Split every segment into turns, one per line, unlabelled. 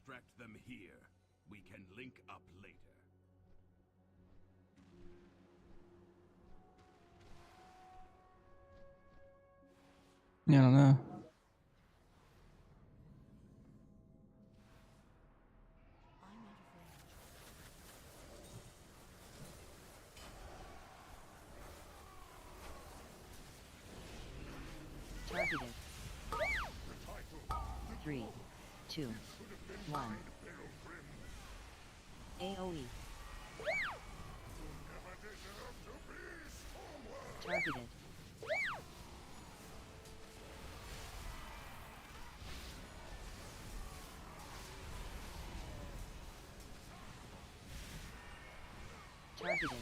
extract them here. We can link up later.
Yeah, I don't know.
Targeted. 3, 2, 1. AoE. Targeted. Targeted.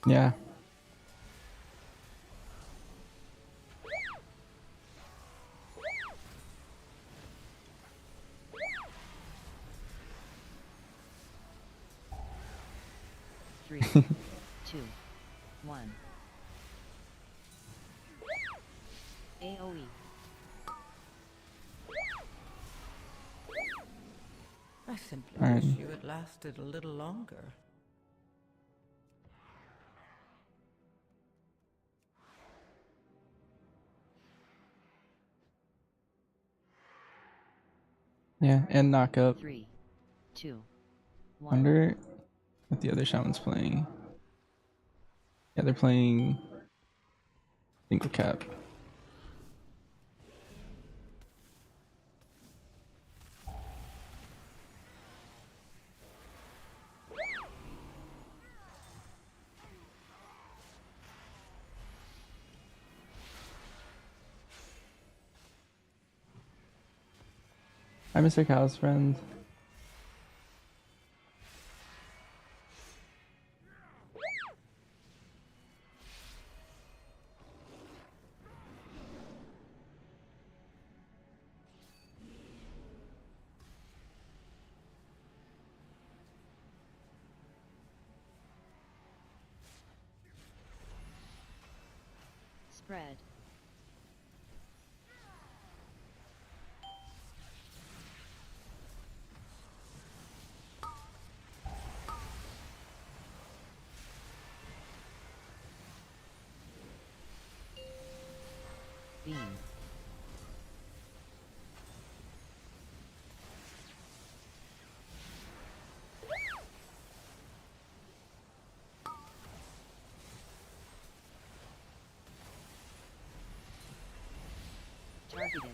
Yeah.
Three, 2, 1. AoE.
I simply
All right.
wish you had lasted a little longer.
Yeah, and knock up.
3, 2, 1.
Wonder what the other shaman's playing. Yeah, they're playing single cap. Hi, Mr. Cow's friend.
Spread. Beam. Targeted.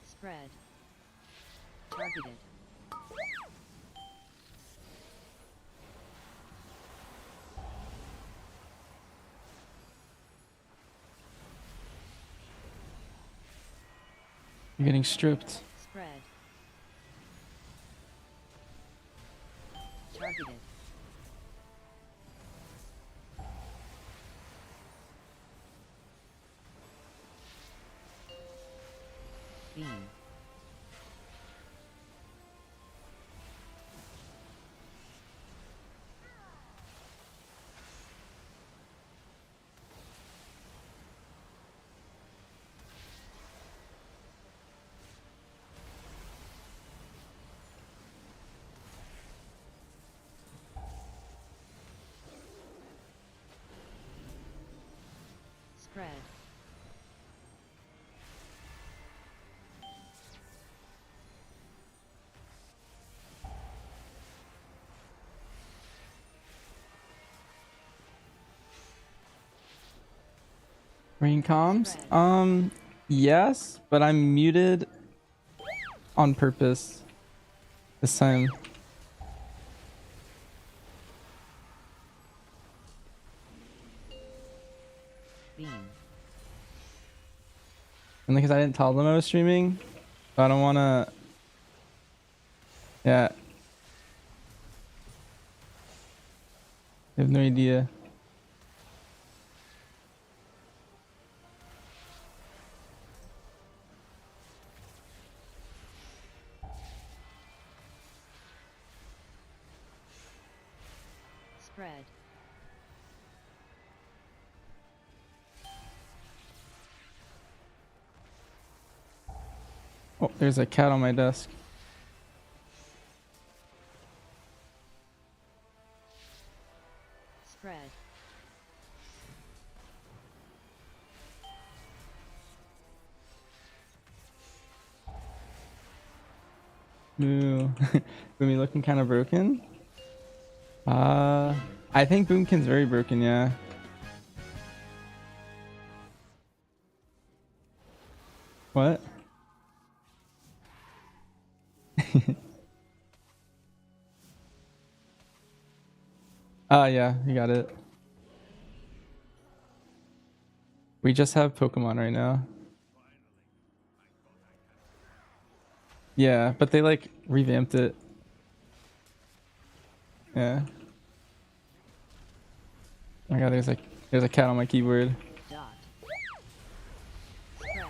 Spread. Targeted.
You're getting stripped.
Spread. Targeted. Beam. Spread.
Rain comms?
Spread.
Yes, but I'm muted on purpose this time.
Beam.
And because I didn't tell them I was streaming, so I don't want to. Yeah. I have no idea.
Spread.
Oh, there's a cat on my desk.
Spread.
Ooh. Boomy looking kind of broken. I think Boomkin's very broken, yeah. What? Yeah, you got it. We just have Pokemon right now. Yeah, but they like revamped it. Yeah. Oh my god, there's a cat on my keyboard.
Dot. Spread.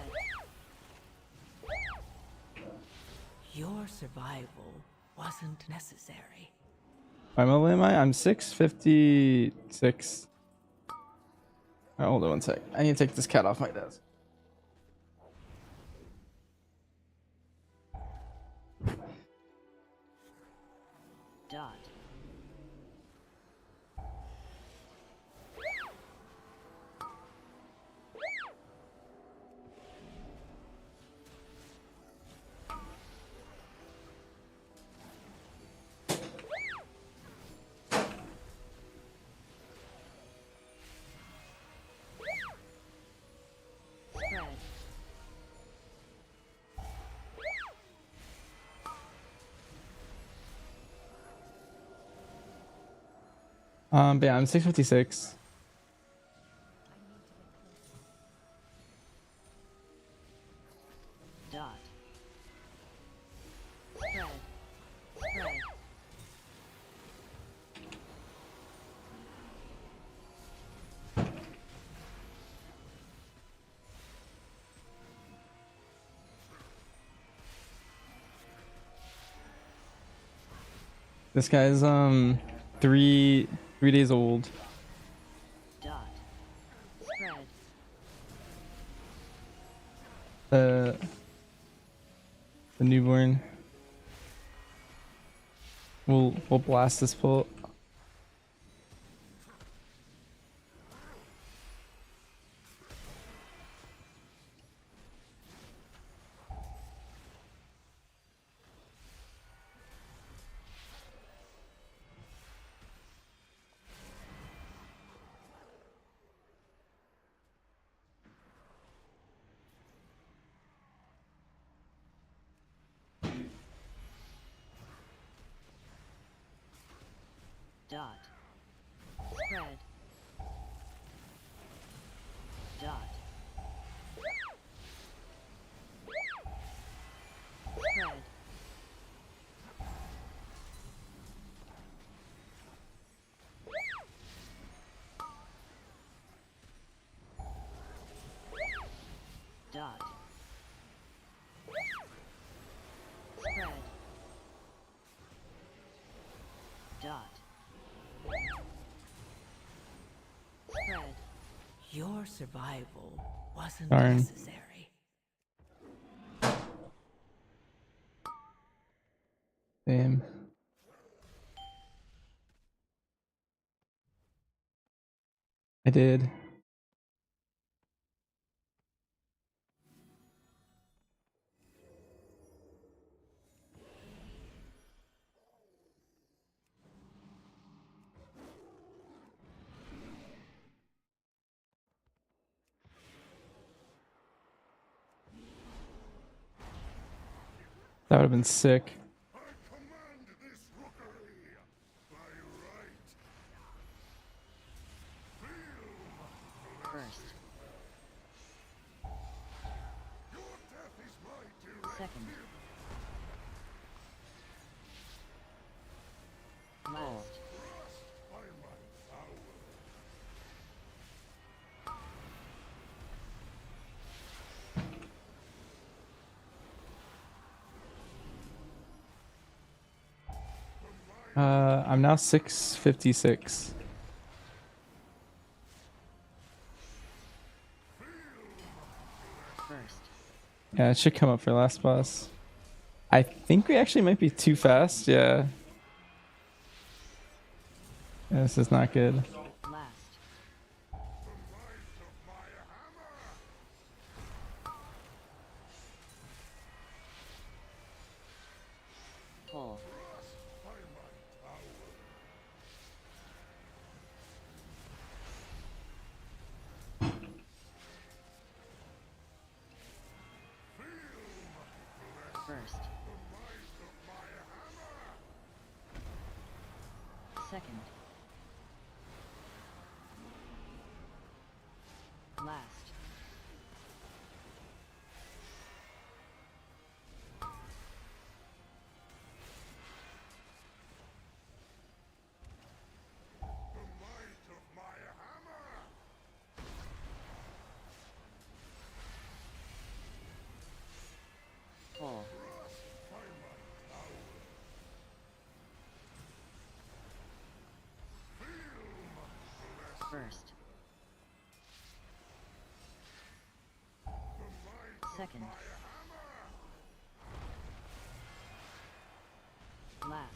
Your survival wasn't necessary.
What level am I? I'm 656. Hold on one sec. I need to take this cat off my desk.
Dot. Spread.
But yeah, I'm 656.
Dot. Spread. Spread.
This guy's 3 days old.
Dot. Spread.
The newborn. We'll blast this pult.
Dot. Spread. Dot. Spread. Dot. Spread. Dot. Spread.
Your survival wasn't
Darn.
necessary.
Damn. I did. That would have been sick.
First. Second. Last.
I'm now 656.
First.
Yeah, it should come up for last boss. I think we actually might be too fast. Yeah. Yeah, this is not good.
Last. Pull. First. Second. Last. Pull. First. Second. Last.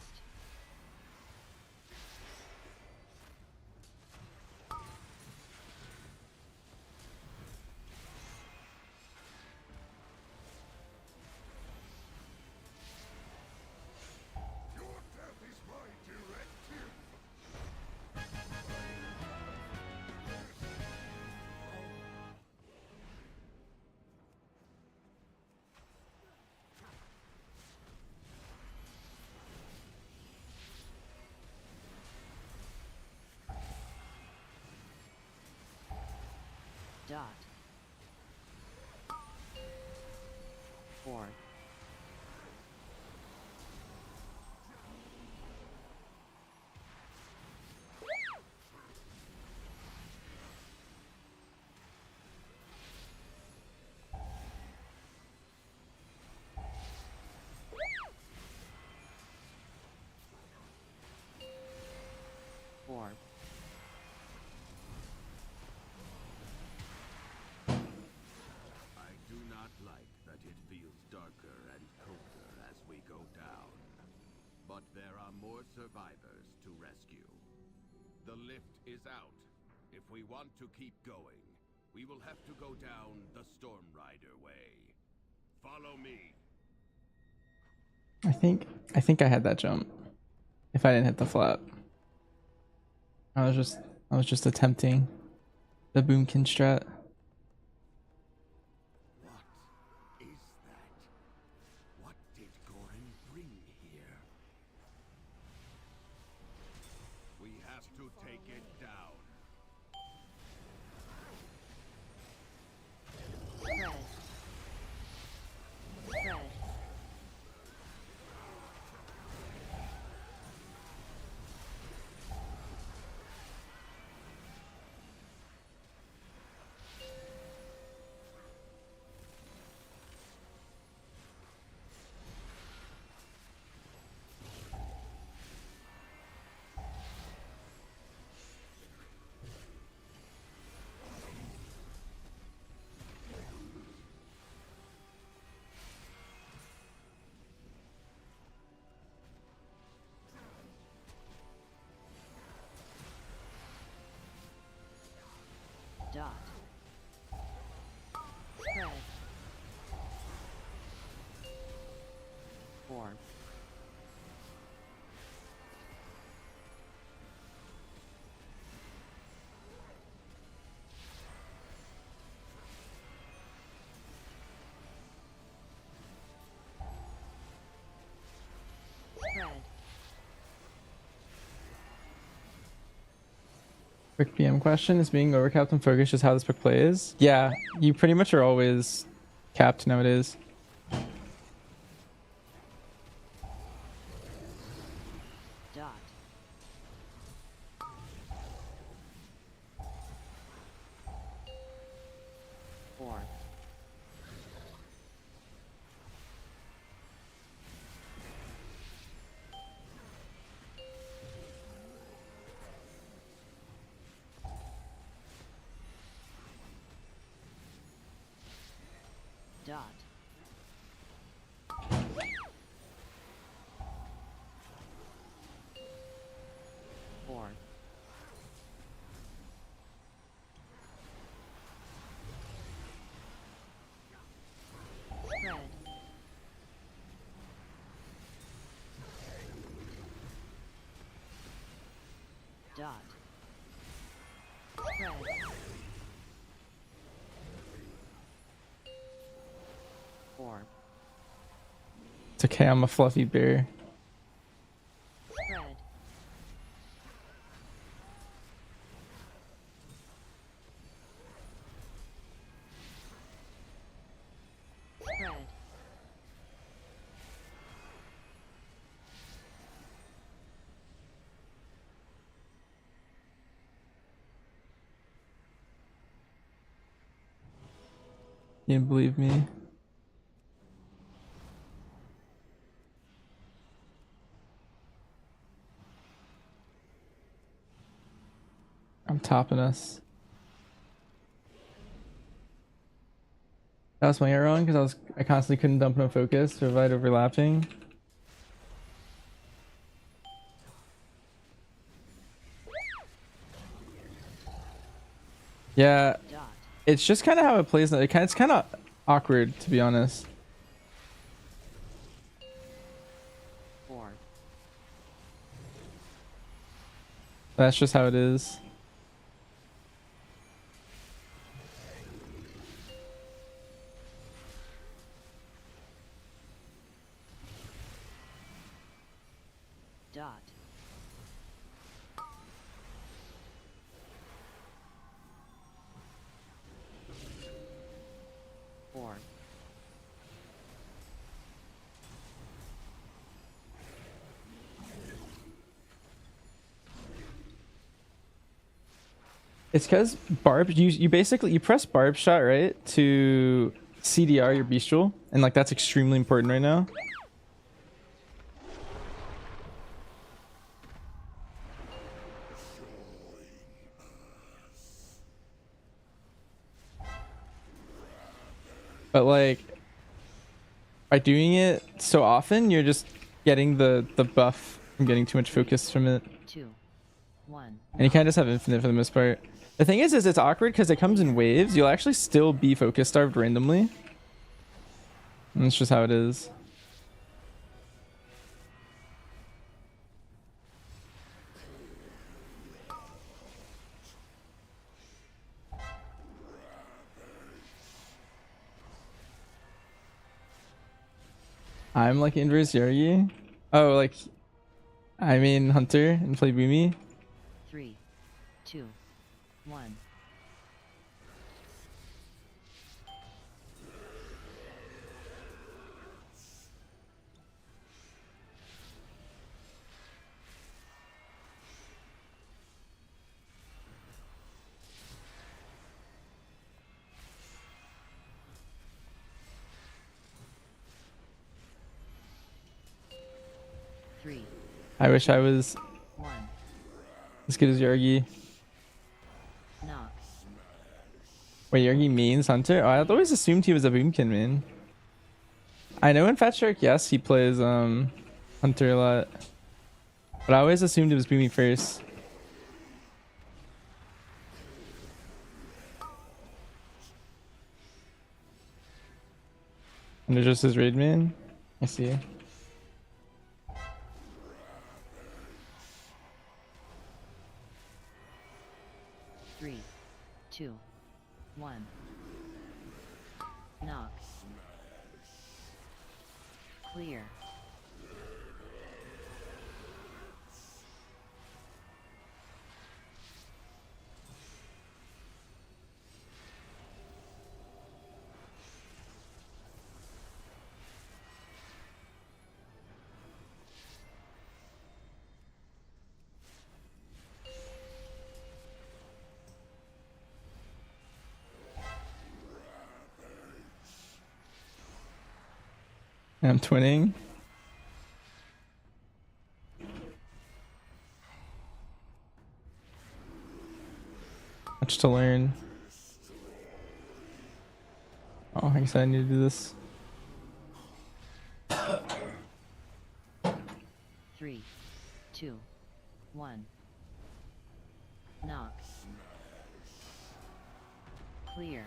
Dot. 4. Four.
I do not like that it feels darker and colder as we go down. But there are more survivors to rescue. The lift is out. If we want to keep going, we will have to go down the Storm Rider way. Follow me.
I think I had that jump. If I didn't hit the flat. I was just attempting the boomkin strat.
What is that? What did Gorin bring here? We have to take it down.
Spread. Spread. Dot. Spread. 4. Spread.
Quick PM question: is being overcapped and focused just how this book plays? Yeah, you pretty much are always capped nowadays.
Dot. 4. Dot. 4. Red. Dot. Red. Four.
It's okay, I'm a fluffy bear.
Red. Red.
You didn't believe me. I'm topping us. That was my error wrong because I constantly couldn't dump no focus to avoid overlapping. Yeah,
Dot.
it's just kind of how it plays now. It's kind of awkward, to be honest.
4.
That's just how it is.
Dot. 4.
It's because barb, you basically you press barb shot, right, to CDR your bestial, and like that's extremely important right now. But like by doing it so often, you're just getting the buff from getting too much focus from it.
2. 1.
And you kind of just have infinite for the most part. The thing is it's awkward because it comes in waves. You'll actually still be focus starved randomly. And that's just how it is. I'm like inverse Yargi. Oh, like I mean Hunter and play Boomy.
3. 2. 1. Three.
I wish I was
1.
as good as Yargi.
Knock.
Wait, Yargi means Hunter? Oh, I always assumed he was a Boomkin man. I know in Fat Shark, yes, he plays Hunter a lot. But I always assumed it was Boomy first. And it's just his raid man? I see.
Three. 2. 1. Knock. Clear.
And I'm twinning. Much to learn. Oh, I guess I need to do this.
3, 2, 1. Knock. Clear.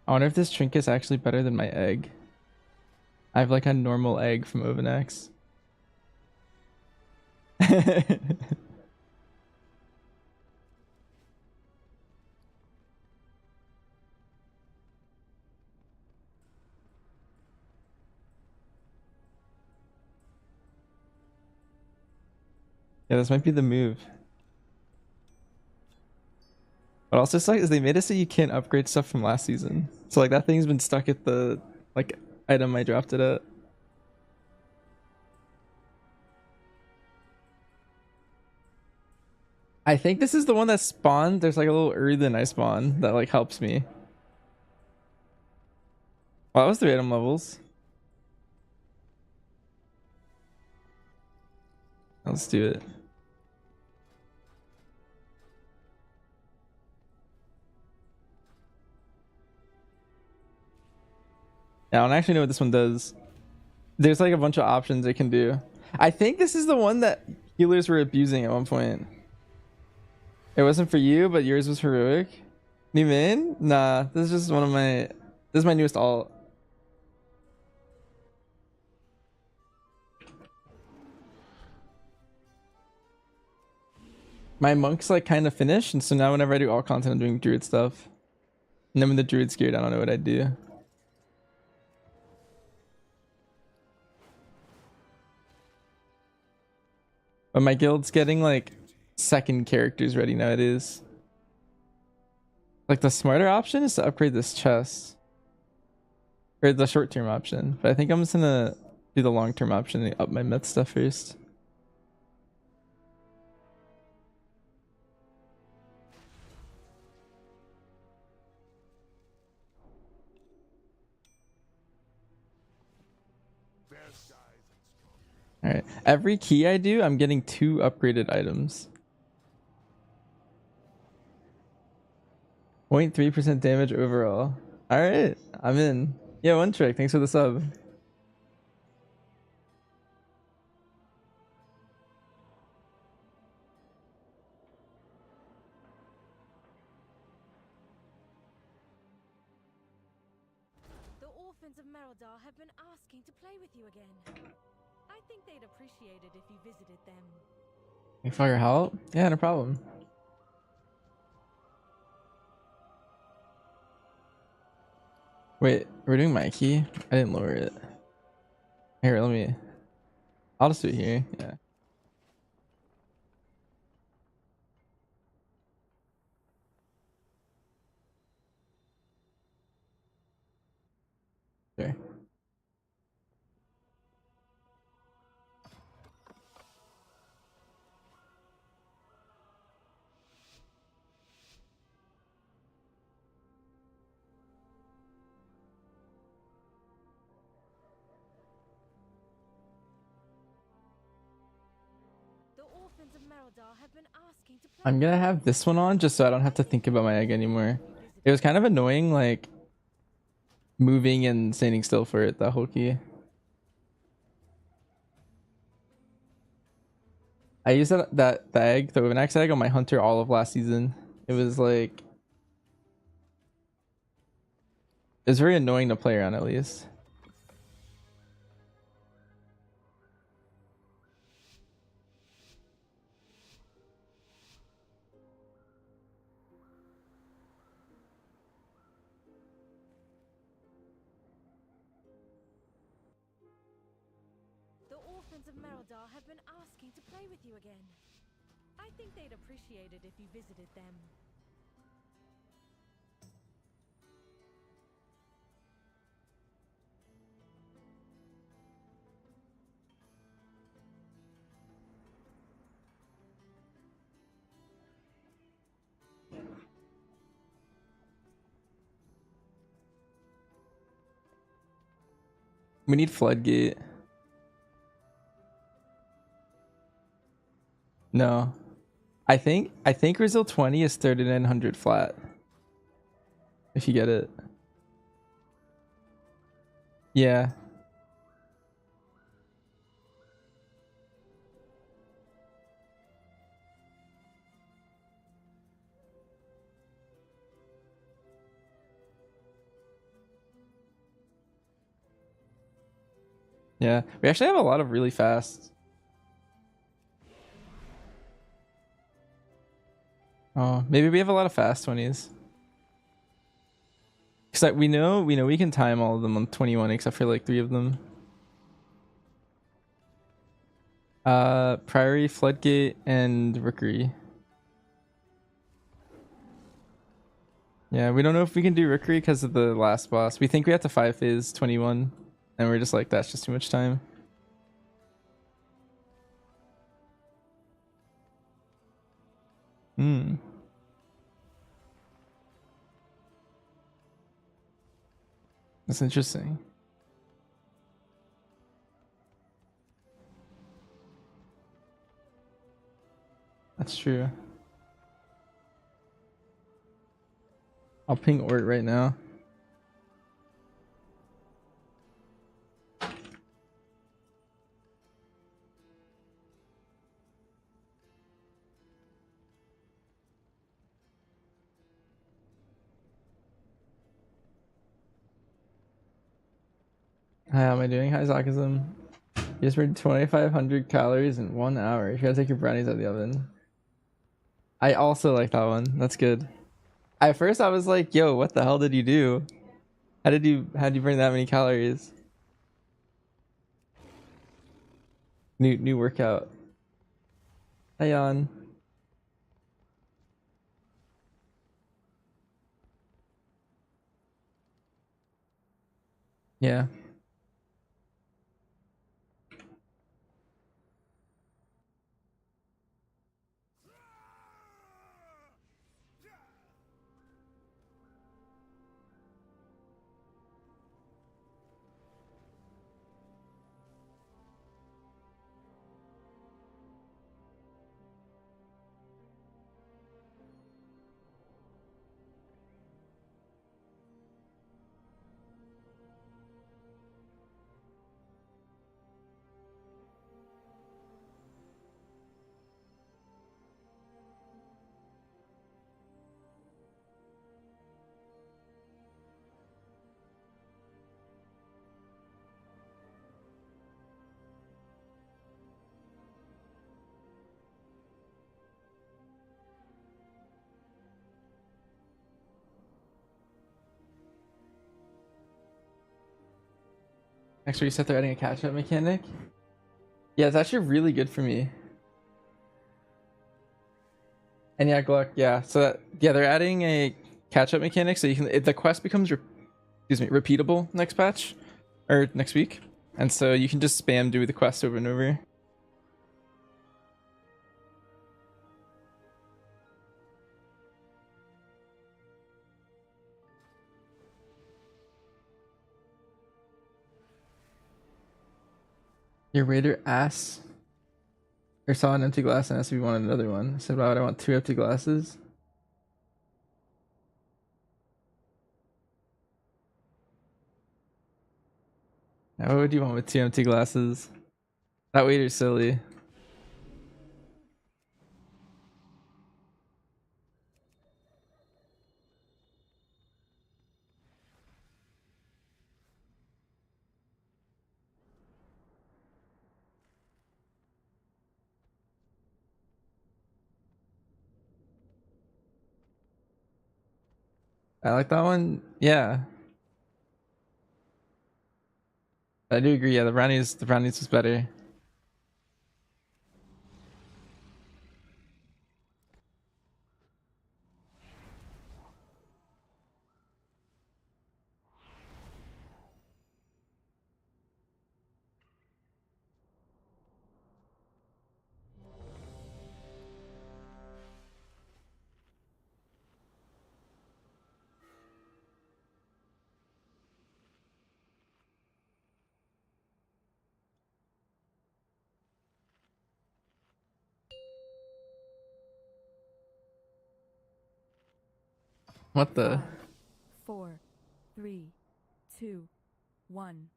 I wonder if this trinket's actually better than my egg. I have like a normal egg from Ovenex. Yeah, this might be the move. But also, it's like, is they made it so you can't upgrade stuff from last season. So like that thing's been stuck at the like item I dropped it at. I think this is the one that spawned. There's like a little earthen I spawned that like helps me. Well, that was 3 item levels. Let's do it. Yeah, I don't actually know what this one does. There's like a bunch of options it can do. I think this is the one that healers were abusing at one point. It wasn't for you, but yours was heroic. New main? Nah, this is just one of my... This is my newest alt. My monk's like kind of finished, and so now whenever I do alt content, I'm doing druid stuff. And then when the druid's geared, I don't know what I'd do. But my guild's getting like second characters ready nowadays. Like the smarter option is to upgrade this chest. Or the short term option. But I think I'm just gonna do the long term option and up my myth stuff first. Alright. Every key I do, I'm getting 2 upgraded items. 0.3% damage overall. Alright, I'm in. Yeah, one trick. Thanks for the sub.
The orphans of Merodar have been asking to play with you again. I think they'd appreciate it if you visited them.
Hey, for your help? Yeah, no problem. Wait, we're doing my key? I didn't lower it. Here, let me... I'll just do it here. Yeah. Sure.
The orphans of Merodar have been asking to play
I'm
with
gonna
you.
have this one on just so I don't have to think about my egg anymore. It was kind of annoying, like, moving and standing still for it, that whole key. I used the egg, the Overnax egg, on my hunter all of last season. It was like... It was very annoying to play around, at least.
The orphans of Merodar have been asking to play with you again. I think they'd appreciate it if you visited them.
We need floodgate. No. I think Brazil 20 is 3900 flat. If you get it. Yeah. Yeah. We actually have a lot of really fast. Oh, maybe we have a lot of fast 20s. Cause we know we can time all of them on 21 except for like 3 of them. Priory, Floodgate, and Rookery. Yeah, we don't know if we can do Rookery because of the last boss. We think we have to 5-phase 21, and we're just like, that's just too much time. Hmm. That's interesting. That's true. I'll ping Ort right now. Hi, how am I doing? Hi, Zakism. You just burned 2,500 calories in 1 hour. You gotta take your brownies out of the oven. I also like that one. That's good. At first, I was like, "Yo, what the hell did you do? How did you burn that many calories?" New workout. Hey on. Yeah. Next reset, they're adding a catch-up mechanic. Yeah, it's actually really good for me. And yeah, Gluck, yeah. So that, yeah, they're adding a catch-up mechanic, so you can the quest becomes repeatable next patch or next week, and so you can just spam do the quest over and over. Your raider ass. Or saw an empty glass and asked if you wanted another one. I said, "Why would I want 2 empty glasses?" Now, what would you want with 2 empty glasses? That waiter's silly. I like that one. Yeah, I do agree. Yeah, the brownies was better. What the?
5, 4, 3, 2, 1.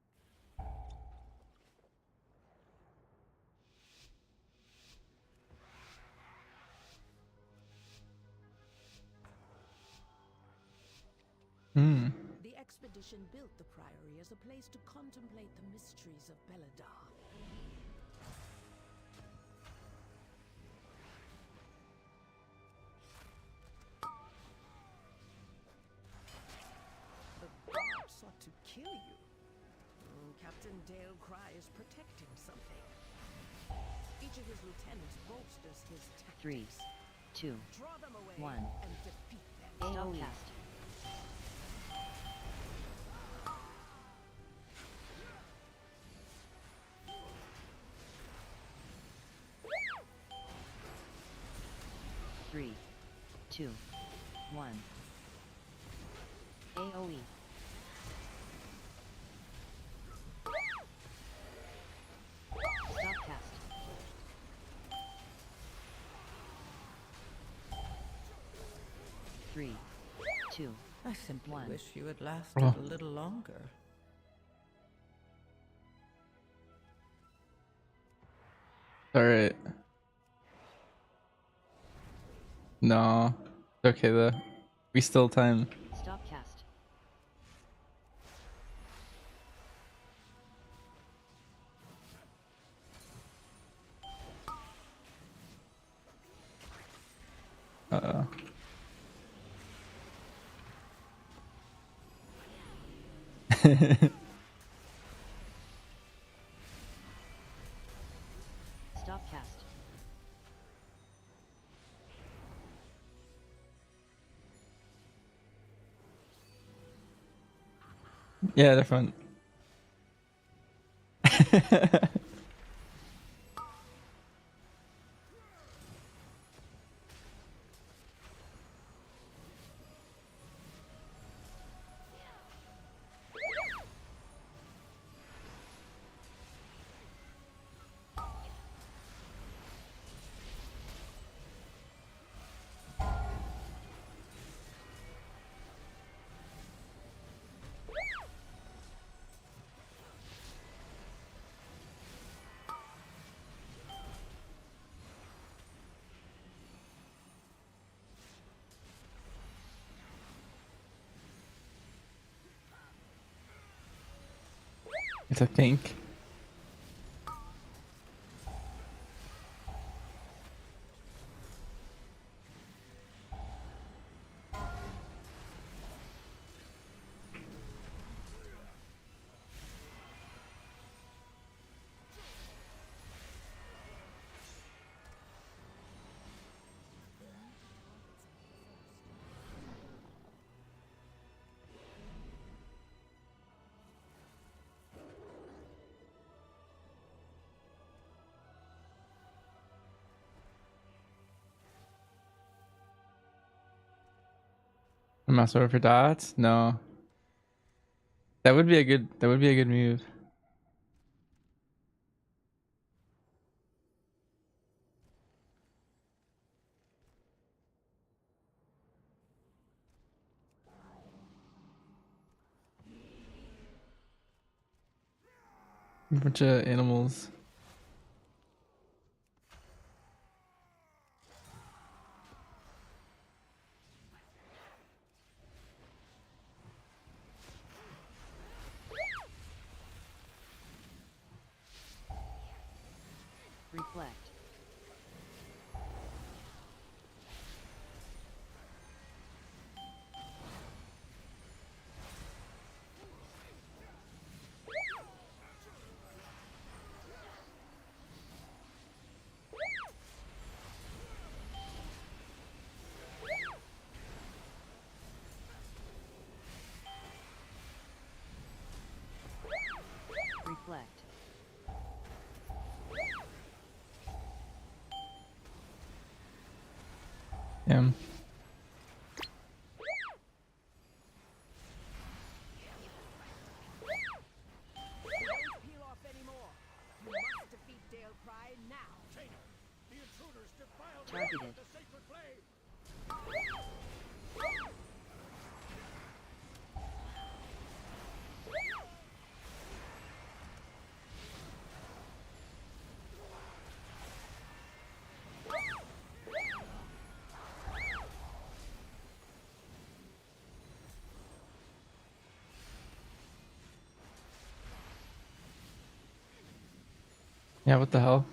Hmm.
The expedition built the Priory as a place to contemplate the mysteries of Beladar. The guard sought to kill you. Captain Dale Cry is protecting something. Each of his lieutenants bolsters his
Three,
tactics.
2,
Draw them away
1.
and defeat them.
Stop
Oh,
cast. Three, 2, 1. AOE. Stop cast. Three, 2,
I simply
1.
wish you had lasted
Oh.
a little longer.
Alright. No. It's okay though. We still time.
Stop cast.
Uh-oh.
Stop cast.
Yeah, different. It's a pink. Mouse over for dots? No. That would be a good move. A bunch of animals.
Reflect. Reflect.
Yeah.
Don't peel off anymore. You must defeat Dale Cry now.
The intruders defiled
Targeted.
the sacred flame.
Yeah, what the hell?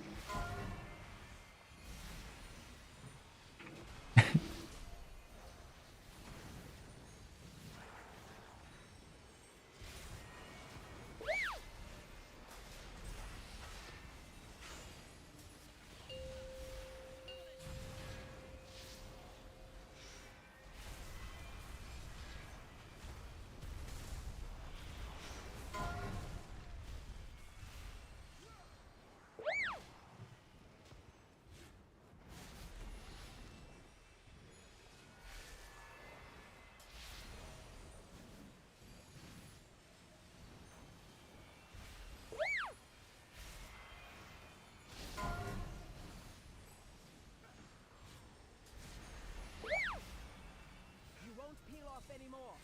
You won't peel off anymore.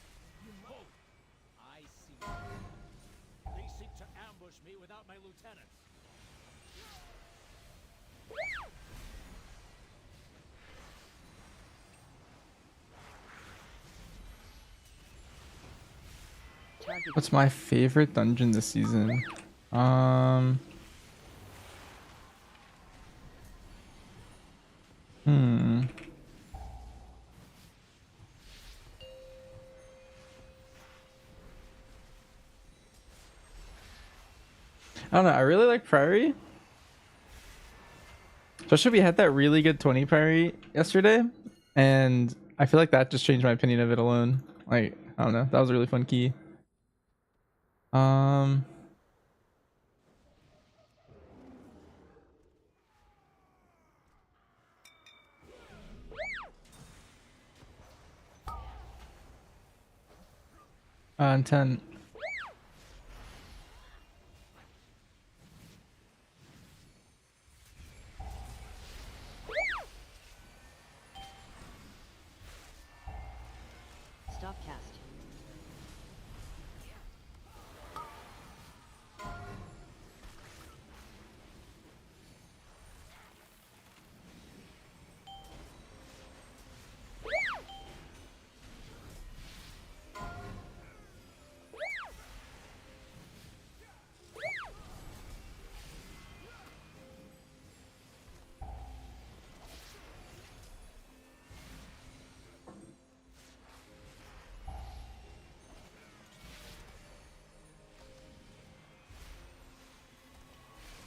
You won't.
I see. They seek to ambush me without my lieutenants.
Target.
What's my favorite dungeon this season? Hmm. I don't know. I really like Priory. Especially we had that really good 20 Priory yesterday. And I feel like that just changed my opinion of it alone. Like, I don't know. That was a really fun key. 10.
Stop cast.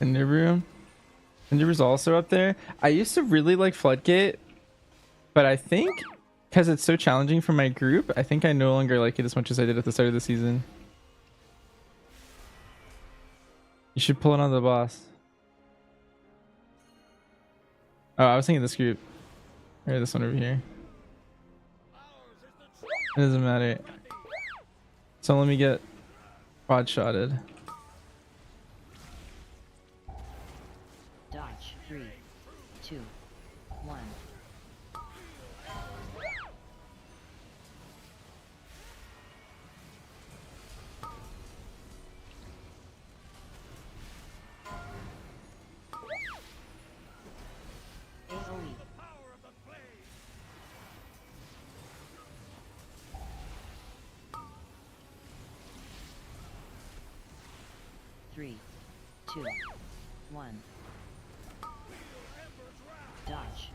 Nibiru. Nibiru's also up there. I used to really like Floodgate, but I think because it's so challenging for my group, I think I no longer like it as much as I did at the start of the season. You should pull it on the boss. Oh, I was thinking this group. Or this one over here. It doesn't matter. So let me get quad shotted.
Dodge. 3, 2, 1. AOE. 3, 2, 1. Dodge.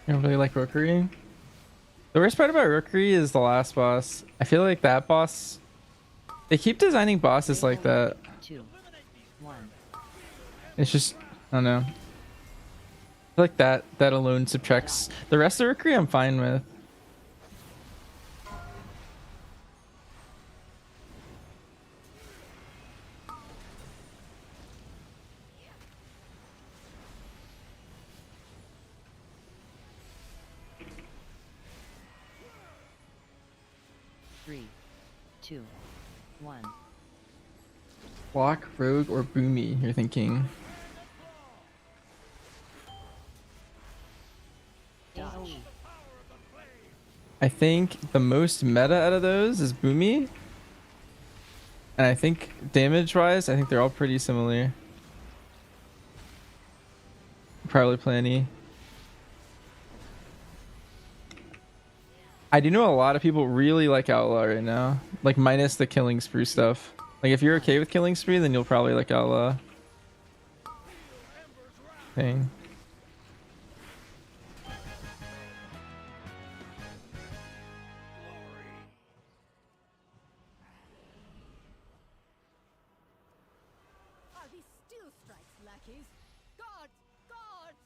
I don't really like Rookery. The worst part about Rookery is the last boss. I feel like that boss... They keep designing bosses like that.
2, 1.
It's just... I don't know. I feel like that alone subtracts... The rest of Rookery I'm fine with.
Three, 2, 1.
Block, Rogue, or Boomy, you're thinking.
AOE.
I think the most meta out of those is Boomy. And I think damage-wise, I think they're all pretty similar. Probably plenty. I do know a lot of people really like Outlaw right now. Like minus the Killing Spree stuff. Like if you're okay with Killing Spree, then you'll probably like Outlaw. Thing.
Are these still strikes, lackeys? Guards! Guards!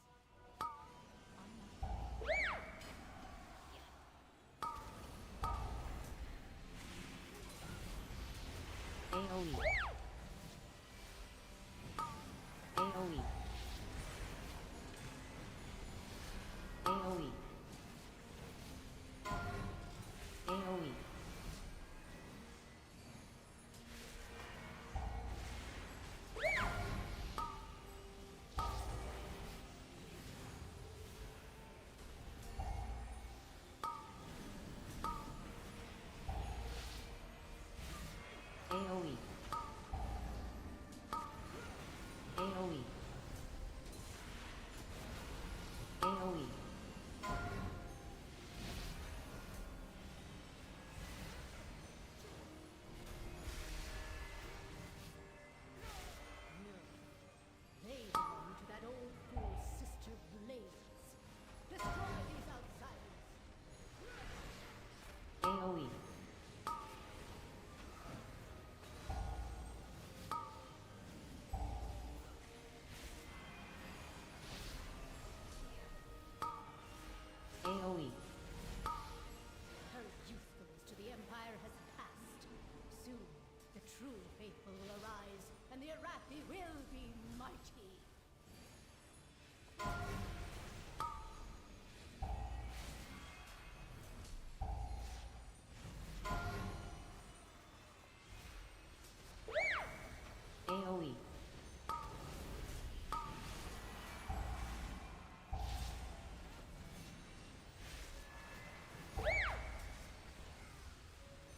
AoE. AoE. AoE. AoE. AoE. AoE. AoE.
They belong to that old fool Sister Blaze. Destroy these outsiders!
AoE. AoE.
Her usefulness to the Empire has passed. Soon, the true faithful will arise, and the Arathi will be mighty.
AoE.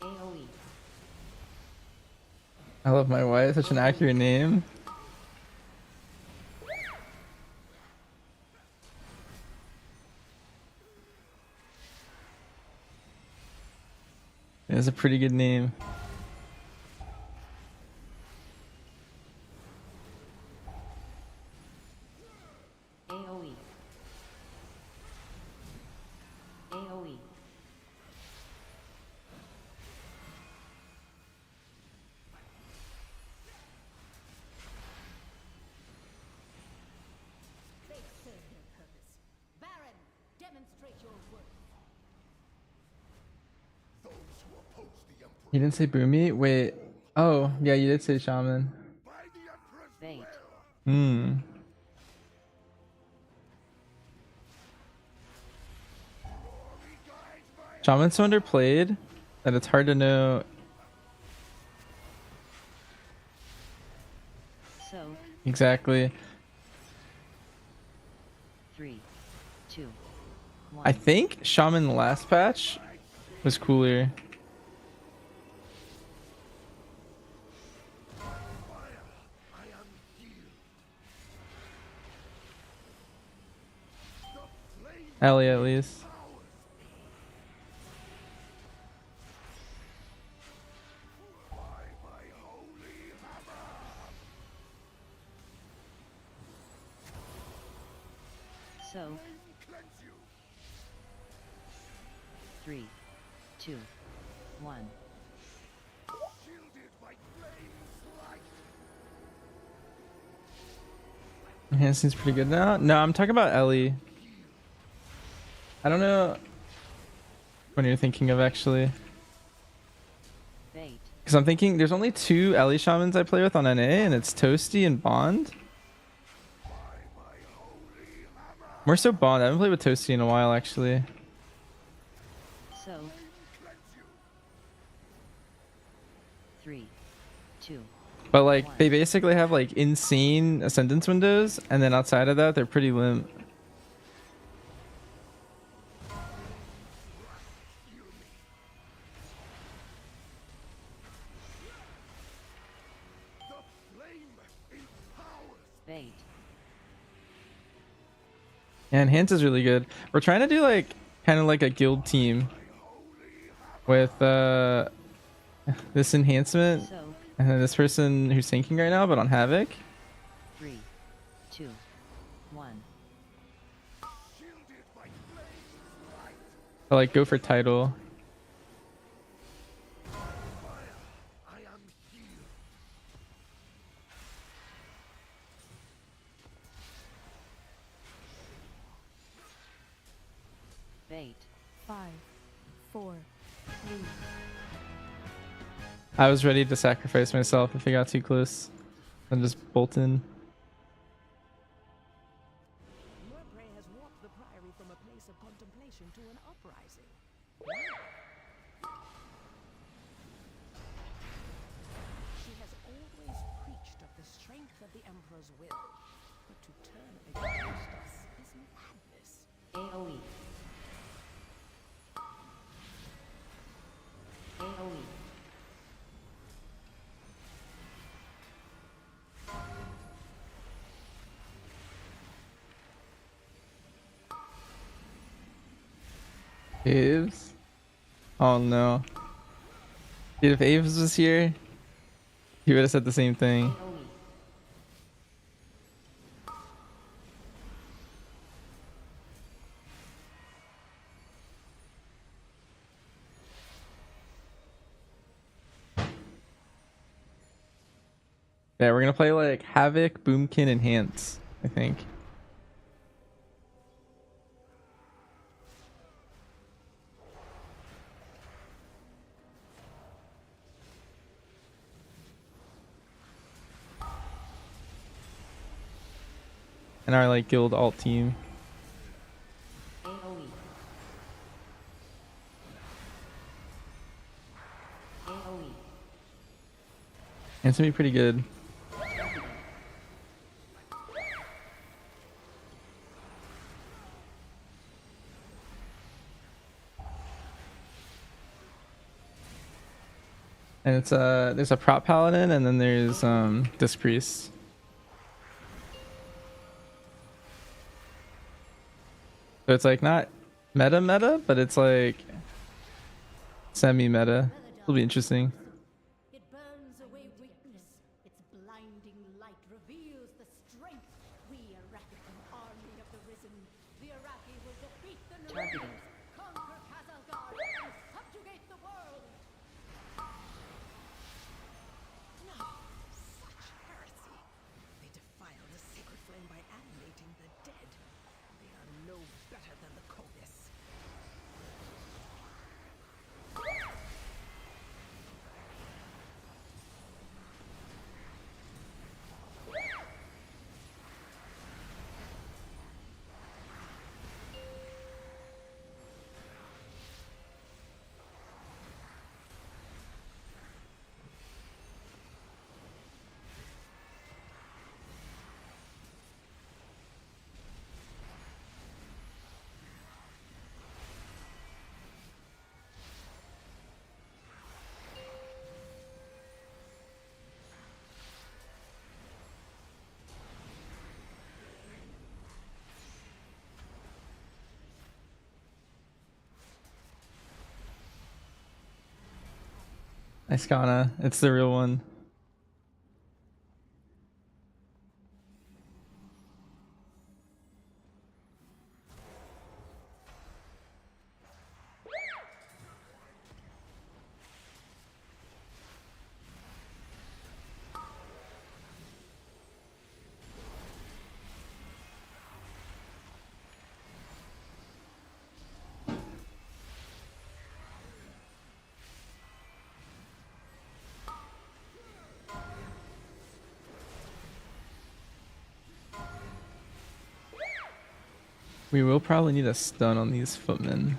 AoE.
I love my wife. Such an accurate name. It's a pretty good name.
AoE. AoE.
They serve their purpose. Baron, demonstrate your worth.
You didn't say Boomy? Wait. Oh, yeah, you did say Shaman.
Bait.
Hmm. Shaman's so underplayed that it's hard to know
So,
exactly.
3, 2, 1.
I think Shaman last patch was cooler. Ellie at least.
So, 3, 2, 1.
Yeah, seems pretty good now. No, I'm talking about Ellie. I don't know what you're thinking of actually.
Bait.
Because I'm thinking there's only 2 Ellie Shamans I play with on NA, and it's Toasty and Bond. More so Bond. I haven't played with Toasty in a while actually.
So, 3, 2.
But like they basically have like insane ascendance windows, and then outside of that they're pretty limp.
Bait.
And Hans is really good. We're trying to do like kind of like a guild team with this enhancement
So,
and then this person who's sinking right now, but on Havoc.
3, 2, 1.
But like go for title.
Bait.
5, 4, 3,
I was ready to sacrifice myself if I got too close and just bolt in.
Your prey has warped the priory from a place of contemplation to an uprising. She has always preached of the strength of the Emperor's will, but to turn against us is madness.
AoE. AoE.
Aves? Oh no. Dude, if Aves was here, he would have said the same thing.
AoE.
Yeah, we're gonna play like Havoc, Boomkin, and Hans, I think. And our like guild alt team.
AoE. AoE.
And it's gonna be pretty good. And it's there's a prop paladin and then there's disc priest. So it's like not meta, but it's like semi-meta. It'll be interesting.
It burns away weakness. Its blinding light reveals the strength. We Arakian army of the risen. The Araki will defeat the
Targeting.
Nuances, conquer Kazalgar, and subjugate the world.
No, such heresy. They defile the sacred flame by animating the dead. They are no better than the Covis.
Nice Kana. It's the real one. We will probably need a stun on these footmen.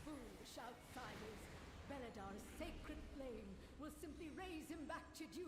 Foolish outsiders. Beladar's sacred flame will simply raise him back to duty.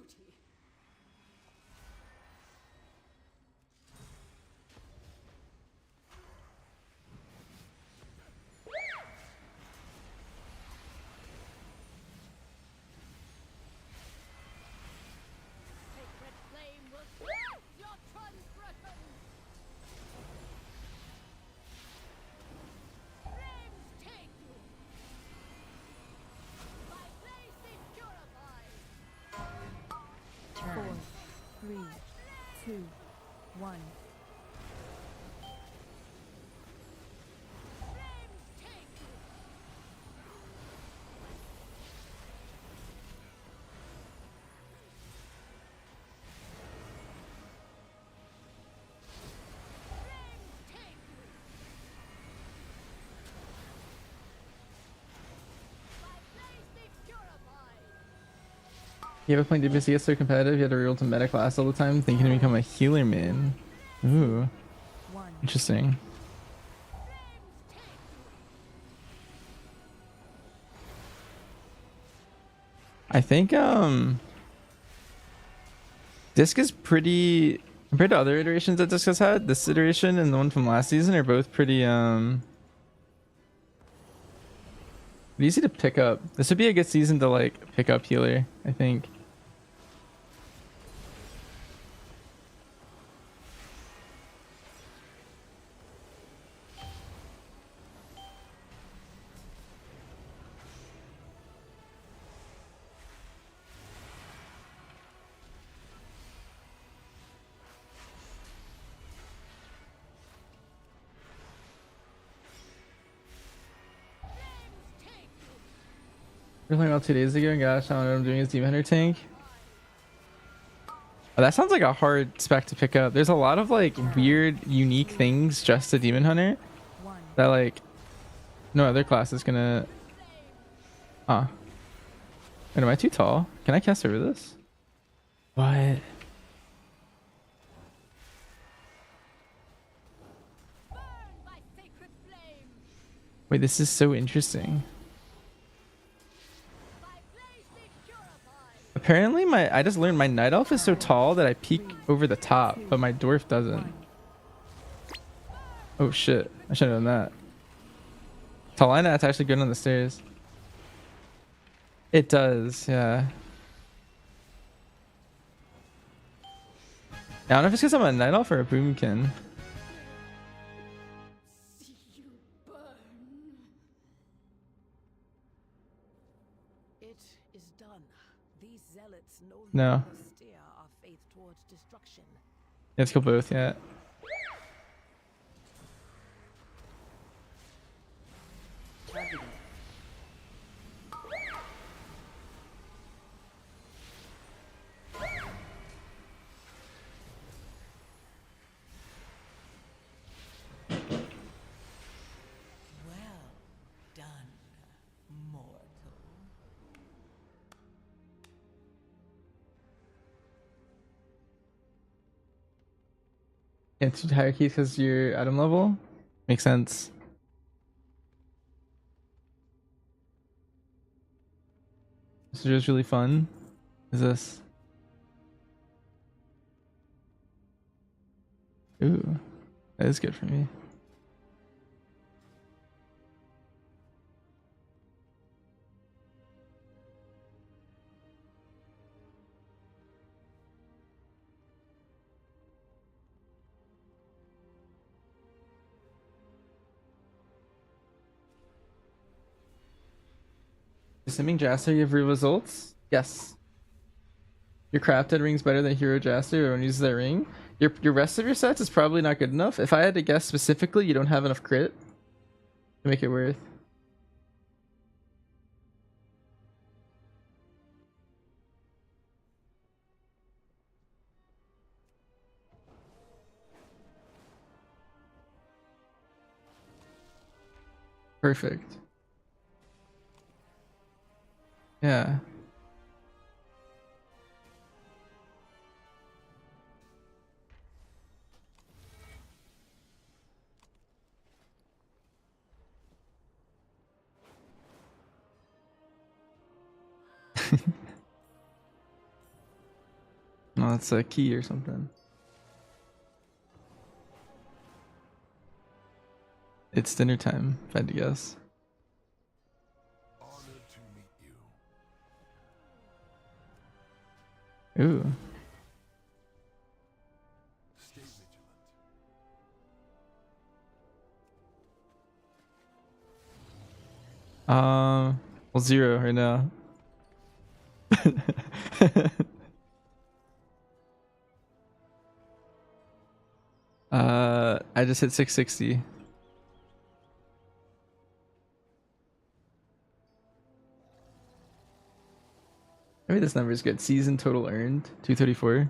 You ever playing DPS gets so competitive, you had to reroll to meta class all the time, thinking to become a healer main. Ooh,
One.
interesting. I think Disc is pretty compared to other iterations that Disc has had. This iteration and the one from last season are both pretty easy to pick up. This would be a good season to like pick up healer, I think. We were playing about 2 days ago, and gosh, I don't know what I'm doing as Demon Hunter tank. Oh, that sounds like a hard spec to pick up. There's a lot of like weird, unique things just to Demon Hunter
One.
that like no other class is gonna. Ah, wait, am I too tall? Can I cast over this? What?
Burn by sacred flame.
Wait, this is so interesting.
By blaze be purified.
Apparently, I just learned my Night Elf is so tall that I peek over the top, but my Dwarf doesn't. Oh shit! I should have done that. Talina, that's actually good on the stairs. It does, yeah. I don't know if it's because I'm a Night Elf or a Boomkin.
See you burn.
It is done. These zealots no
No.
longer steer our faith towards destruction.
Let's kill both, yeah.
Targeted.
Well done, mortal.
Can't do hierarchies because you're Atom level? Makes sense. This is just really fun. Is this? Ooh, that is good for me. Assuming Jaster, you have real results? Yes. Your crafted ring's better than Hero Jaster. Everyone uses that ring. Your rest of your sets is probably not good enough. If I had to guess specifically, you don't have enough crit to make it worth. Perfect. Yeah. No, that's a key or something. It's dinner time, if I had to guess.
Honored to meet you.
Ooh.
Stay vigilant.
Well, 0 right now. I just hit 660. Maybe this number is good. Season total earned 234.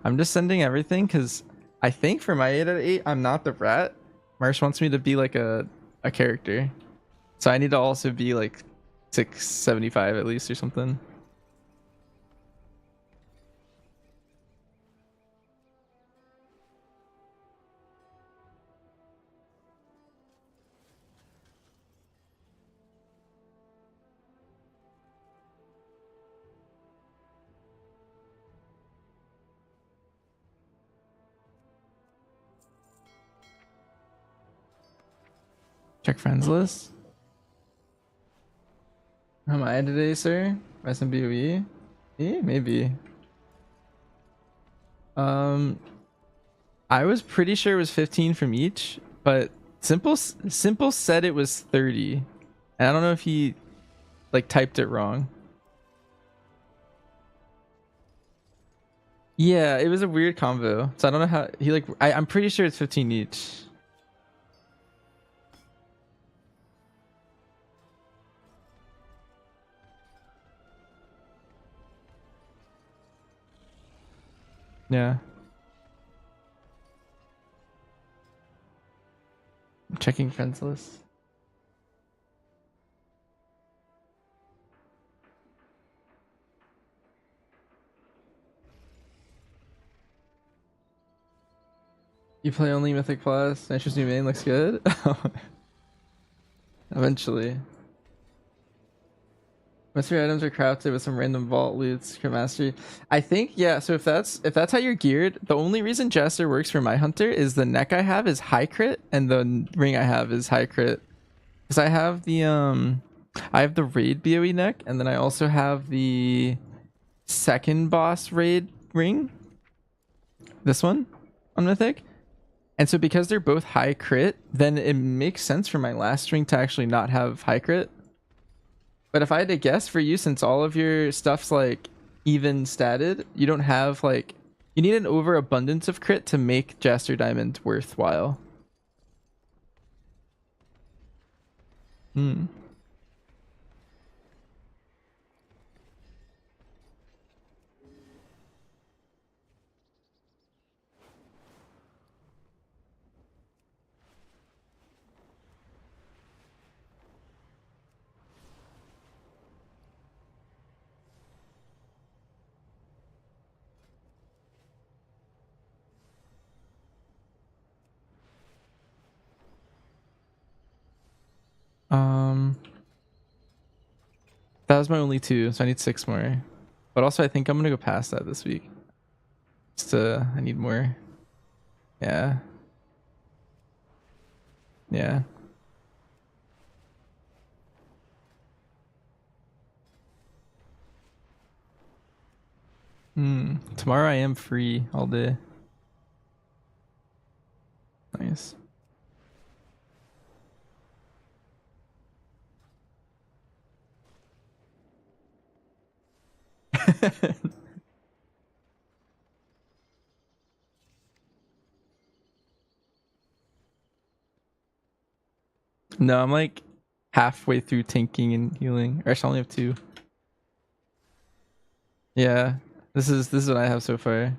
I'm just sending everything because I think for my 8 out of 8, I'm not the rat. Marsh wants me to be like a character. So I need to also be like 675 at least or something. Check friends list. How am I today, sir? SMBOE? Maybe. I was pretty sure it was 15 from each, but Simple said it was 30. And I don't know if he like typed it wrong. Yeah, it was a weird combo. So I don't know how he like I'm pretty sure it's 15 each. Yeah. I'm checking friends list. You play only Mythic Plus. Nitrous new main looks good. Eventually. Most of your items are crafted with some random vault loot, secret mastery. I think yeah. So if that's how you're geared, the only reason Jester works for my hunter is the neck I have is high crit and the ring I have is high crit. Because I have the raid BOE neck and then I also have the second boss raid ring. This one on Mythic. And so because they're both high crit, then it makes sense for my last ring to actually not have high crit. But if I had to guess for you, since all of your stuff's like even statted, you don't have like, you need an overabundance of crit to make Jaster Diamond worthwhile. Hmm. That was my only 2, so I need 6 more. But also I think I'm gonna go past that this week. I need more. Yeah. Yeah. Tomorrow I am free all day. Nice. No, I'm like halfway through tanking and healing. Or actually, I only have 2. Yeah, this is what I have so far.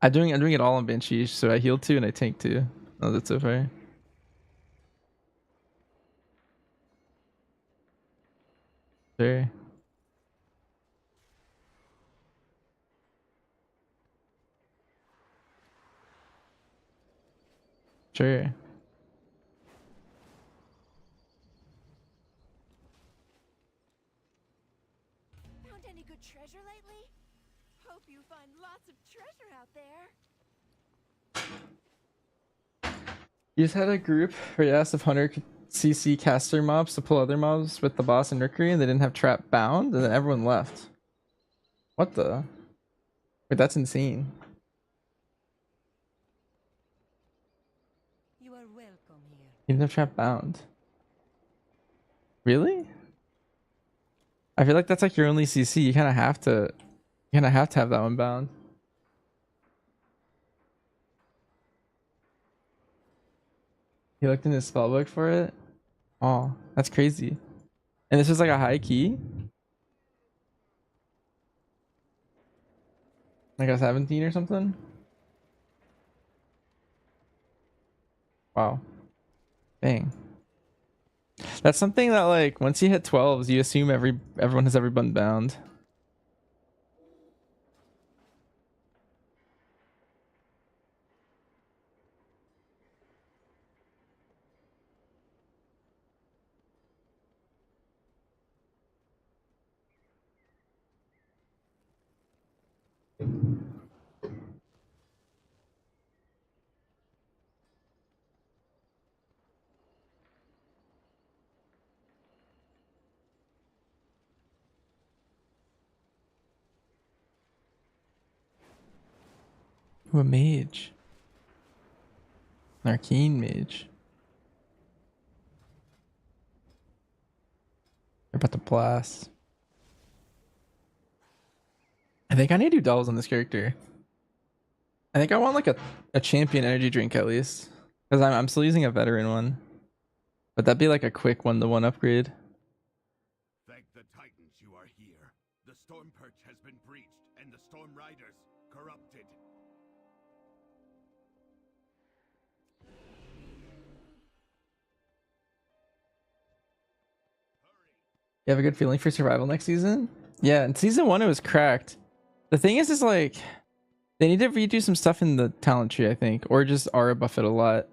I'm doing it all on Banshee, so I heal 2 and I tank 2. Oh, that's so far. Sure. Sure.
Found any good treasure lately? Hope you find lots of treasure out there.
You just had a group where you asked if Hunter could CC caster mobs to pull other mobs with the boss and Mercury, and they didn't have trap bound, and then everyone left. What the? Wait, that's insane.
You are welcome here.
You didn't have trap bound. Really? I feel like that's like your only CC. You kind of have to. You kind of have to have that one bound. He looked in his spellbook for it. Oh, that's crazy. And this was like a high key. Like a 17 or something. Wow. Dang. That's something that like once you hit 12s, you assume everyone has ever been bound. Ooh, a mage. An arcane mage. They're about to blast. I think I need to do doubles on this character. I think I want like a champion energy drink at least. Because I'm still using a veteran one. But that'd be like a quick 1-to-1 upgrade.
Thank the Titans you are here. The Storm Perch has been breached, and the Storm Riders corrupted.
You have a good feeling for survival next season? Yeah, in season 1 it was cracked. The thing is like they need to redo some stuff in the talent tree, I think, or just aura buff it a lot.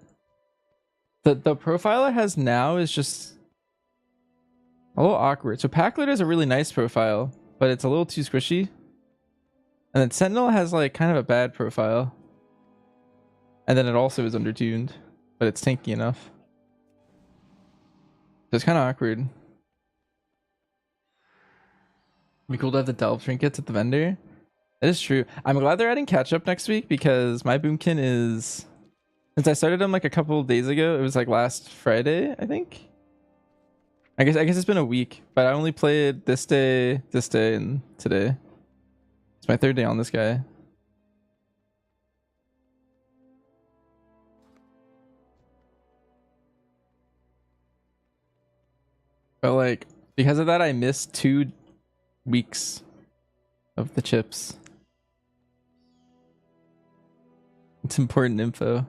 The profile it has now is just a little awkward. So Packlet is a really nice profile, but it's a little too squishy. And then Sentinel has like kind of a bad profile. And then it also is undertuned, but it's tanky enough. So it's kind of awkward. It'd be cool to have the delve trinkets at the vendor. That is true. I'm glad they're adding catch up next week because my boomkin is, since I started them like a couple of days ago, it was like last Friday, I think. I guess it's been a week, but I only played this day, and today. It's my 3rd day on this guy. But like because of that, I missed 2 weeks of the chips. It's important info.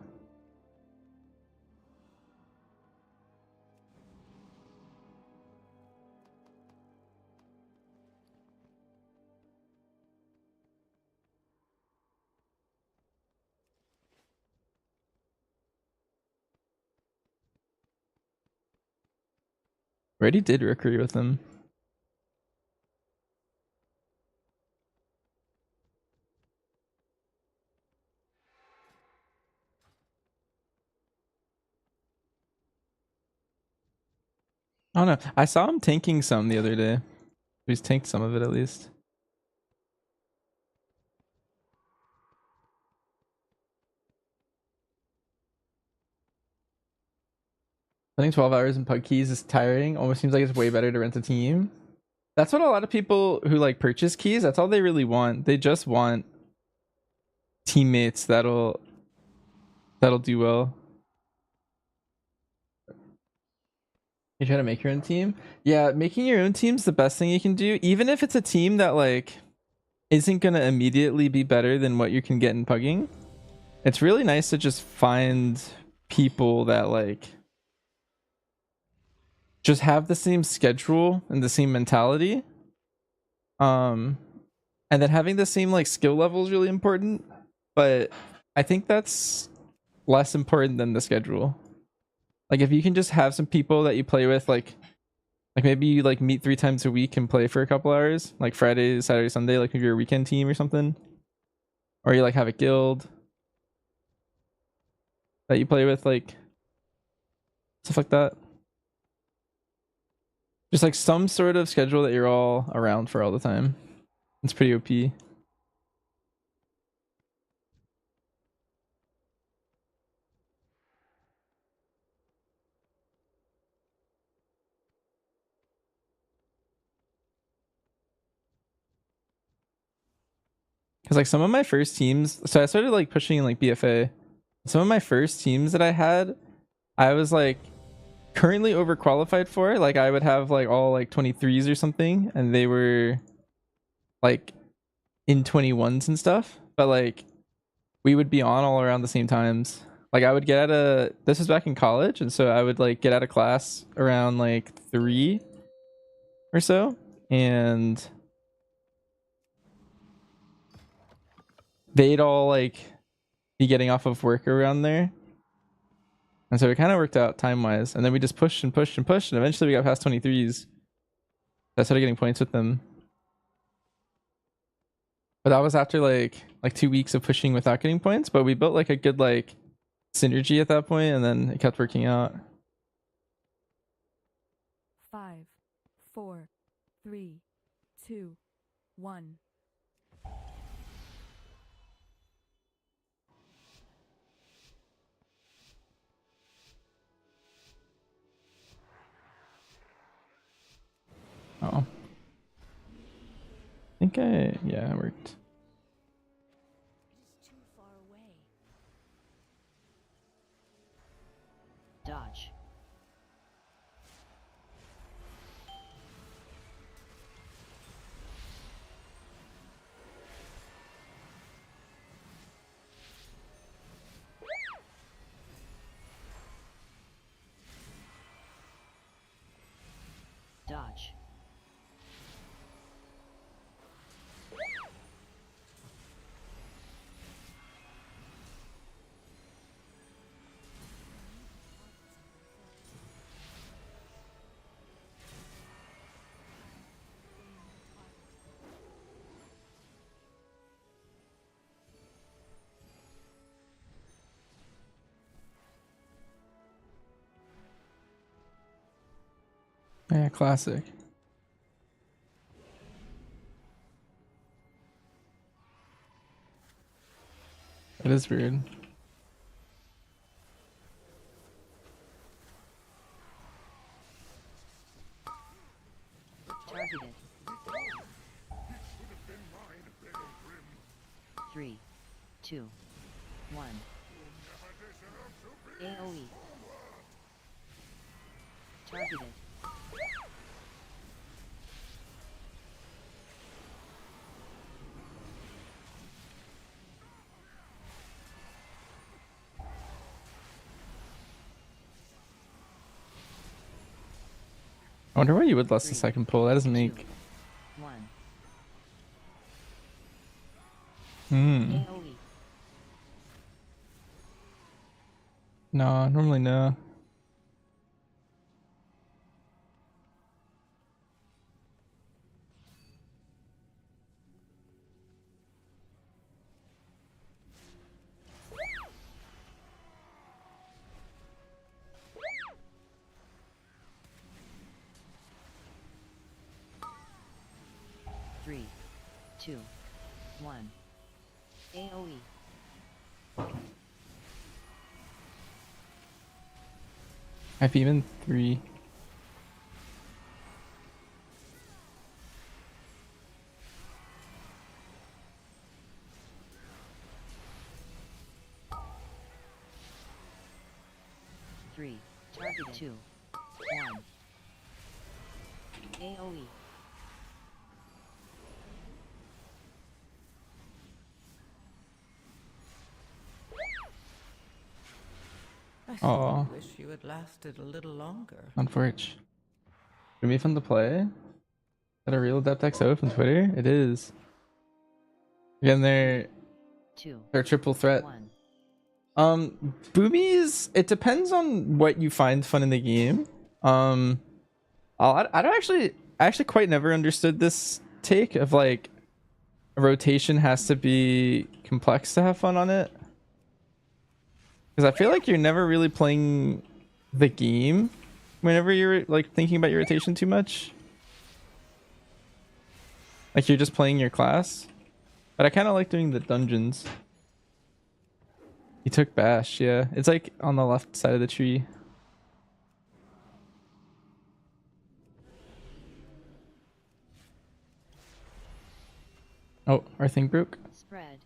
Already did Rookery with him. I don't know. I saw him tanking some the other day. He's tanked some of it at least. I think 12 hours in Pug Keys is tiring. Almost seems like it's way better to rent a team. That's what a lot of people who like purchase keys, that's all they really want. They just want teammates that'll do well. You try to make your own team? Yeah, making your own team's the best thing you can do, even if it's a team that like isn't gonna immediately be better than what you can get in pugging. It's really nice to just find people that like just have the same schedule and the same mentality. And then having the same like skill level is really important, but I think that's less important than the schedule. Like if you can just have some people that you play with, like maybe you like meet 3 times a week and play for a couple hours, like Friday, Saturday, Sunday, like maybe your weekend team or something, or you like have a guild that you play with, like stuff like that. Just like some sort of schedule that you're all around for all the time. It's pretty OP. Because like some of my first teams, so I started like pushing in like BFA. Some of my first teams that I had, I was like currently overqualified for. Like I would have like all like 23s or something, and they were like in 21s and stuff. But like we would be on all around the same times. Like I would get out of this was back in college, and so I would like get out of class around like 3 or so, and they'd all like be getting off of work around there. And so it kind of worked out time wise. And then we just pushed and pushed and pushed, and eventually we got past 23s. I started getting points with them. But that was after like 2 weeks of pushing without getting points. But we built like a good like synergy at that point, and then it kept working out.
5, 4, 3, 2, 1.
Oh. Yeah, it worked.
It is too far away.
Dodge. Dodge.
Yeah, classic. It is weird.
Targeted. 3, 2, 1. AoE. Targeted.
I wonder why you would less the
3,
second pull. That doesn't
2,
make
1.
Hmm.
AoE.
No, normally no.
Three, 2, 1. AoE.
I've even 3.
Three, target 2, 1. AoE.
I
Aw.
still wish you had lasted a little longer.
Unfortunate. Gonna be fun to play. Is that a real Adept XO from Twitter? It is. Again, they're
2,
triple threat.
1.
Boomies, it depends on what you find fun in the game. I don't actually quite never understood this take of like a rotation has to be complex to have fun on it. Because I feel like you're never really playing the game whenever you're like thinking about your rotation too much. Like you're just playing your class. But I kind of like doing the dungeons. He took Bash, yeah. It's like on the left side of the tree. Oh, our thing broke.
Spread.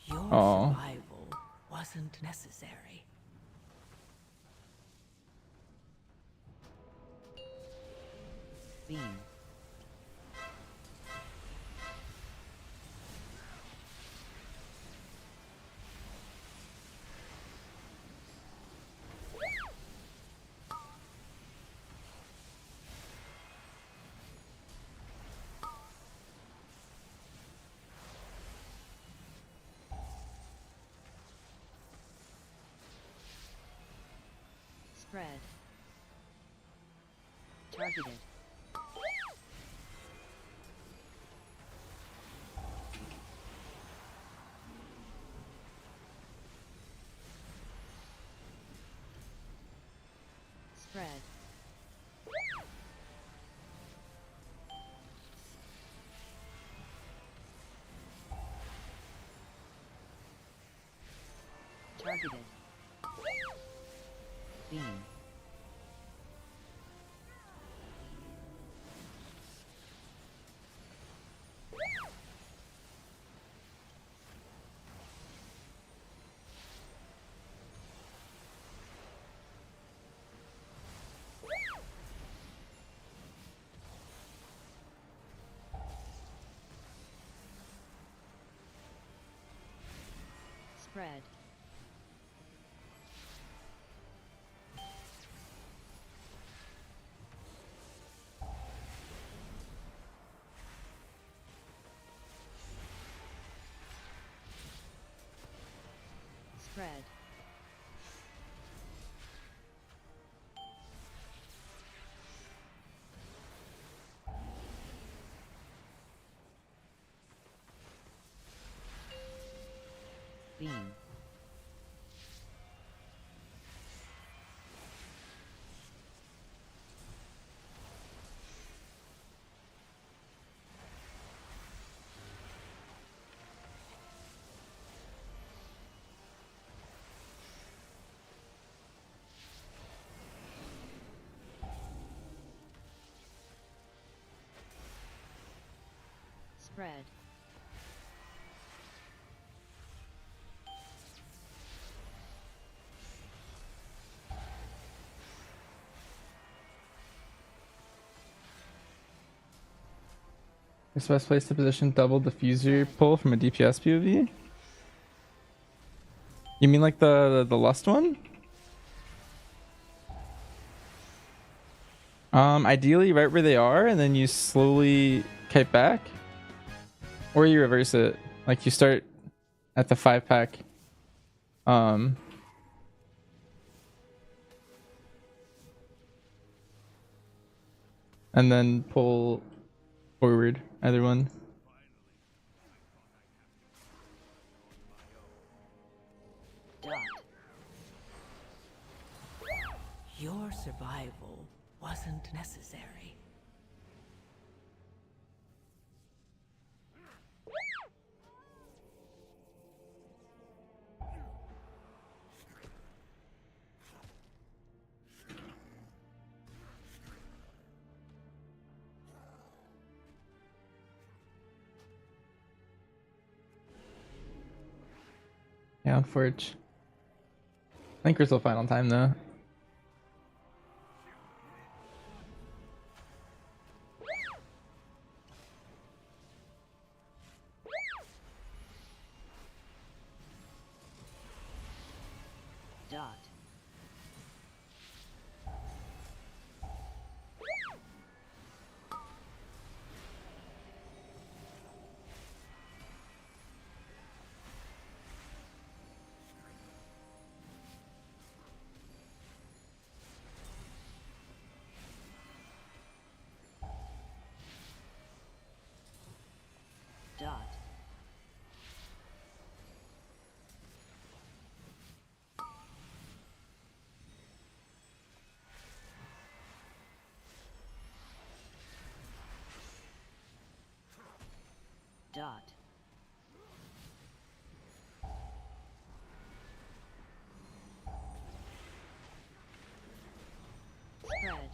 Your
Aw.
survival wasn't necessary.
Beam. Spread. Targeted. Spread. Targeted. Beam. Spread. Spread. Beam. Spread.
It's the best place to position double diffuser pull from a DPS POV. You mean like the lust one? Ideally right where they are, and then you slowly kite back, or you reverse it. Like you start at the 5-pack, and then pull forward. Either one.
Dot.
Your survival wasn't necessary.
Yeah, unfortunate. I think we're still fine on time though.
Dot. Dot. Dot. Spread.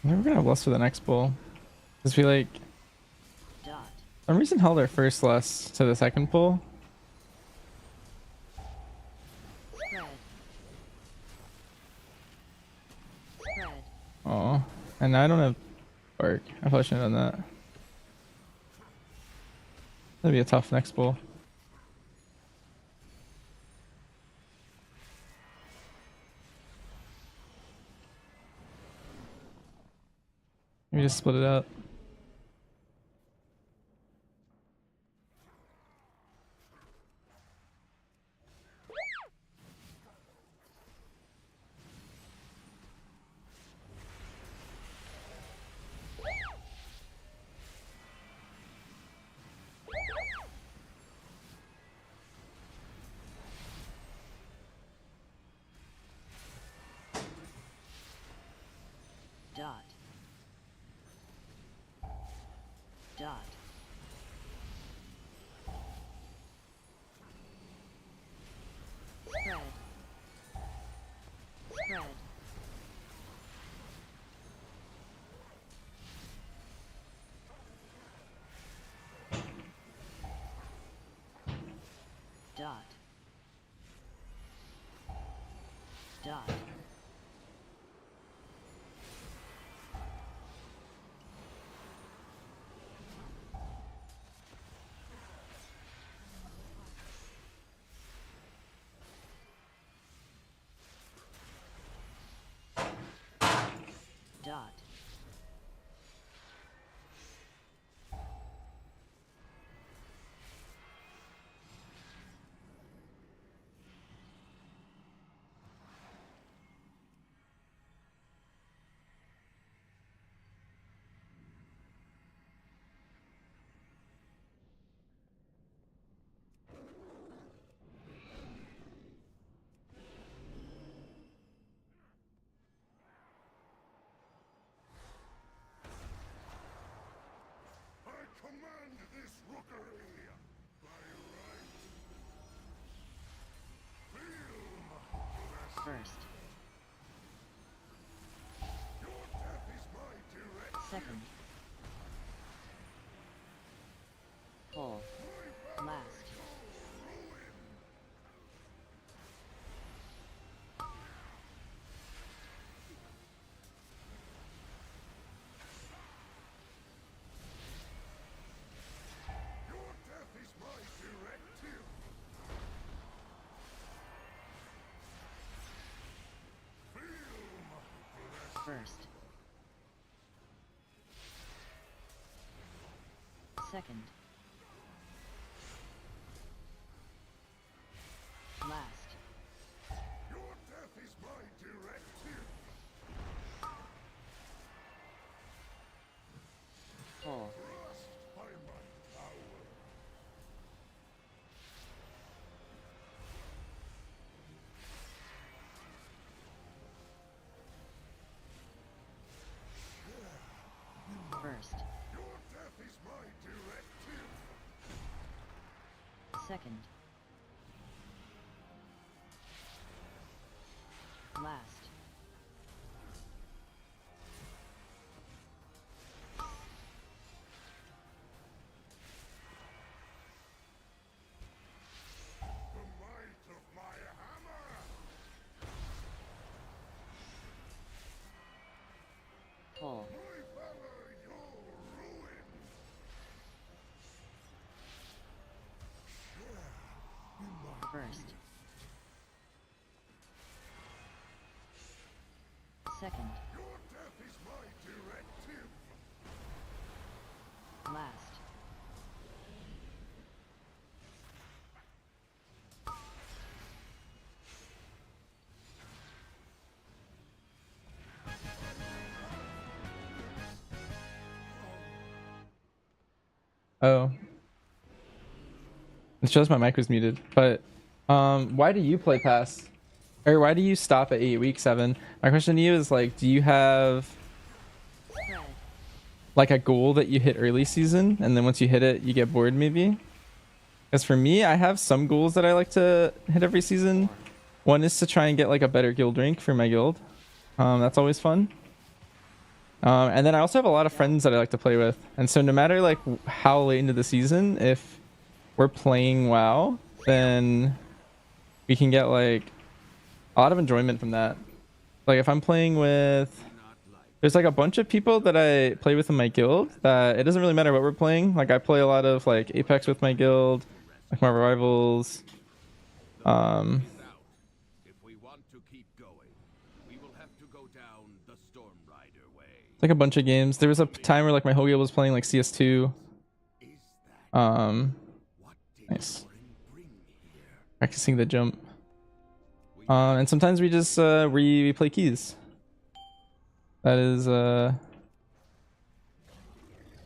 We're gonna have less for the next pull. Cause we like,
Dot.
for some reason held our first less to the second pull.
Spread. Spread.
Oh, and now I don't have bark. I probably shouldn't have done that. That'd be a tough next pull. Maybe just split it up.
Dot. Spread. Spread. Dot. Dot. Dot.
I command this rookery by right. Film.
First.
Your death is my direct.
Second. Pull. Last.
Your death is my directive. Film.
First. Second. Last.
Your death is my directive.
Pull.
Trust by my power.
First.
Your death is my directive.
Second. Last.
The might of my hammer.
Pull.
My valor, your ruin.
First. Second.
Your death is my directive.
Last.
Oh. It shows my mic was muted. But why do you play pass? Or why do you stop at 8 week 7? My question to you is like, do you have
Spread.
like a goal that you hit early season and then once you hit it you get bored maybe? Because for me, I have some goals that I like to hit every season. One is to try and get like a better guild rank for my guild. That's always fun. And then I also have a lot of friends that I like to play with. And so no matter like how late into the season, if we're playing WoW, then we can get like a lot of enjoyment from that. Like if I'm playing with, there's like a bunch of people that I play with in my guild that it doesn't really matter what we're playing. Like I play a lot of like Apex with my guild, like my rivals.
If we want to keep going, we will have to go down the Storm Rider way.
Like a bunch of games. There was a time where like my whole guild was playing like CS2. Nice. Practicing the jump. And sometimes we just we play keys. That is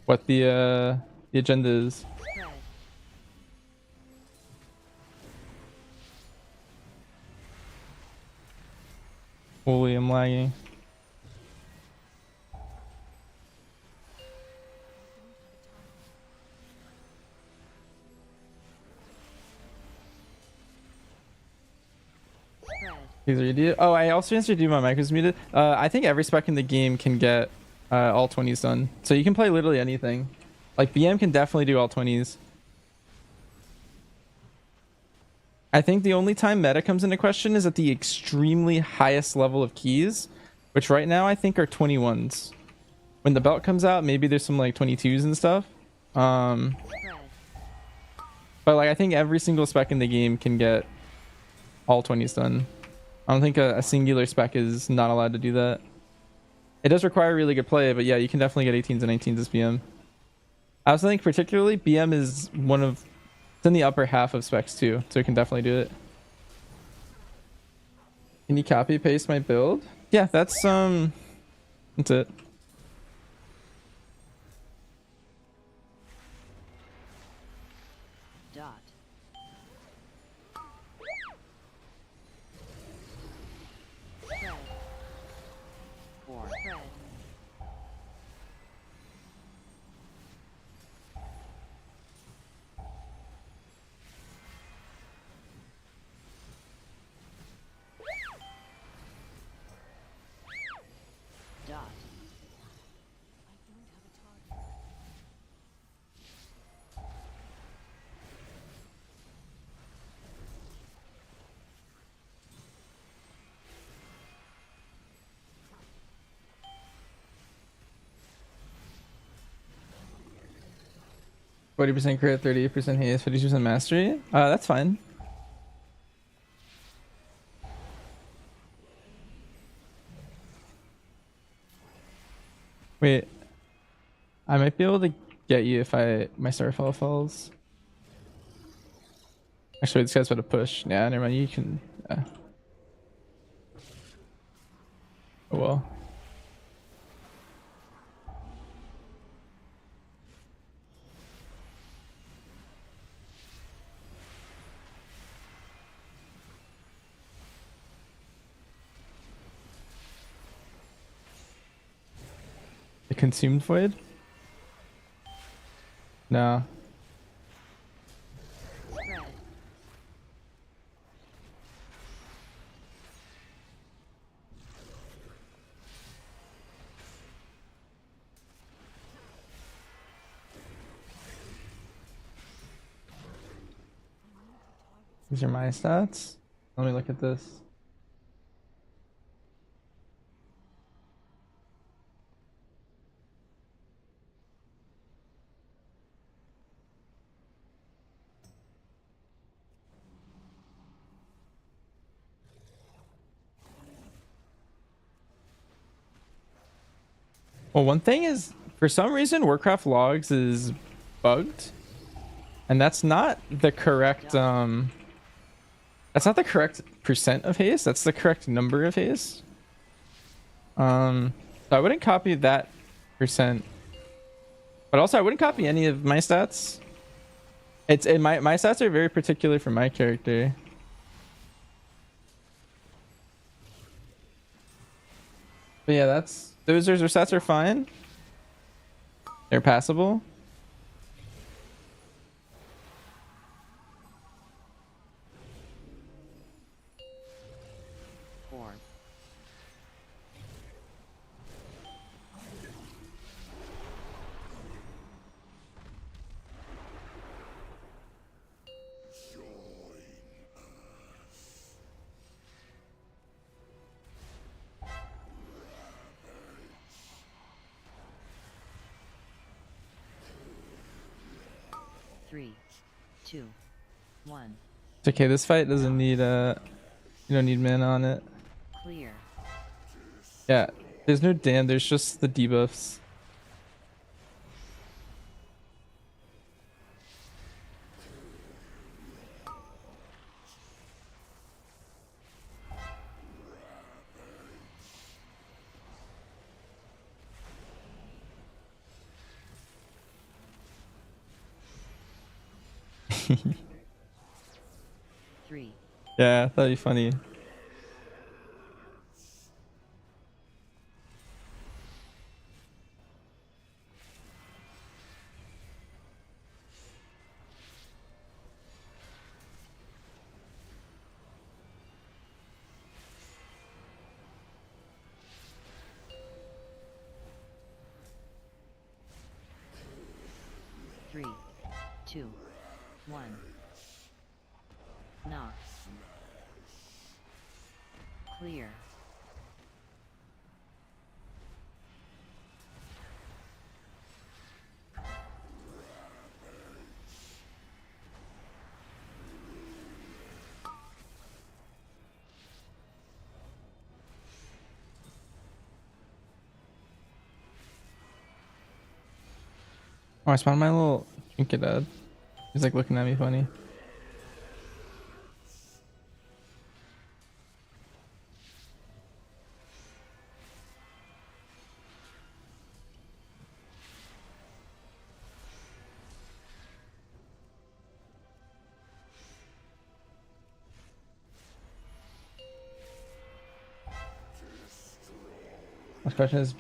what the agenda is.
Spread.
Holy, I'm lagging. Please read you. Oh, I also answered you. My mic was muted. I think every spec in the game can get all 20s done. So you can play literally anything. Like BM can definitely do all 20s. I think the only time meta comes into question is at the extremely highest level of keys, which right now I think are 21s. When the belt comes out, maybe there's some like 22s and stuff.
Spread.
But like I think every single spec in the game can get all 20s done. I don't think a singular spec is not allowed to do that. It does require really good play, but yeah, you can definitely get 18s and 19s as BM. I also think particularly BM is one of, it's in the upper half of specs too, so you can definitely do it. Can you copy paste my build? Yeah, that's it.
Dot. Spread. 4. Spread. Dot.
40% crit, 38% haste, 50% mastery. That's fine. Wait, I might be able to get you if my starfall falls. Actually, this guy's about to push. Yeah, never mind. You can. Oh well. The consumed void? No.
Spread.
These are my stats. Let me look at this. Well, one thing is, for some reason, Warcraft logs is bugged, and that's not the correct that's not the correct percent of haste. That's the correct number of haste. So I wouldn't copy that percent, but also I wouldn't copy any of my stats. My stats are very particular for my character. But yeah, those stats are fine. They're passable.
Three, two, one.
It's okay. This fight doesn't need you don't need mana on it.
Clear.
Yeah, there's no damn. There's just the debuffs.
Three.
Yeah, that'd be funny.
3, 2, 1. Knock. Clear.
Oh, I spawned my little trinket dad. He's like looking at me funny. My question is,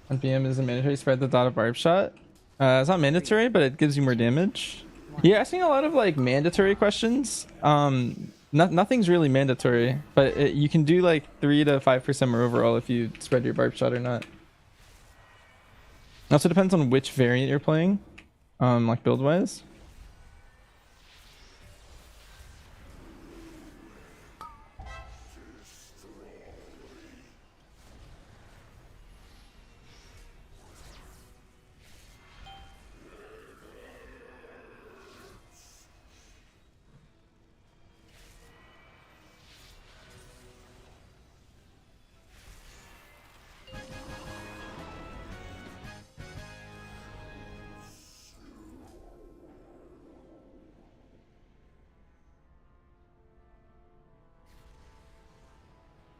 on BM is it mandatory to spread the dot of barb shot? It's not mandatory, but it gives you more damage. You're asking a lot of like mandatory questions. Nothing's really mandatory, but you can do like 3 to 5% more overall if you spread your barb shot or not. It also depends on which variant you're playing, like build wise.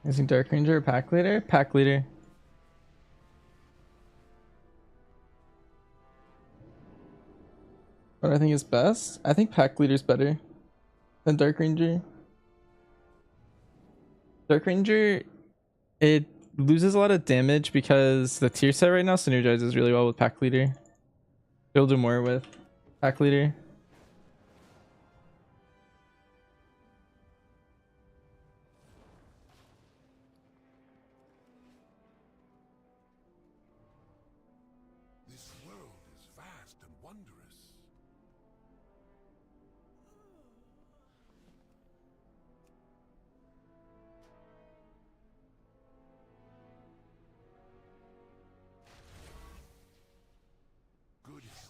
Using Dark Ranger or Pack Leader? Pack Leader. What I think is best? I think Pack Leader's better than Dark Ranger. Dark Ranger, it loses a lot of damage because the tier set right now synergizes really well with Pack Leader. You'll do more with Pack Leader.
This world is vast and wondrous.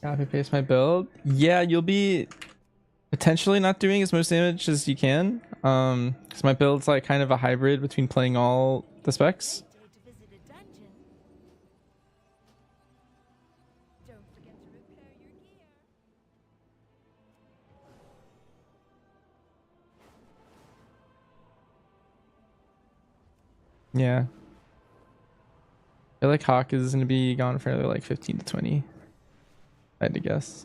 Copy paste my build. Yeah, you'll be potentially not doing as much damage as you can. Because my build's like kind of a hybrid between playing all the specs.
Great day to visit a dungeon. Don't forget to repair your gear.
Yeah. I feel like Hawk is gonna be gone for like 15 to 20. I had to guess.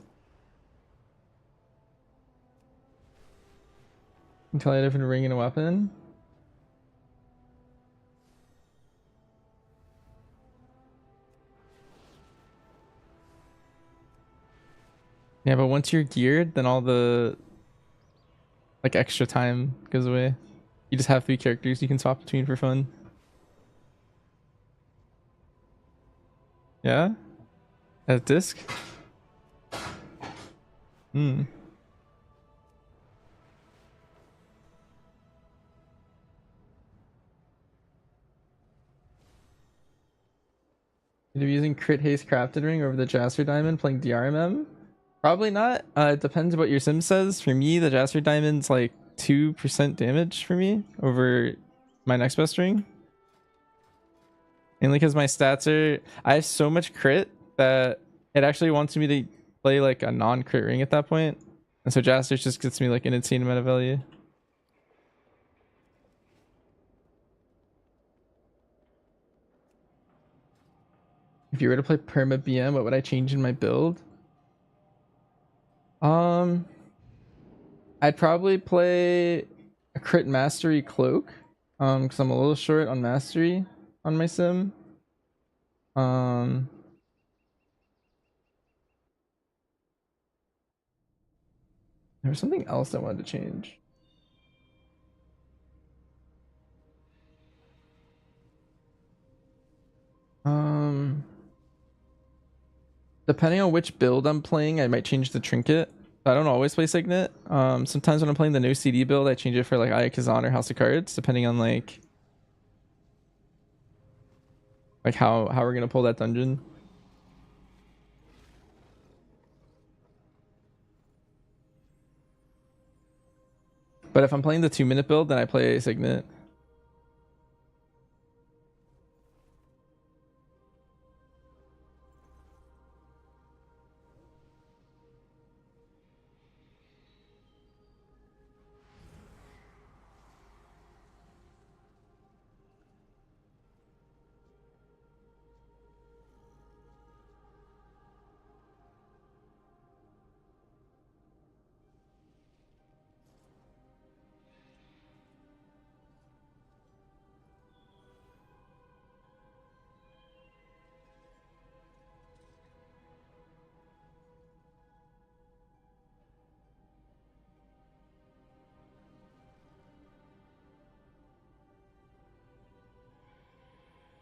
Until I had a different ring and a weapon. Yeah, but once you're geared, then all the like extra time goes away. You just have 3 characters you can swap between for fun. Yeah? At disc? Hmm. You'd be using Crit Haste Crafted Ring over the Jaster Diamond playing DRMM? Probably not. It depends what your sim says. For me, the Jaster Diamond's like 2% damage for me over my next best ring. Mainly because my stats are... I have so much crit that it actually wants me to play like a non-crit ring at that point. And so Jaster just gets me like an insane amount of value. If you were to play Perma BM, what would I change in my build? I'd probably play a crit mastery cloak. Because I'm a little short on mastery on my sim. There was something else I wanted to change. Depending on which build I'm playing, I might change the trinket. I don't always play Signet. Sometimes when I'm playing the no CD build, I change it for like Aya Kazan or House of Cards, depending on like how we're gonna pull that dungeon. But if I'm playing the 2-minute build, then I play Signet.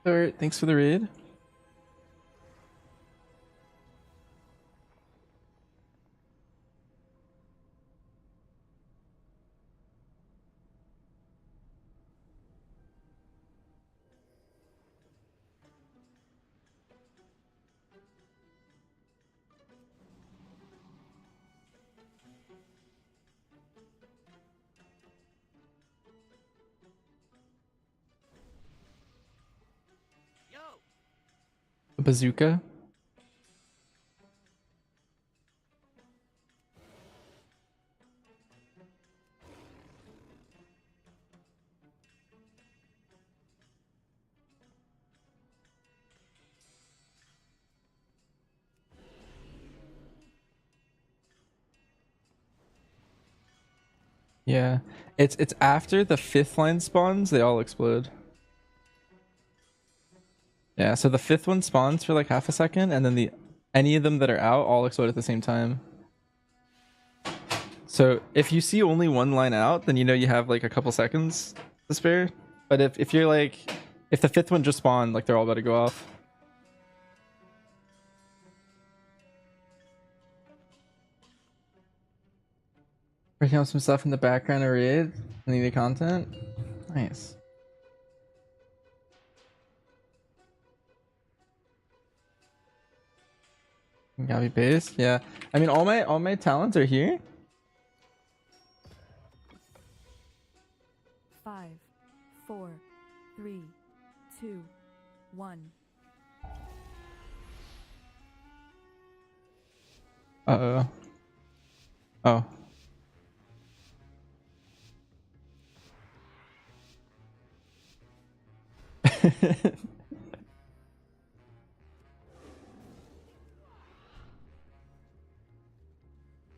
Alright, thanks for the raid. A bazooka. Yeah, it's after the 5th line spawns, they all explode. Yeah, so the 5th one spawns for like half a second, and then any of them that are out all explode at the same time. So if you see only one line out, then you know you have like a couple seconds to spare. But if you're like, if the 5th one just spawned, like they're all about to go off. Breaking up some stuff in the background of raid. Any new content? Nice. Gabi base, yeah. I mean, all my talents are here.
5, 4, 3, 2, 1.
Uh-oh. Oh.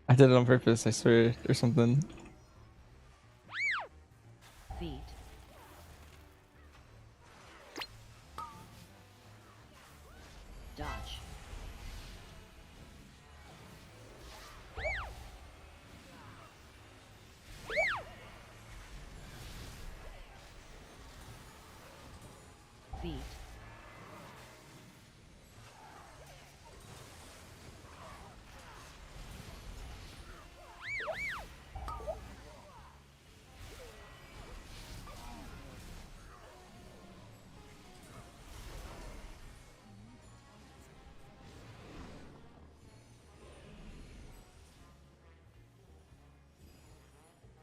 I did it on purpose, I swear, or something.
Feet. Dodge. Feet.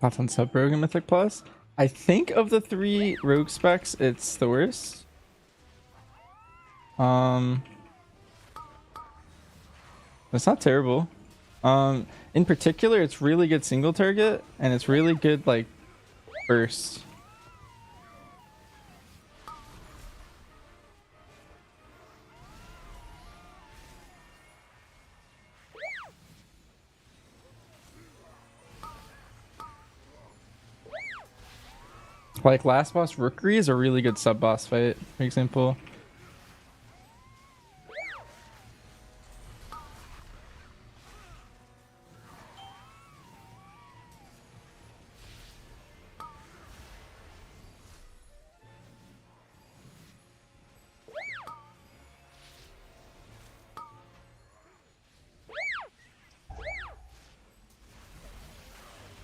Thoughts on sub rogue and Mythic Plus? I think of the 3 rogue specs, it's the worst. It's not terrible. In particular, it's really good single target, and it's really good like burst. Like last boss Rookery is a really good sub boss fight, for example.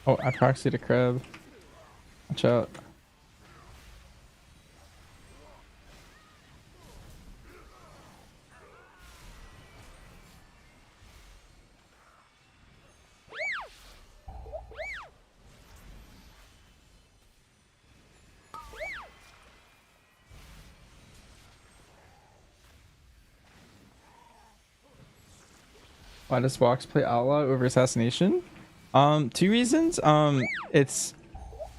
Oh, I proxied a crab. Watch out. Why does Vox play Outlaw over Assassination? Two reasons. It's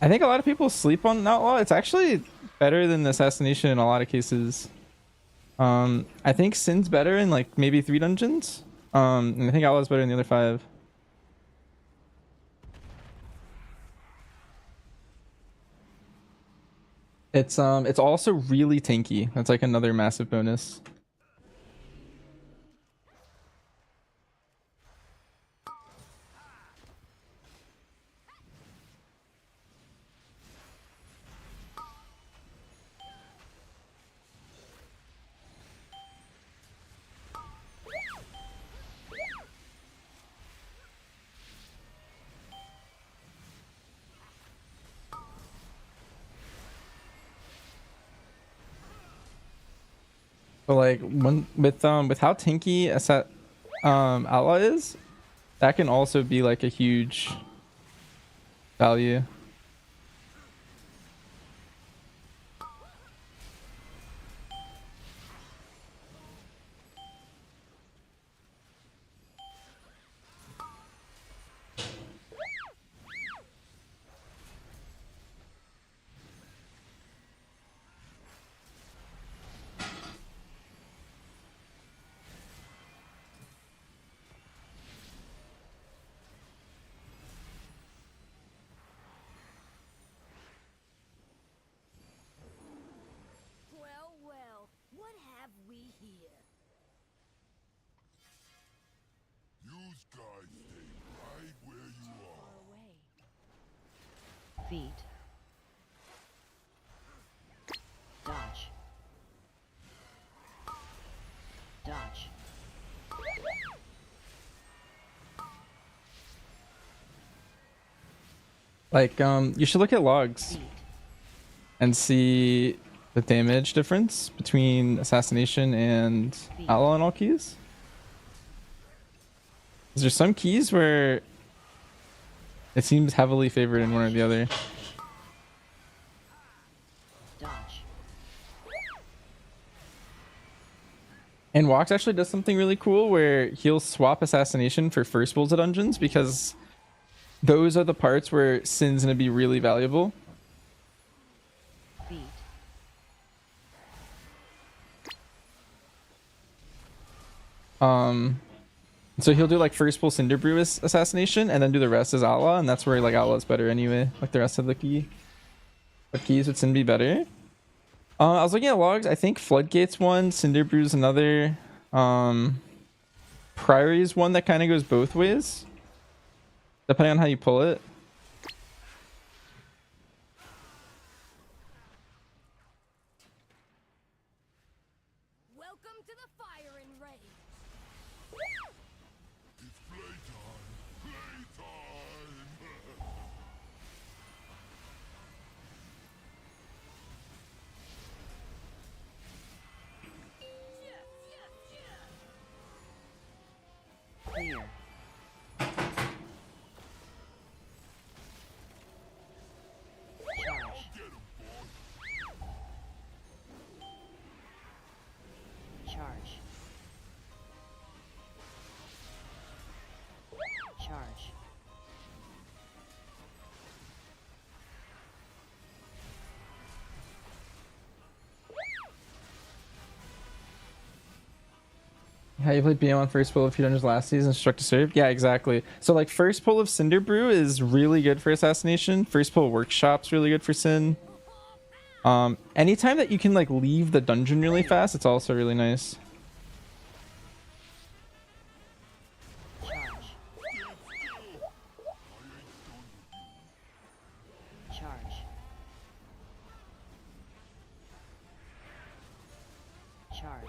I think a lot of people sleep on Outlaw. It's actually better than Assassination in a lot of cases. I think Sin's better in like maybe 3 dungeons. And I think Outlaw's better in the other 5. It's also really tanky. That's like another massive bonus. But like when with how tanky a set Outlaw is, that can also be like a huge value.
Well, well, what have we here?
Use guys stay right where you are.
Away. Feet. Dodge. Dodge.
Like you should look at logs
Feet.
and see the damage difference between Assassination and Outlaw in all keys. Is there some keys where it seems heavily favored in one or the other?
Dodge.
And Wax actually does something really cool where he'll swap Assassination for first pulls of dungeons because those are the parts where Sin's gonna be really valuable.
Feet.
So he'll do like first pull Cinder Brew as Assassination and then do the rest as Outlaw, and that's where like Outlaw's better anyway, like the rest of the key. But keys would Sin be better? I was looking at logs. I think Floodgate's one, Cinder Brew's another. Priory's one that kind of goes both ways, depending on how you pull it.
Welcome to the firing range.
It's playtime. Playtime.
Clear. Charge. Charge. Charge.
How you played BM on first pull of 2 dungeons last season, struck to serve? Yeah, exactly. So like first pull of Cinder Brew is really good for Assassination. First pull Workshop's really good for Sin. Anytime that you can like leave the dungeon really fast, it's also really nice.
Charge. Charge. Charge.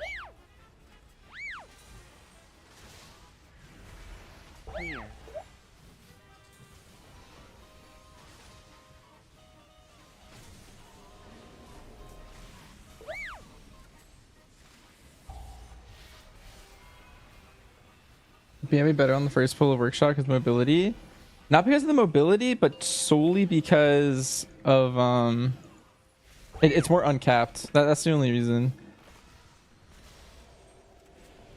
Clear.
BM better on the first pull of workshop because mobility. Not because of the mobility, but solely because of it's more uncapped. That's the only reason.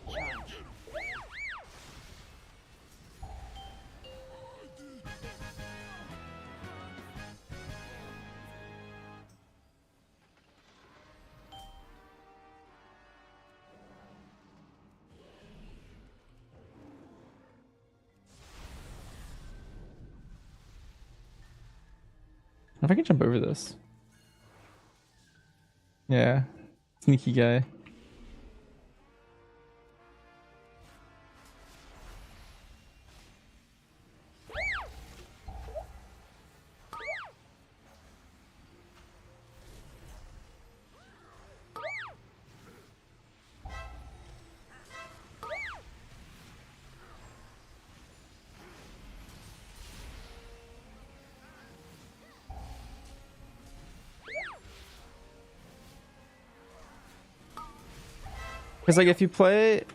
Charge.
If I can jump over this. Yeah. Sneaky guy. Because like if you play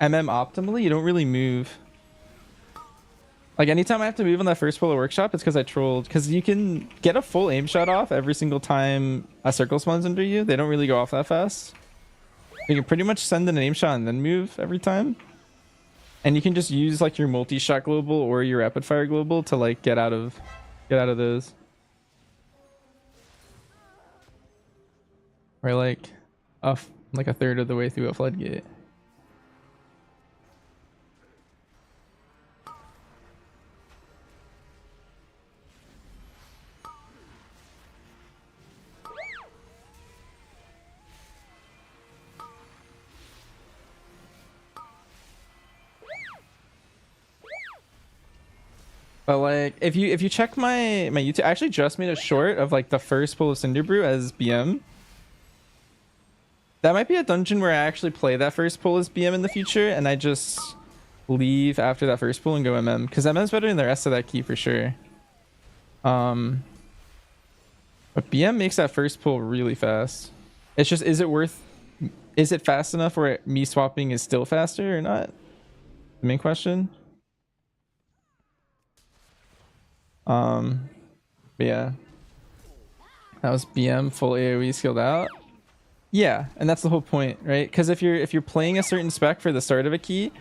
MM optimally, you don't really move. Like anytime I have to move on that first pull of workshop, it's because I trolled. Because you can get a full aim shot off every single time a circle spawns under you. They don't really go off that fast. You can pretty much send in an aim shot and then move every time. And you can just use like your multi-shot global or your rapid fire global to like get out of those. Or like a third of the way through a floodgate. But like if you check my YouTube, I actually just made a short of like the first pull of Cinderbrew as BM. That might be a dungeon where I actually play that first pull as BM in the future, and I just leave after that first pull and go MM, because MM's better than the rest of that key for sure. But BM makes that first pull really fast. It's just, is it fast enough where me swapping is still faster or not? The main question. But yeah, that was BM full AoE skilled out. Yeah, and that's the whole point, right? Because if you're playing a certain spec for the start of a key,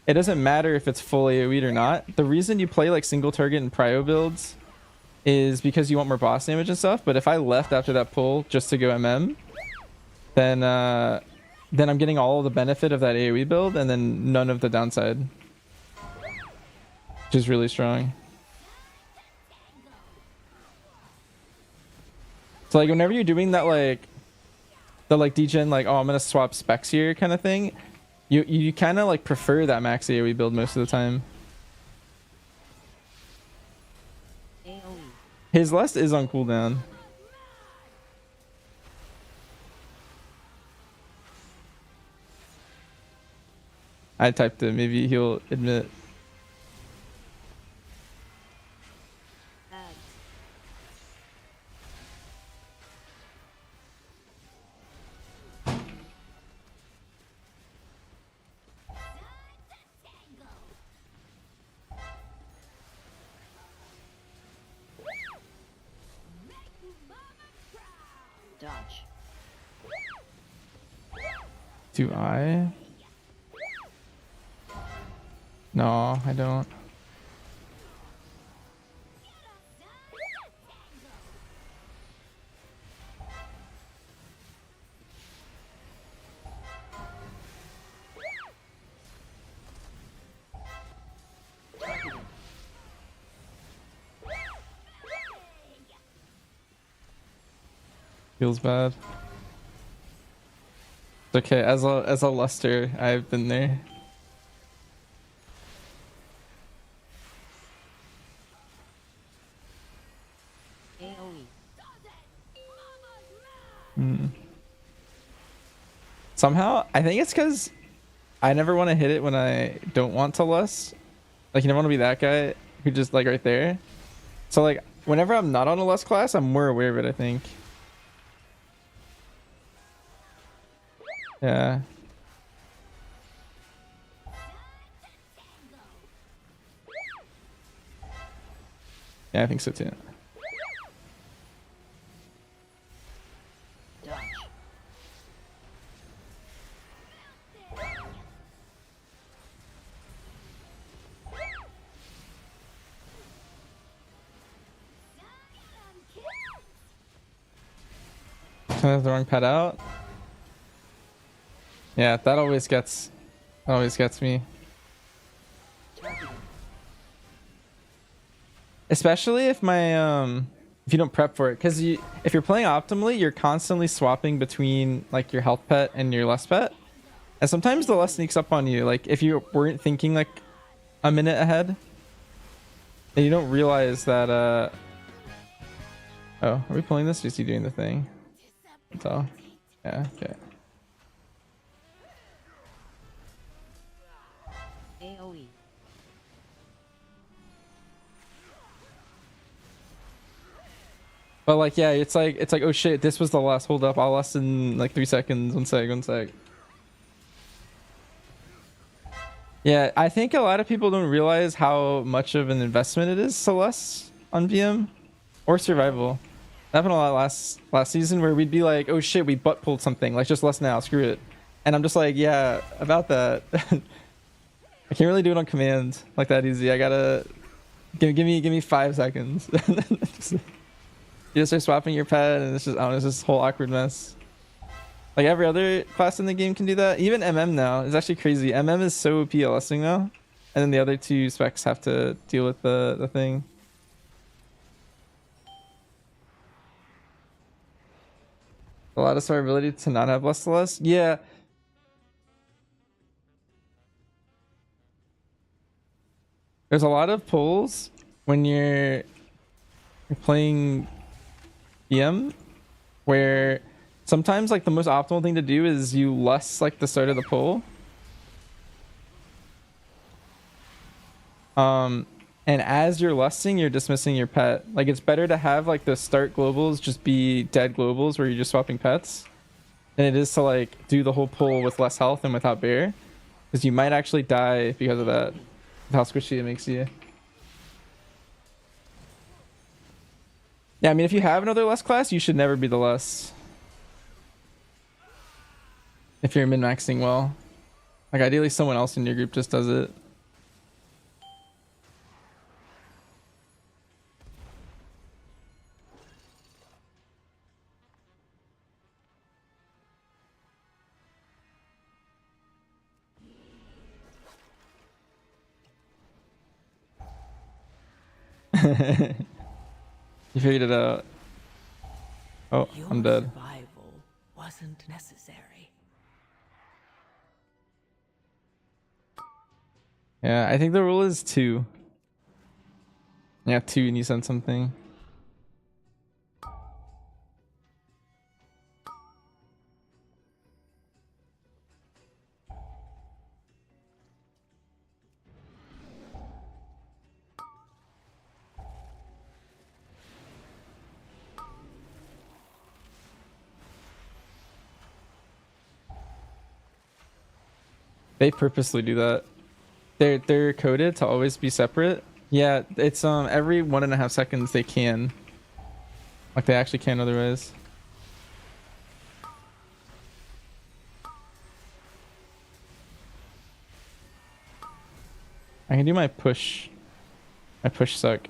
it doesn't matter if it's full AoE or not. The reason you play like single target and prio builds is because you want more boss damage and stuff. But if I left after that pull just to go MM, then I'm getting all of the benefit of that AoE build and then none of the downside, which is really strong. So like whenever you're doing that like the like degen like, oh, I'm gonna swap specs here kind of thing, you kind of like prefer that max AoE build most of the time.
AoE.
His lust is on cooldown. I typed it, maybe he'll admit.
Dodge.
Do I? No, I don't. Feels bad. It's okay, as a luster, I've been there.
AoE.
Somehow, I think it's because I never want to hit it when I don't want to lust. Like, you never want to be that guy who just like right there. So like, whenever I'm not on a lust class, I'm more aware of it, I think. Yeah. Yeah, I think so too.
Dodge.
The wrong pet out. Yeah, that always gets me.
Targeting.
Especially if my if you don't prep for it, because if you're playing optimally, you're constantly swapping between like your health pet and your less pet, and sometimes the less sneaks up on you. Like if you weren't thinking like a minute ahead, and you don't realize that. Oh, are we pulling this? Or is he doing the thing? That's all. Yeah. Okay.
AoE.
But like, yeah, it's like oh shit, this was the last hold up. I'll last in like 3 seconds. One sec. Yeah, I think a lot of people don't realize how much of an investment it is Celeste on VM or survival. That happened a lot last season where we'd be like, oh shit, we butt pulled something. Like just less now, screw it. And I'm just like, yeah, about that. I can't really do it on command like that easy. I gotta give me 5 seconds. You just start swapping your pet, and it's just, I don't know, it's this whole awkward mess. Like every other class in the game can do that. Even MM now is actually crazy. MM is so OP at LSing now, and then the other two specs have to deal with the thing. A lot of survivability to not have less to less. Yeah. There's a lot of pulls when you're playing VM where sometimes like the most optimal thing to do is you less like the start of the pull. And as you're lusting, you're dismissing your pet. Like it's better to have like the start globals just be dead globals where you're just swapping pets than it is to like do the whole pull with less health and without bear, because you might actually die because of that, how squishy it makes you. Yeah, I mean if you have another less class, you should never be the less if you're min-maxing well. Like ideally someone else in your group just does it. You figured it out. Oh,
Your
I'm dead.
survival wasn't necessary.
Yeah, I think the rule is 2. Yeah, 2 and you send something. They purposely do that. They're coded to always be separate. Yeah, it's every 1.5 seconds they can. Like they actually can otherwise. I can do my push. My push suck.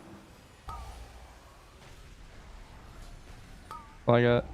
All I got.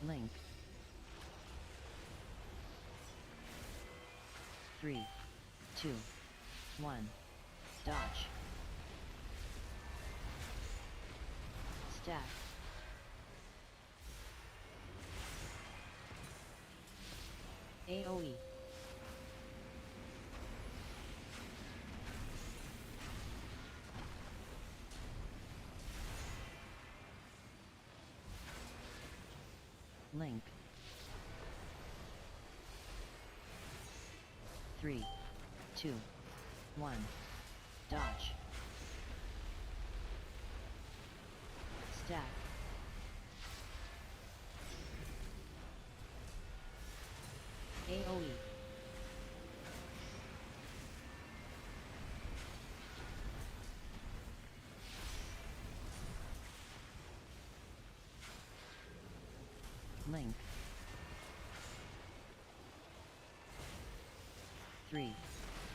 Link. 3, 2, 1. Dodge. Stack. AoE. Link. 3, 2, 1. Dodge. Stack. AoE. Link. 3,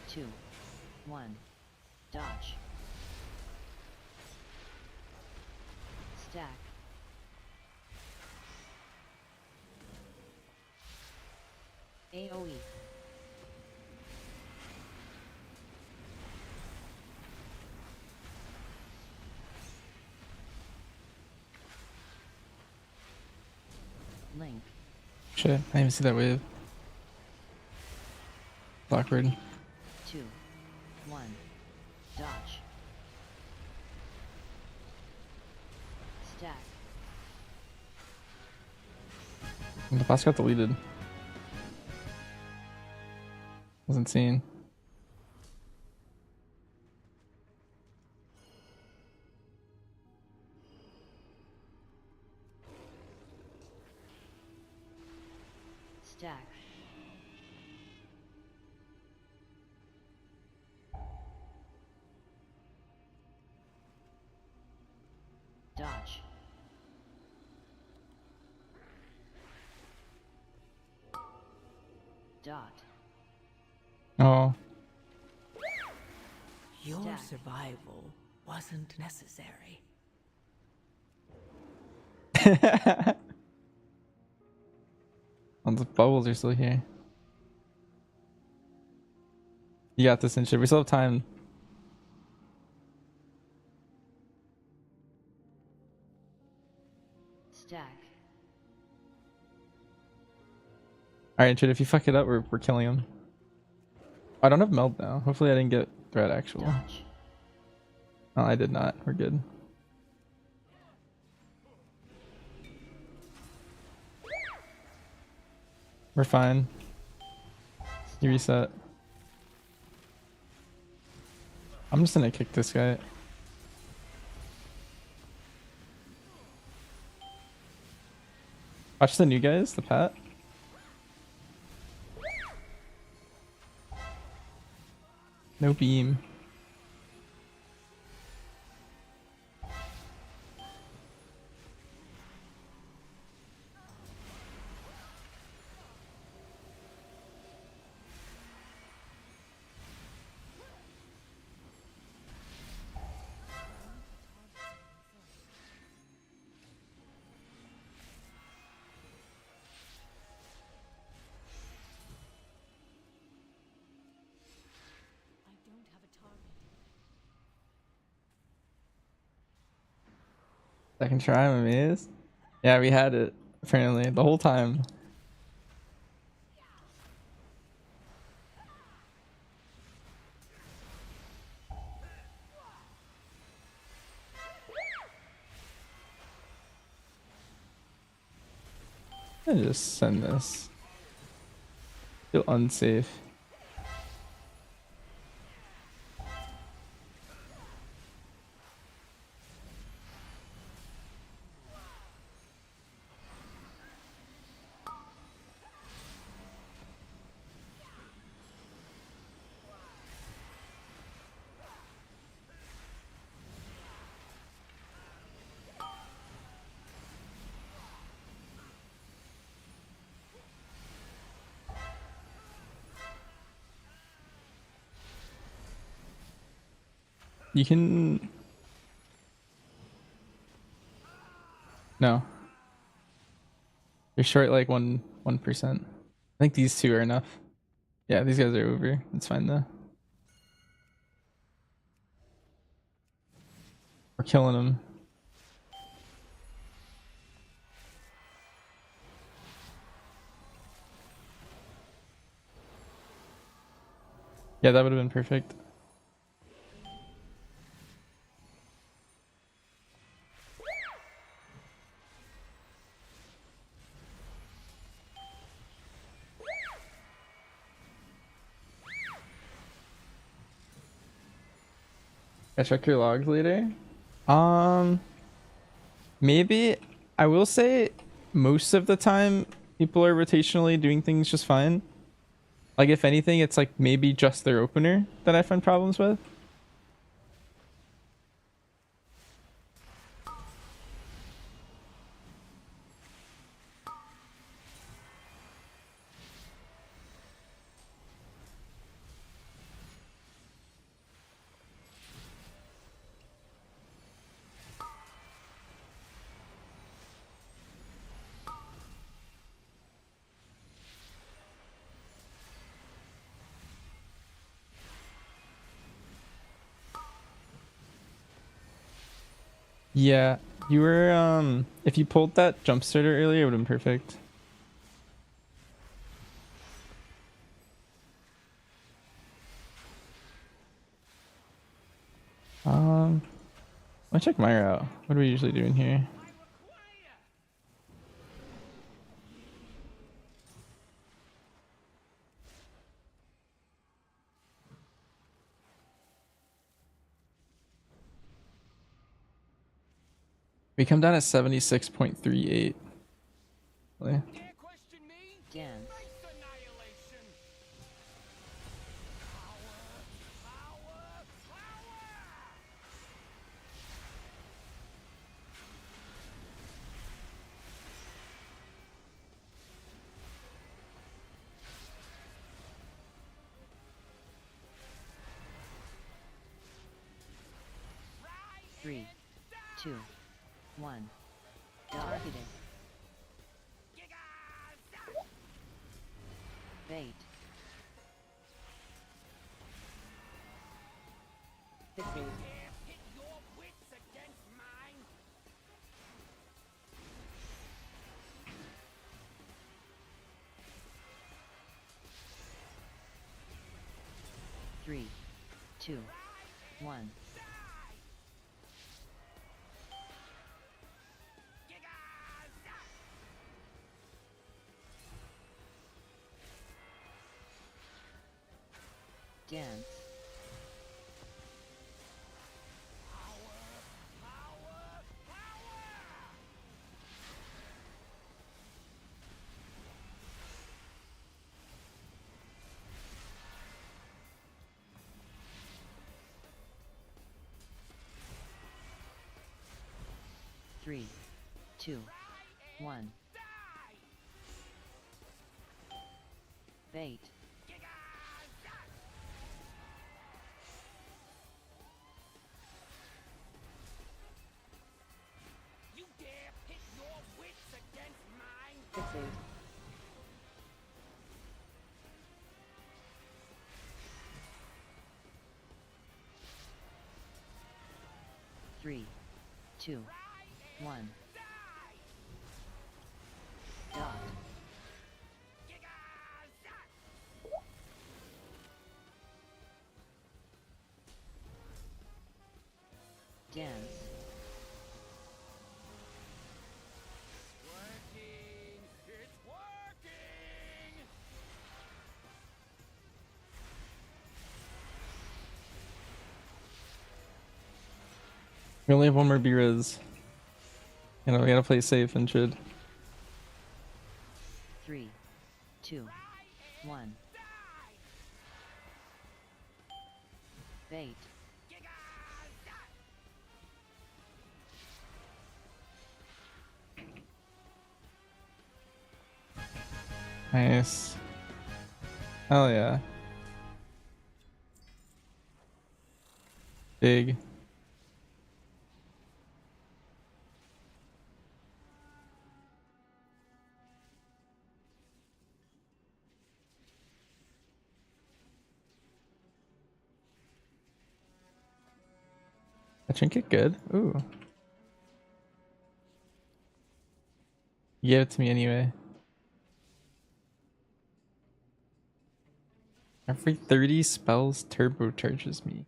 2, 1. Dodge. Stack. AoE. Link.
Shit, I didn't even see that wave. Awkward.
2, 1. Dodge. Stack.
The boss got deleted. Wasn't seen.
Stack. Dodge. Dot.
Oh.
Your
Stack.
survival wasn't necessary.
Oh, the bubbles are still here. You got this and shit. We still have time.
Stack.
Alright, shit, if you fuck it up, we're killing him. I don't have meld now. Hopefully I didn't get threat actual.
Dodge.
Oh, I did not. We're good. We're fine. You reset. I'm just gonna kick this guy. Watch the new guys, the Pat. No beam.
I don't have a target.
Second try, I'm amazed. Yeah, we had it, apparently, the whole time. I just send this. Feel unsafe. You can... No. You're short like 1%. I think these two are enough. Yeah, these guys are over. It's fine though. We're killing them. Yeah, that would have been perfect. I check your logs later. Um, maybe I will say most of the time people are rotationally doing things just fine. Like if anything, it's like maybe just their opener that I find problems with. Yeah, you were if you pulled that jump starter earlier, it would have been perfect. I'll check my route. What are we usually doing here? We come down at 76.38. Really?
Dance. Three, two, one. Targeted. Bait. Fixing. Three, two, one. Dance. Three, two, one. Bait. Fixing. Three, two, one. Dot. Dance.
We only have one more B-Res. You know, we gotta play safe and should.
Three, two, one. Bait.
Nice. Hell yeah. Big. A trinket good? Ooh. You gave it to me anyway. Every 30 spells turbocharges me.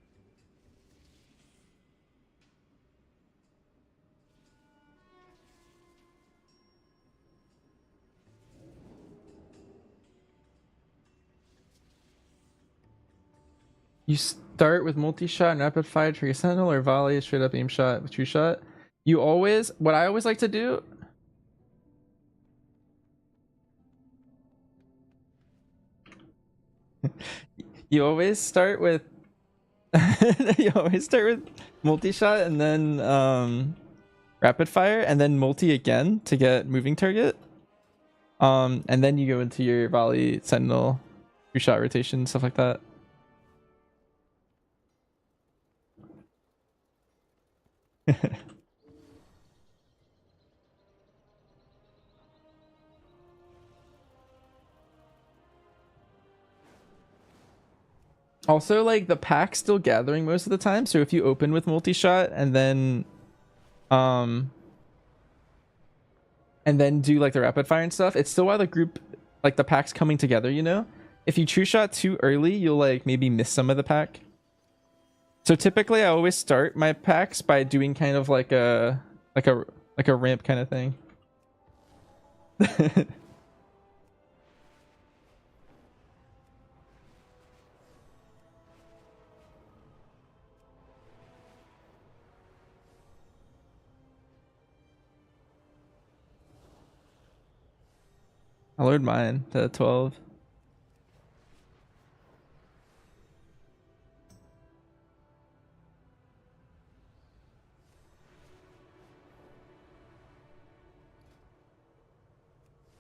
You start with multi-shot and rapid fire trigger sentinel or volley straight up aim shot with true shot. You always, what I always like to do, you always start with you always start with multi-shot and then rapid fire and then multi again to get moving target. And then you go into your volley sentinel true shot rotation, stuff like that. Also, like the pack's still gathering most of the time, so if you open with multi-shot and then do like the rapid fire and stuff, it's still while the group, like the pack's coming together, you know? If you true shot too early, you'll like maybe miss some of the pack. So typically I always start my packs by doing kind of like a ramp kind of thing. I lowered mine to 12.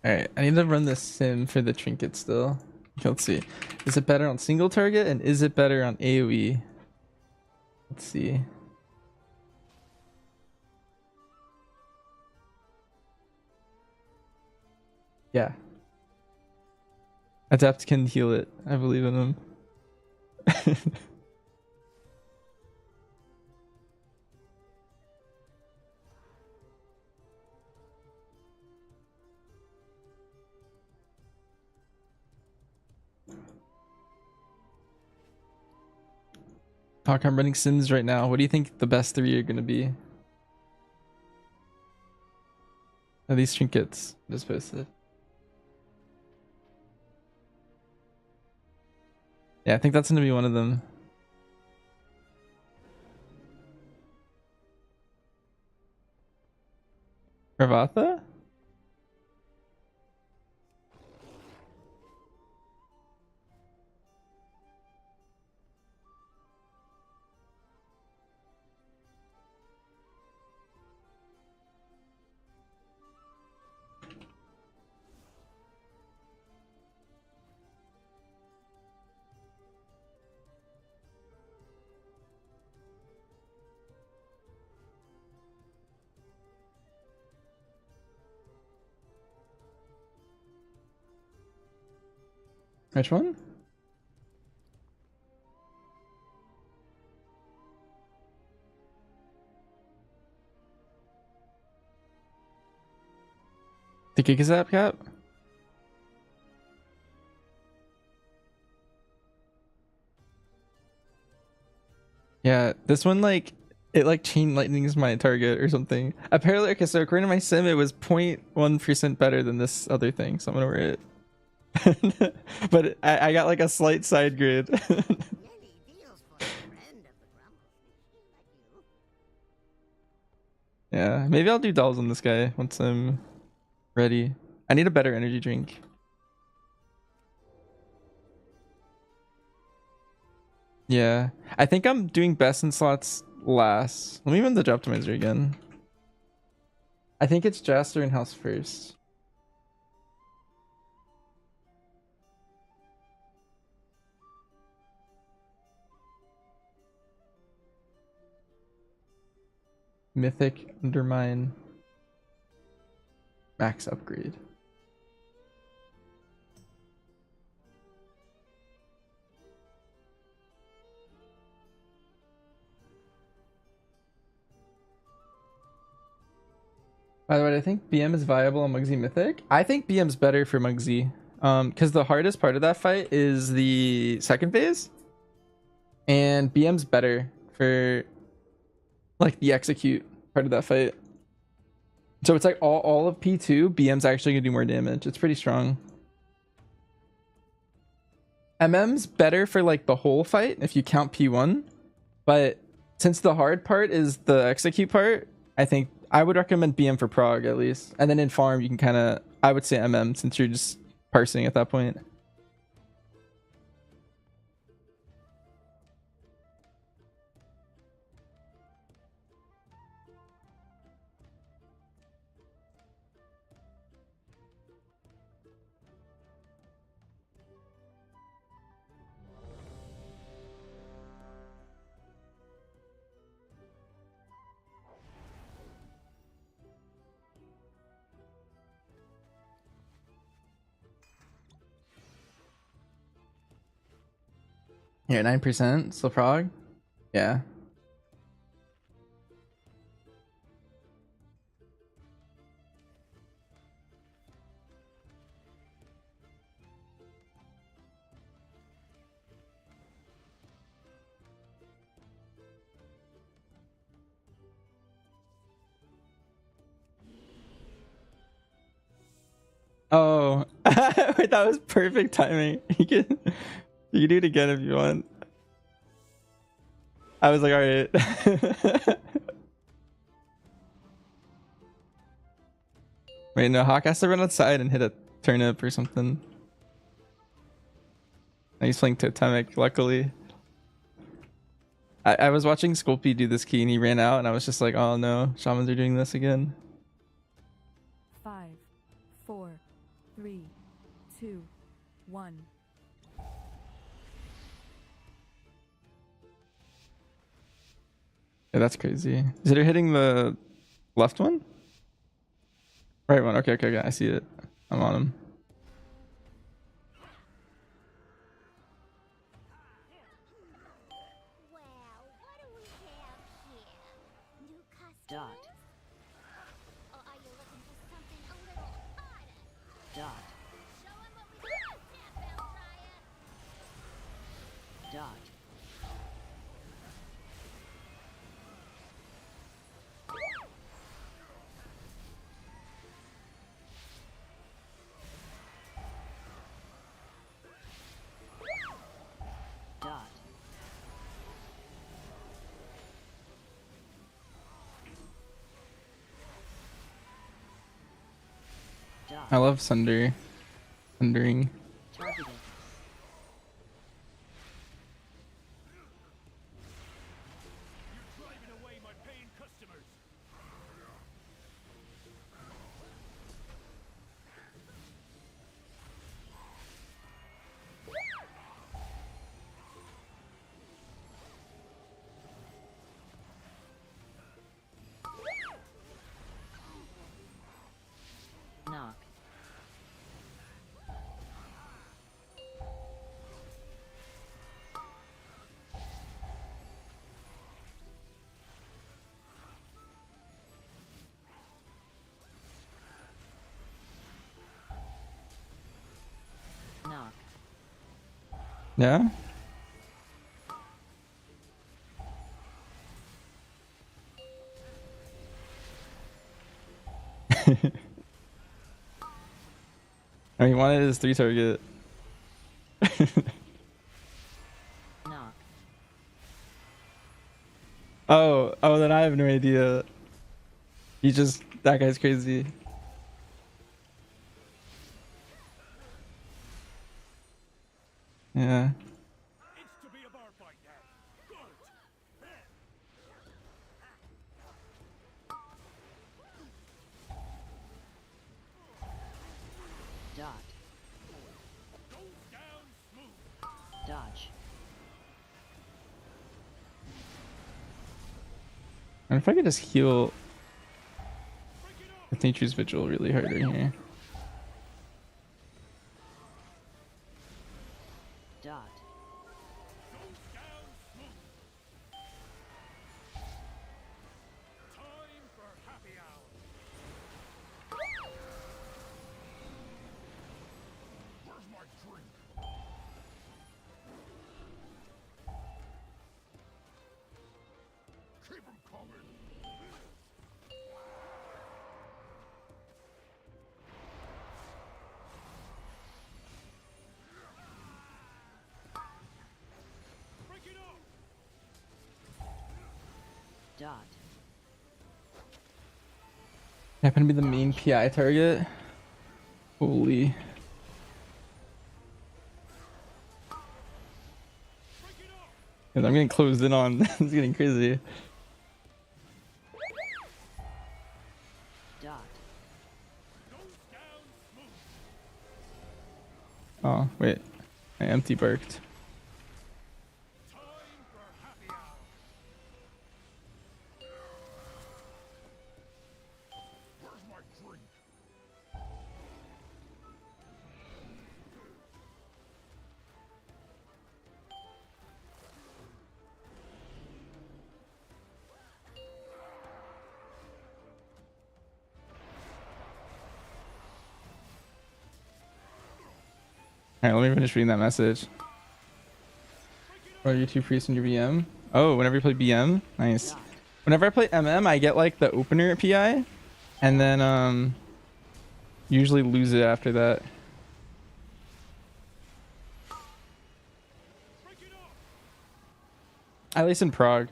Alright, I need to run this sim for the trinket still. Let's see. Is it better on single target and is it better on AoE? Let's see. Yeah. Adapt can heal it. I believe in him. Fuck, I'm running sims right now. What do you think the best 3 are gonna be? Are these trinkets just posted? Yeah, I think that's gonna be one of them. Ravatha? Which one? The Gigazap cap? Yeah, this one like it like chain lightnings my target or something. Apparently, okay, so according to my sim, it was 0.1% better than this other thing, so I'm gonna wear it. But I got like a slight side grid. Yeah, maybe I'll do dolls on this guy once I'm ready. I need a better energy drink. Yeah, I think I'm doing best in slots last. Let me run the job optimizer again. I think it's Jaster in house first. Mythic, undermine, max upgrade. By the way, I think BM is viable on Mugsy Mythic. I think BM's better for Mugsy. Because the hardest part of that fight is the second phase, and BM's better for like the execute part of that fight. So it's like all of P2, BM's actually gonna do more damage. It's pretty strong. MM's better for like the whole fight if you count P1, but since the hard part is the execute part, I think I would recommend BM for Prague at least. And then in farm, you can kind of, I would say MM since you're just parsing at that point. Here, 9%, still Prague? Yeah. Oh, wait, that was perfect timing. You can do it again if you want. I was like, all right. Wait, no, Hawk has to run outside and hit a turnip or something. No, he's playing totemic, luckily. I was watching Sculpey do this key and he ran out and I was just like, oh no, shamans are doing this again.
5, 4, 3, 2, 1.
Yeah, that's crazy. Is it hitting the left one? Right one. Okay, okay, okay. I see it. I'm on him.
Dot. Dot. Dot. Dot. Dot.
I love Sundering.
Targeted.
You're driving away my paying customers.
Knock. Knock.
Yeah? I mean, he wanted his 3 target.
Knock.
Oh, then I have no idea. He just, that guy's crazy. Yeah.
It's to be a bar fight now. Good.
Dot.
Goes down smooth.
Dodge.
And if I could just heal with Nature's Vigil really hard right here.
Dot.
Goes down smooth. Time for happy hour.
Dot.
Happen to be the main PI target. Holy. I'm getting closed in on. It's getting crazy.
Dot.
Oh, wait. I empty barked.
Where's my drink?
Alright, let me finish reading that message. Are you two priests in your BM? Oh, whenever you play BM? Nice. Whenever I play MM, I get like the opener PI. And then usually lose it after that. At least in Prague.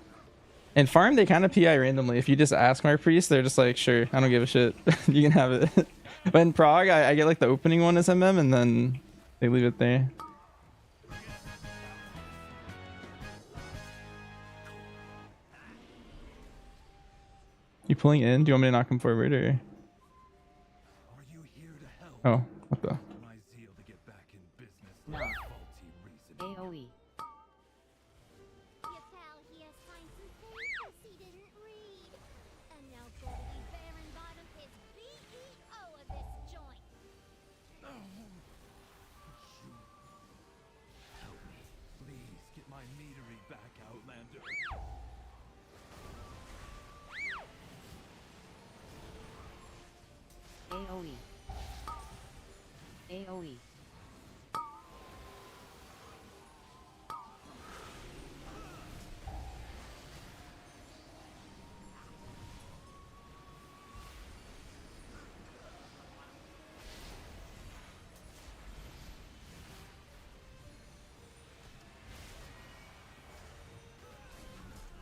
In Farm, they kind of PI randomly. If you just ask my priest, they're just like, sure, I don't give a shit. You can have it. But in Prague, I get like the opening one as MM and then they leave it there. You pulling in? Do you want me to knock him forward or?
Are you here to help?
Oh, what the?
My zeal to get back in business
No.
for faulty reason.
AoE.
Your pal here signed some papers he didn't read. And now gotta be bearing bottom is BEO of this joint.
Help me. Please get my meadery back, Outlander.
AoE. AoE.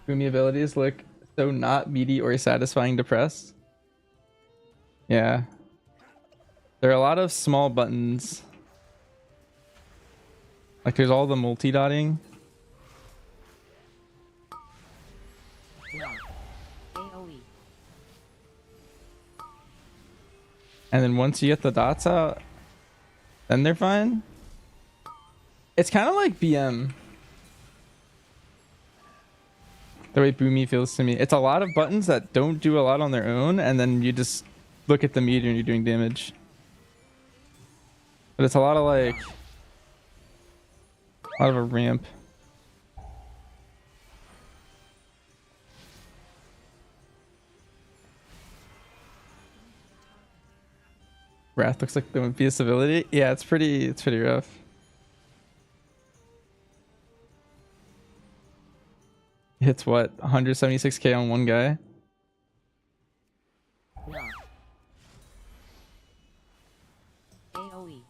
Boomy abilities look so not meaty or satisfying to press. Yeah. There are a lot of small buttons. Like there's all the multi-dotting.
No. AoE.
And then once you get the dots out, then they're fine. It's kind of like BM. The way Boomy feels to me. It's a lot of buttons that don't do a lot on their own, and then you just look at the meter and you're doing damage. But it's a lot of like... a lot of a ramp. Wrath looks like the Wimpy's ability. Yeah, it's pretty rough. Hits what? 176k on one guy?
No. AoE.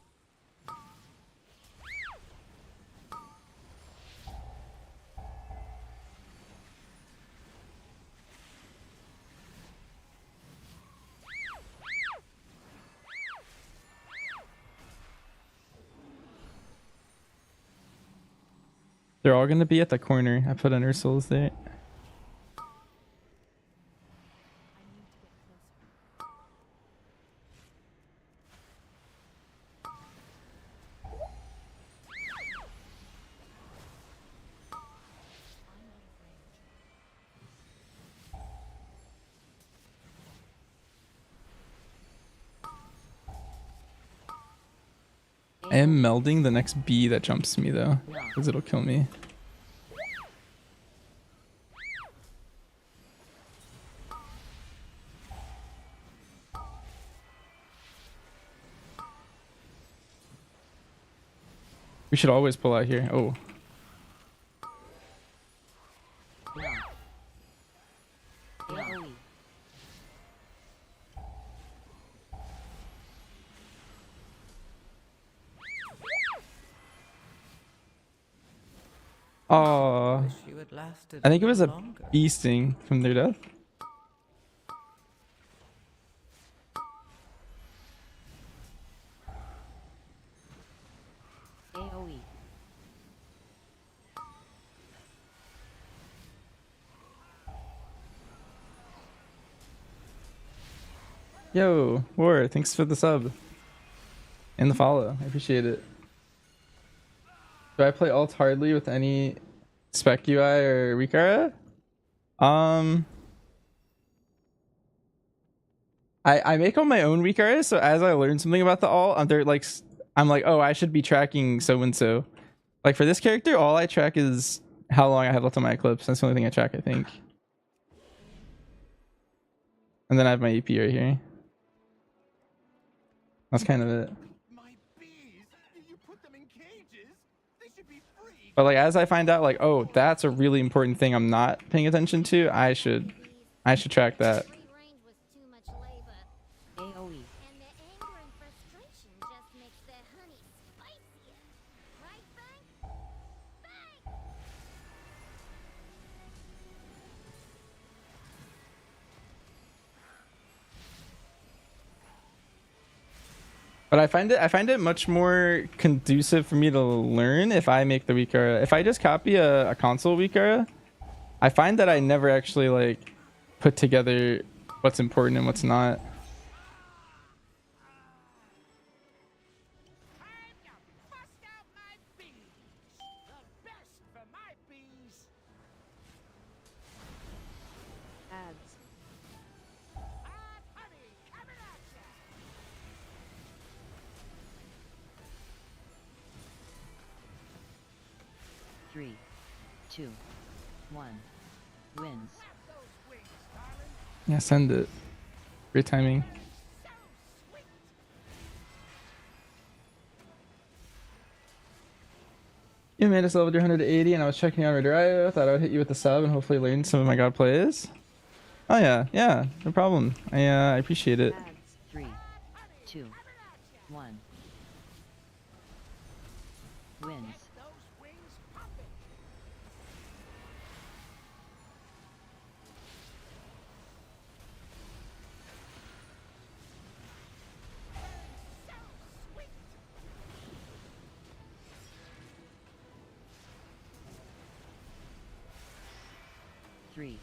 They're all gonna be at the corner. I put Inner Souls there. I am melding the next bee that jumps me though, because it'll kill me. We should always pull out here. Oh.
No. AoE.
Oh.
Wish you would lasted
I think it was a
longer.
beasting from their death.
AoE.
Yo, War, thanks for the sub and the follow. I appreciate it. Do I play alt hardly with any Spec UI or Rikara? I make all my own Rikara, so as I learn something about the alt, I'm like, oh, I should be tracking so and so. Like for this character, all I track is how long I have left on my Eclipse. That's the only thing I track, I think. And then I have my EP right here. That's kind of it.
My bees! You put them in cages? They should be free!
But like as I find out like, oh, that's a really important thing I'm not paying attention to, I should track that.
Free range was too much labor,
AoE.
and their anger and frustration just makes their honey spicier. Right, Bang? Bang!
But I find it much more conducive for me to learn if I make the Wikara. If I just copy a console Wikara, I find that I never actually like put together what's important and what's not.
Time to bust out my bees! The best for my bees!
Ads.
Hot honey coming at ya!
3, 2, 1. Wins.
Those wings, darling!
Yeah, send it. Great timing.
So sweet!
You made us level 180 and I was checking out Redraio. Thought I would hit you with the sub and hopefully learn some of my god plays. Oh yeah, no problem. I appreciate it.
Ads. 3, 2, 1. Wins.
Those wings pumping! So sweet!
3,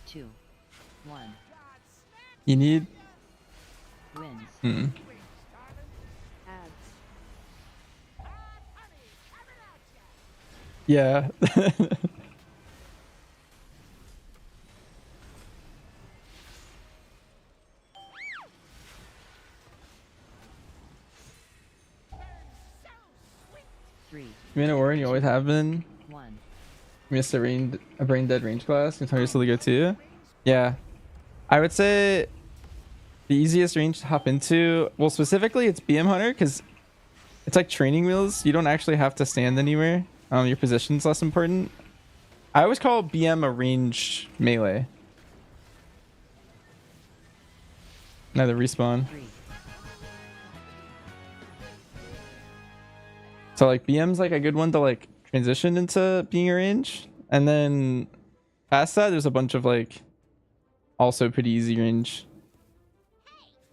2, 1.
You need
Wins.
mm.
Ads.
Yeah.
Three,
You in a war and you always have been.
1.
You missed a brain dead range class. You're really good too. Yeah. I would say the easiest range to hop into, well, specifically it's BM Hunter because it's like training wheels. You don't actually have to stand anywhere. Your position's less important. I always call BM a range melee. Another respawn.
3,
So like BM's like a good one to like transition into being a range. And then past that, there's a bunch of like also pretty easy range.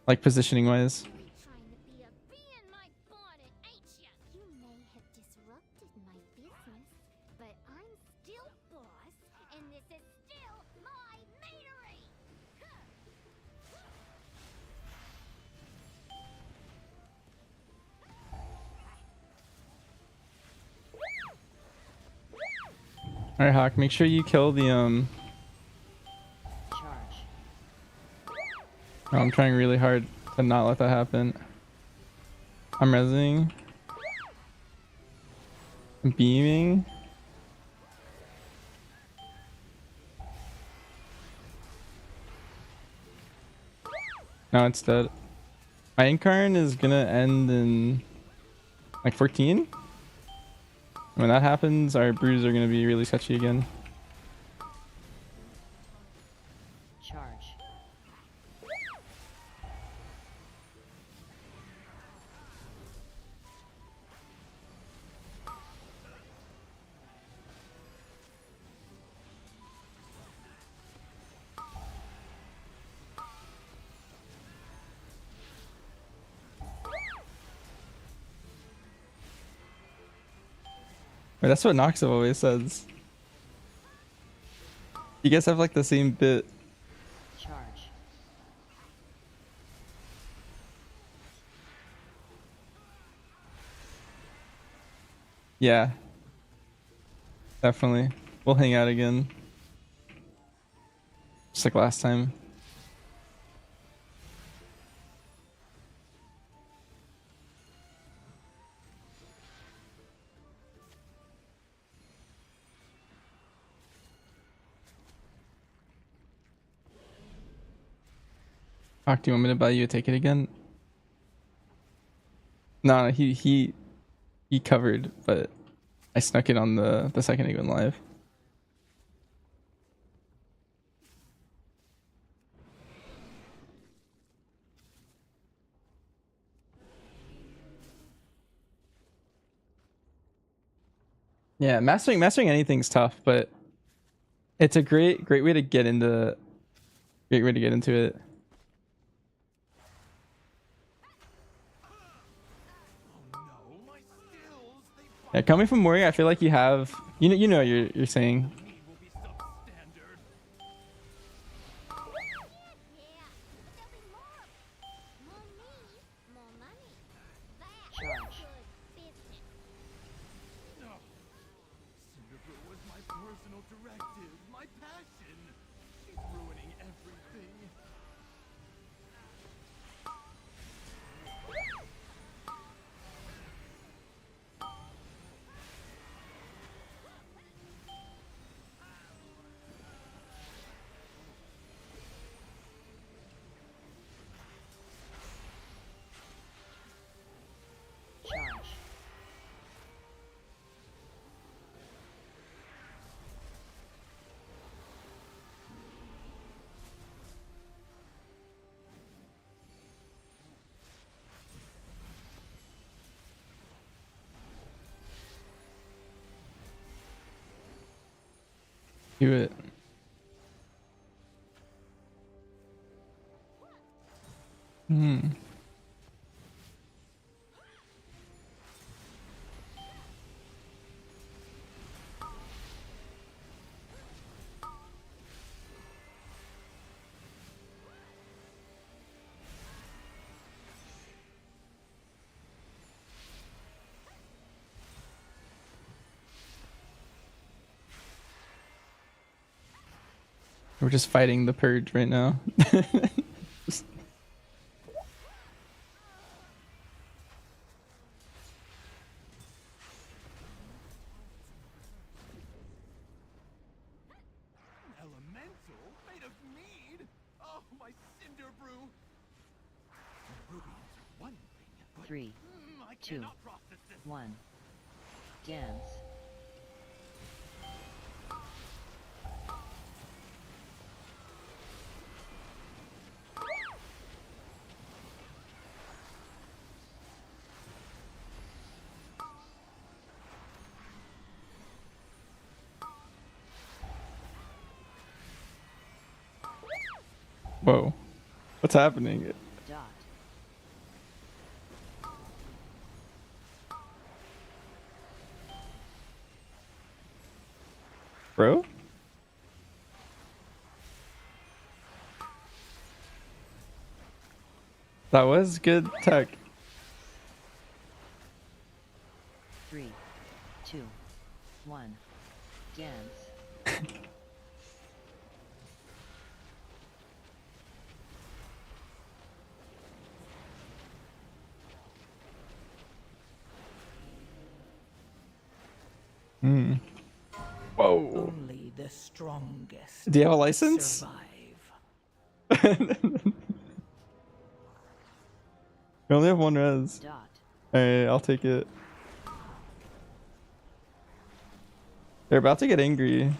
Like positioning wise.
Trying to be a bee in my bonnet, ain't ya? You may have disrupted my business, but I'm still boss, and this is still my meadery!
Alright, Hawk, make sure you kill the
charge.
No, I'm trying really hard to not let that happen. I'm rezzing. I'm beaming. No, it's dead. My Incarn is gonna end in like 14. When that happens, our brews are gonna be really sketchy again.
Charge.
Wait, that's what Noxo always says. You guys have like the same bit.
Charge.
Yeah. Definitely. We'll hang out again. Just like last time. Fuck, do you want me to buy you a ticket again? No, he covered, but I snuck it on the second he went live. Yeah, mastering anything's tough, but it's a great way to get into it. Yeah, coming from Mori, I feel like you have you know what you're saying.
Charge.
Was my personal directive, my passion. She's ruining everything.
Charge.
Do it. Hmm. We're just fighting the purge right now.
Elemental made of mead? Oh, my cinder brew. Rubies are one thing, but
3,
I
2,
cannot process this.
1. Dance.
Whoa. What's happening?
Dot.
Bro? That was good tech.
3, 2, 1. Dance.
Hmm. Whoa.
Only the strongest
Do you have a license?
survive.
We only have one res.
Dot.
Alright, I'll take it. They're about to get angry.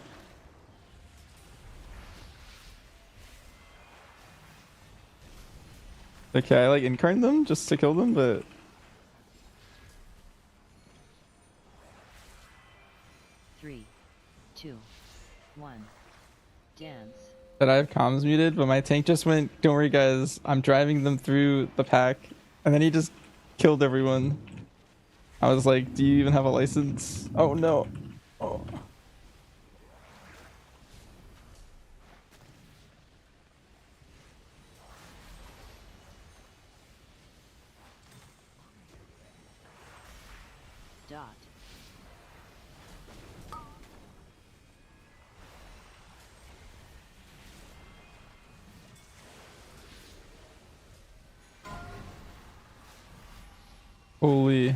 Okay, I like incarn them just to kill them, but
3, 2, 1. Dance.
that I have comms muted, but my tank just went, don't worry guys, I'm driving them through the pack, and then he just killed everyone. I was like, do you even have a license? Oh no. Oh.
Dot.
Holy.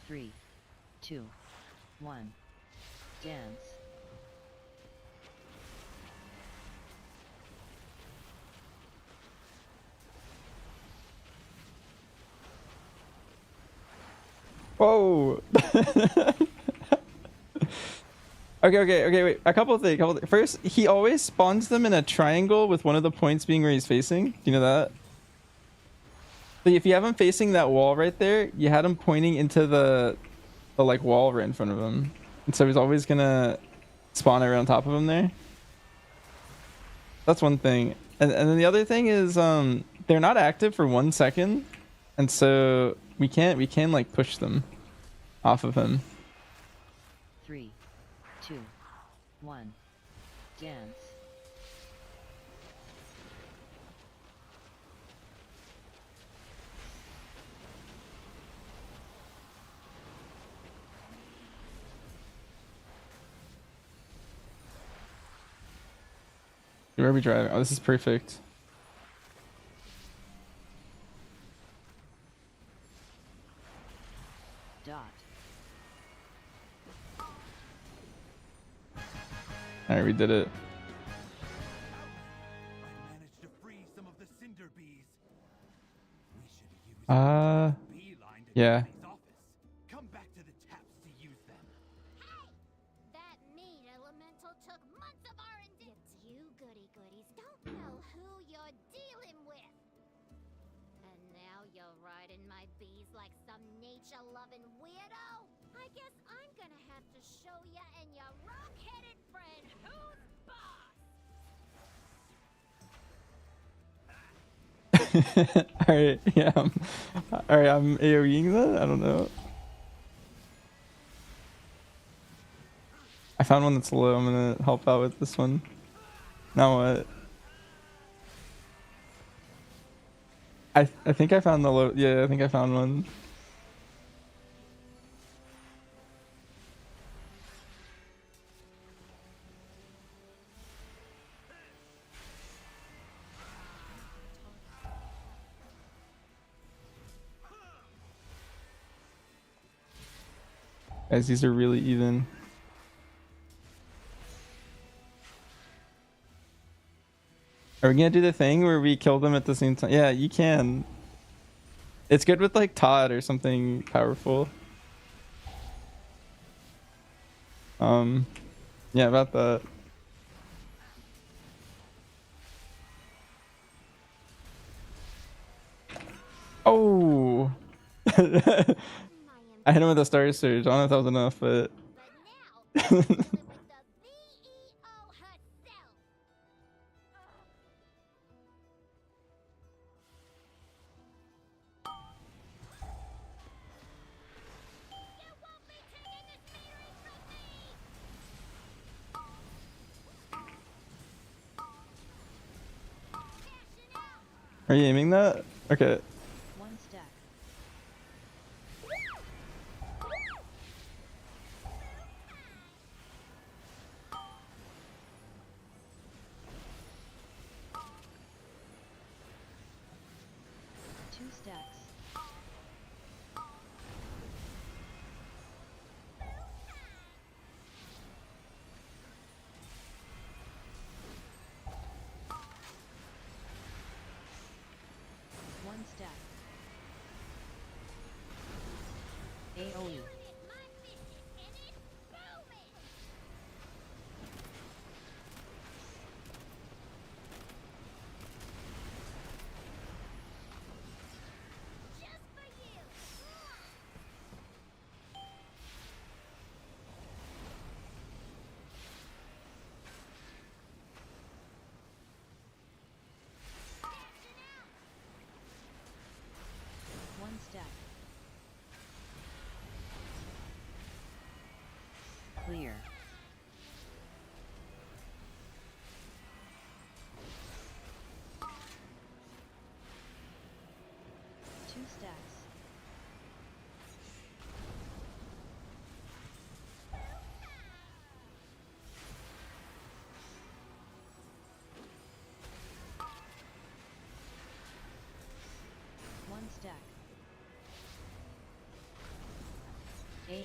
Three, two, one. Dance.
Whoa. Okay, wait. A couple of things. First, he always spawns them in a triangle with one of the points being where he's facing. Do you know that? So if you have him facing that wall right there, you had him pointing into the like wall right in front of him. And so he's always gonna spawn right on top of him there. That's one thing. And then the other thing is they're not active for 1 second. And so we can like push them off of him.
3, 2, 1. Dance.
Where are we driving? Oh, this is perfect.
Dot.
Alright, we did it.
I managed to free some of the cinder bees. We should have used beeline to
yeah.
Daddy's office. Come back to the taps to use them.
Hey! That mean elemental took months of R&D. You goody-goodies don't know who you're dealing with. And now you're riding my bees like some nature-loving weirdo? I guess I'm gonna have to show ya and your rock-headed friend who's boss!
Alright, yeah. Alright, I'm AoEing that? I don't know. I found one that's low. I'm gonna help out with this one. Now what? I think I found the low. Yeah, I think I found one. Guys, these are really even. Are we gonna do the thing where we kill them at the same time? Yeah, you can. It's good with like Todd or something powerful. Yeah, about that. Oh! I hit him with a Star Surge. I don't know if that was enough, but...
But now, with the VEO herself!
'Are you aiming that? Okay.
One stack. Two stacks. One stack. AoE.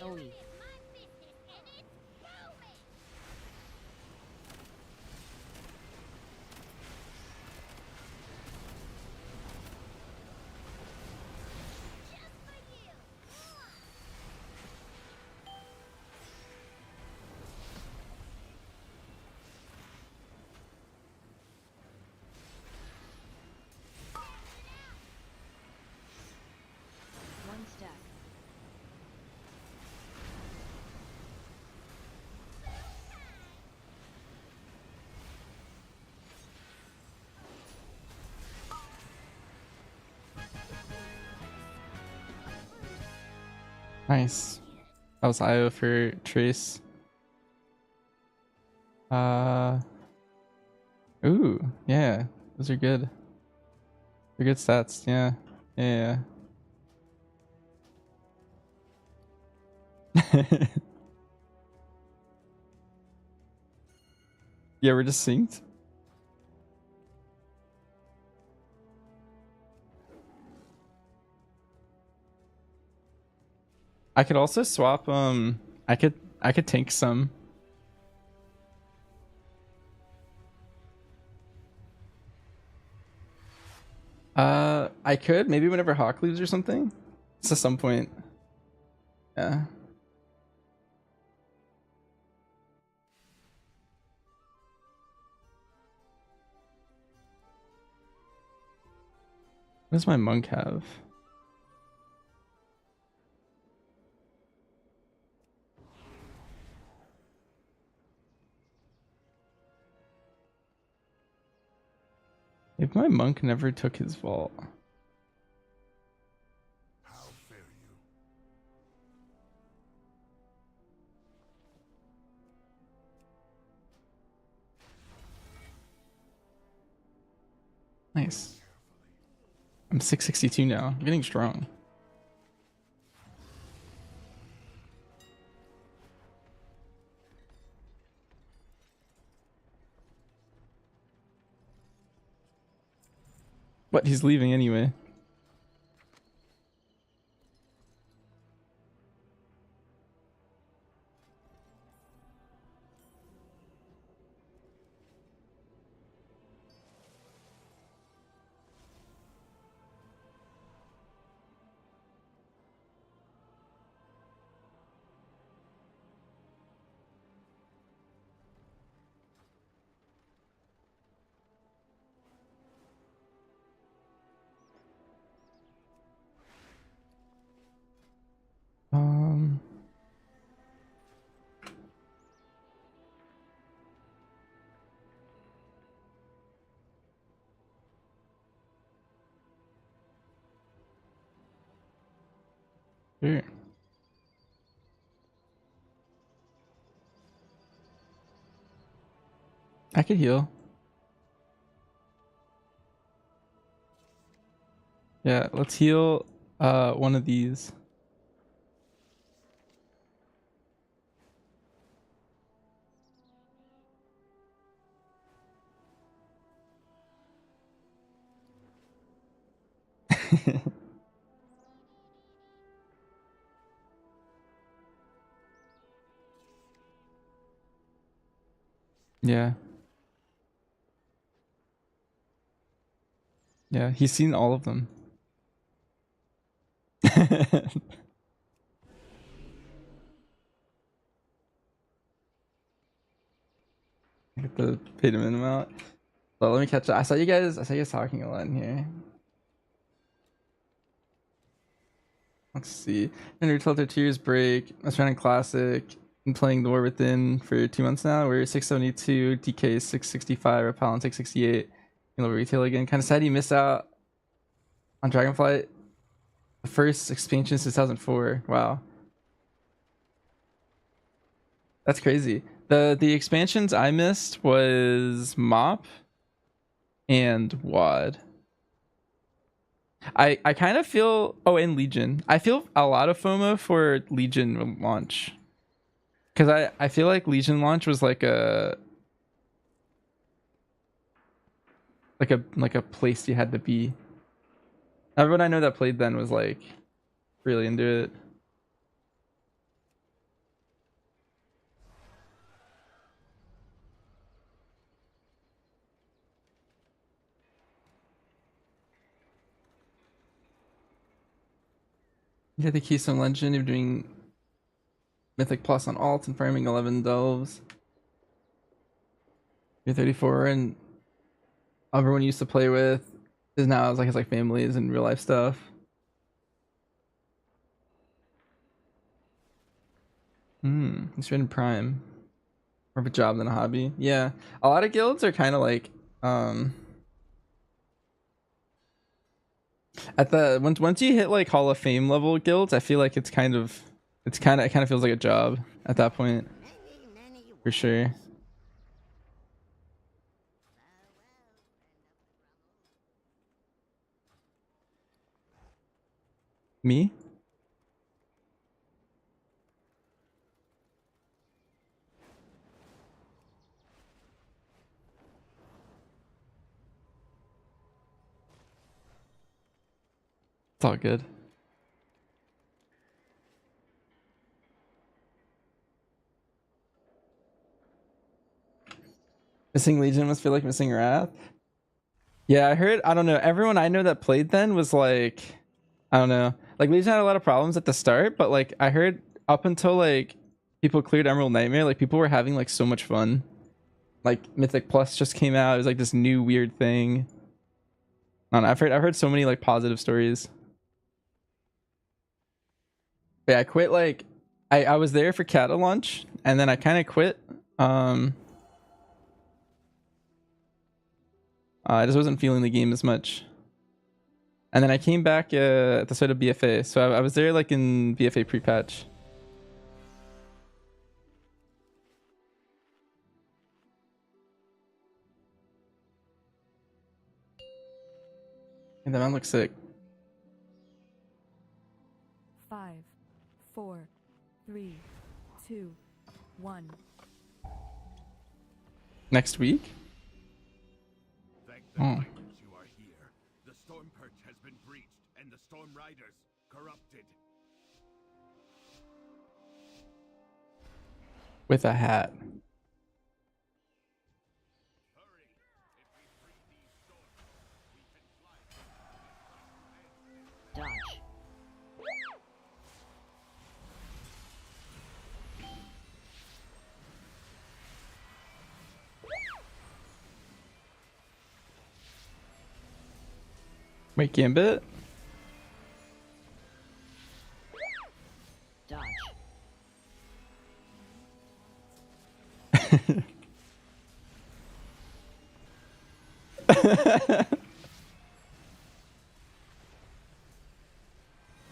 AoE. One stack.
Nice. That was IO for Trace. Ooh, yeah. Those are good. They're good stats, yeah. Yeah. Yeah, we're just synced. I could also swap I could tank some. I could maybe whenever Hawk leaves or something. It's at some point. Yeah. What does my monk have? Maybe my monk never took his vault.
How fare you?
Nice. I'm 662 now. I'm getting strong. But he's leaving anyway. Um, Sure. I could heal. Yeah, let's heal one of these. Yeah. Yeah, he's seen all of them. Get the pay to minimum out. So let me catch up. I saw you guys talking a lot in here. Let's see. And until 2 years break. I was running classic. Been playing the War Within for 2 months now. We're 672, DK 665, Repellent 668. Level retail again. Kind of sad you missed out on Dragonflight. The first expansion since 2004. Wow. That's crazy. The expansions I missed was Mop and WAD. I kind of feel and Legion. I feel a lot of FOMO for Legion launch. Cause I feel like Legion launch was like a place you had to be. Everyone I know that played then was like really into it. Yeah, the Keystone Legend of doing Mythic Plus on alt and farming 11 delves. You're 34 and everyone used to play with is now like his like families and real life stuff. It's been prime. More of a job than a hobby. Yeah. A lot of guilds are kind of like at the once you hit like Hall of Fame level guilds, I feel like it kind of feels like a job at that point. For sure. Me? It's all good. Missing Legion must feel like missing Wrath. Yeah, I heard, I don't know, everyone I know that played then was like, I don't know, like Legion had a lot of problems at the start, but like I heard up until like people cleared Emerald Nightmare, like people were having like so much fun. Like Mythic Plus just came out, it was like this new weird thing. I don't know, I've heard so many like positive stories. But yeah, I quit like, I was there for Kata launch and then I kind of quit. I just wasn't feeling the game as much. And then I came back at the start of BFA. So I was there like in BFA pre-patch. And the man looks sick.
5, 4, 3, 2, 1.
Next week?
Thank the Titans you are here. The Storm Perch has been breached, and the Storm Riders corrupted.
With a hat.
Hurry! If we free these storms, we can fly.
Dodge.
Wait, Gambit?
Dodge.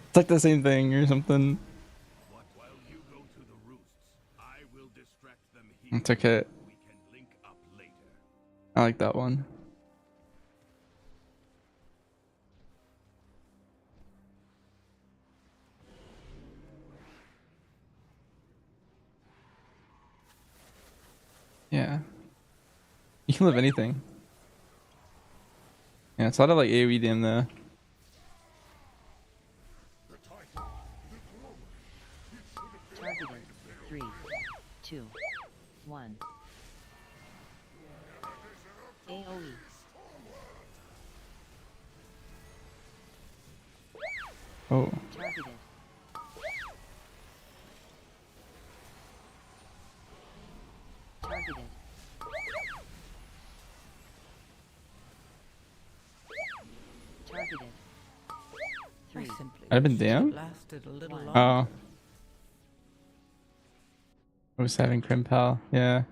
It's like the same thing or something.
What, while you go to the roosts, I will distract them here.
It's okay.
We can link up later.
I like that one. Yeah. You can live anything. Yeah, it's a lot of like AoE damn though.
Targeted. 3, 2, 1. AoE.
Oh.
Targeted. Targeted. Targeted.
I
3.
simply
I've been
wish it
down?
lasted a little
One.
longer.
Oh. I was having Crimpal, yeah.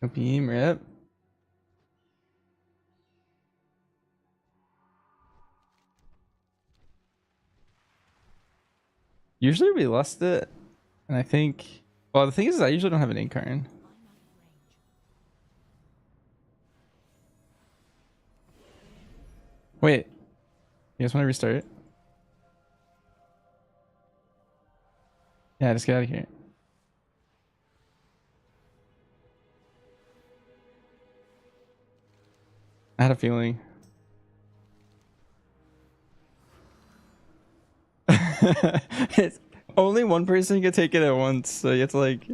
No beam, rip. Usually we lust it, and I think, well, the thing is I usually don't have an incarn. Wait, you guys want to restart it? Yeah, just get out of here. I had a feeling. It's only one person can take it at once, so you have to like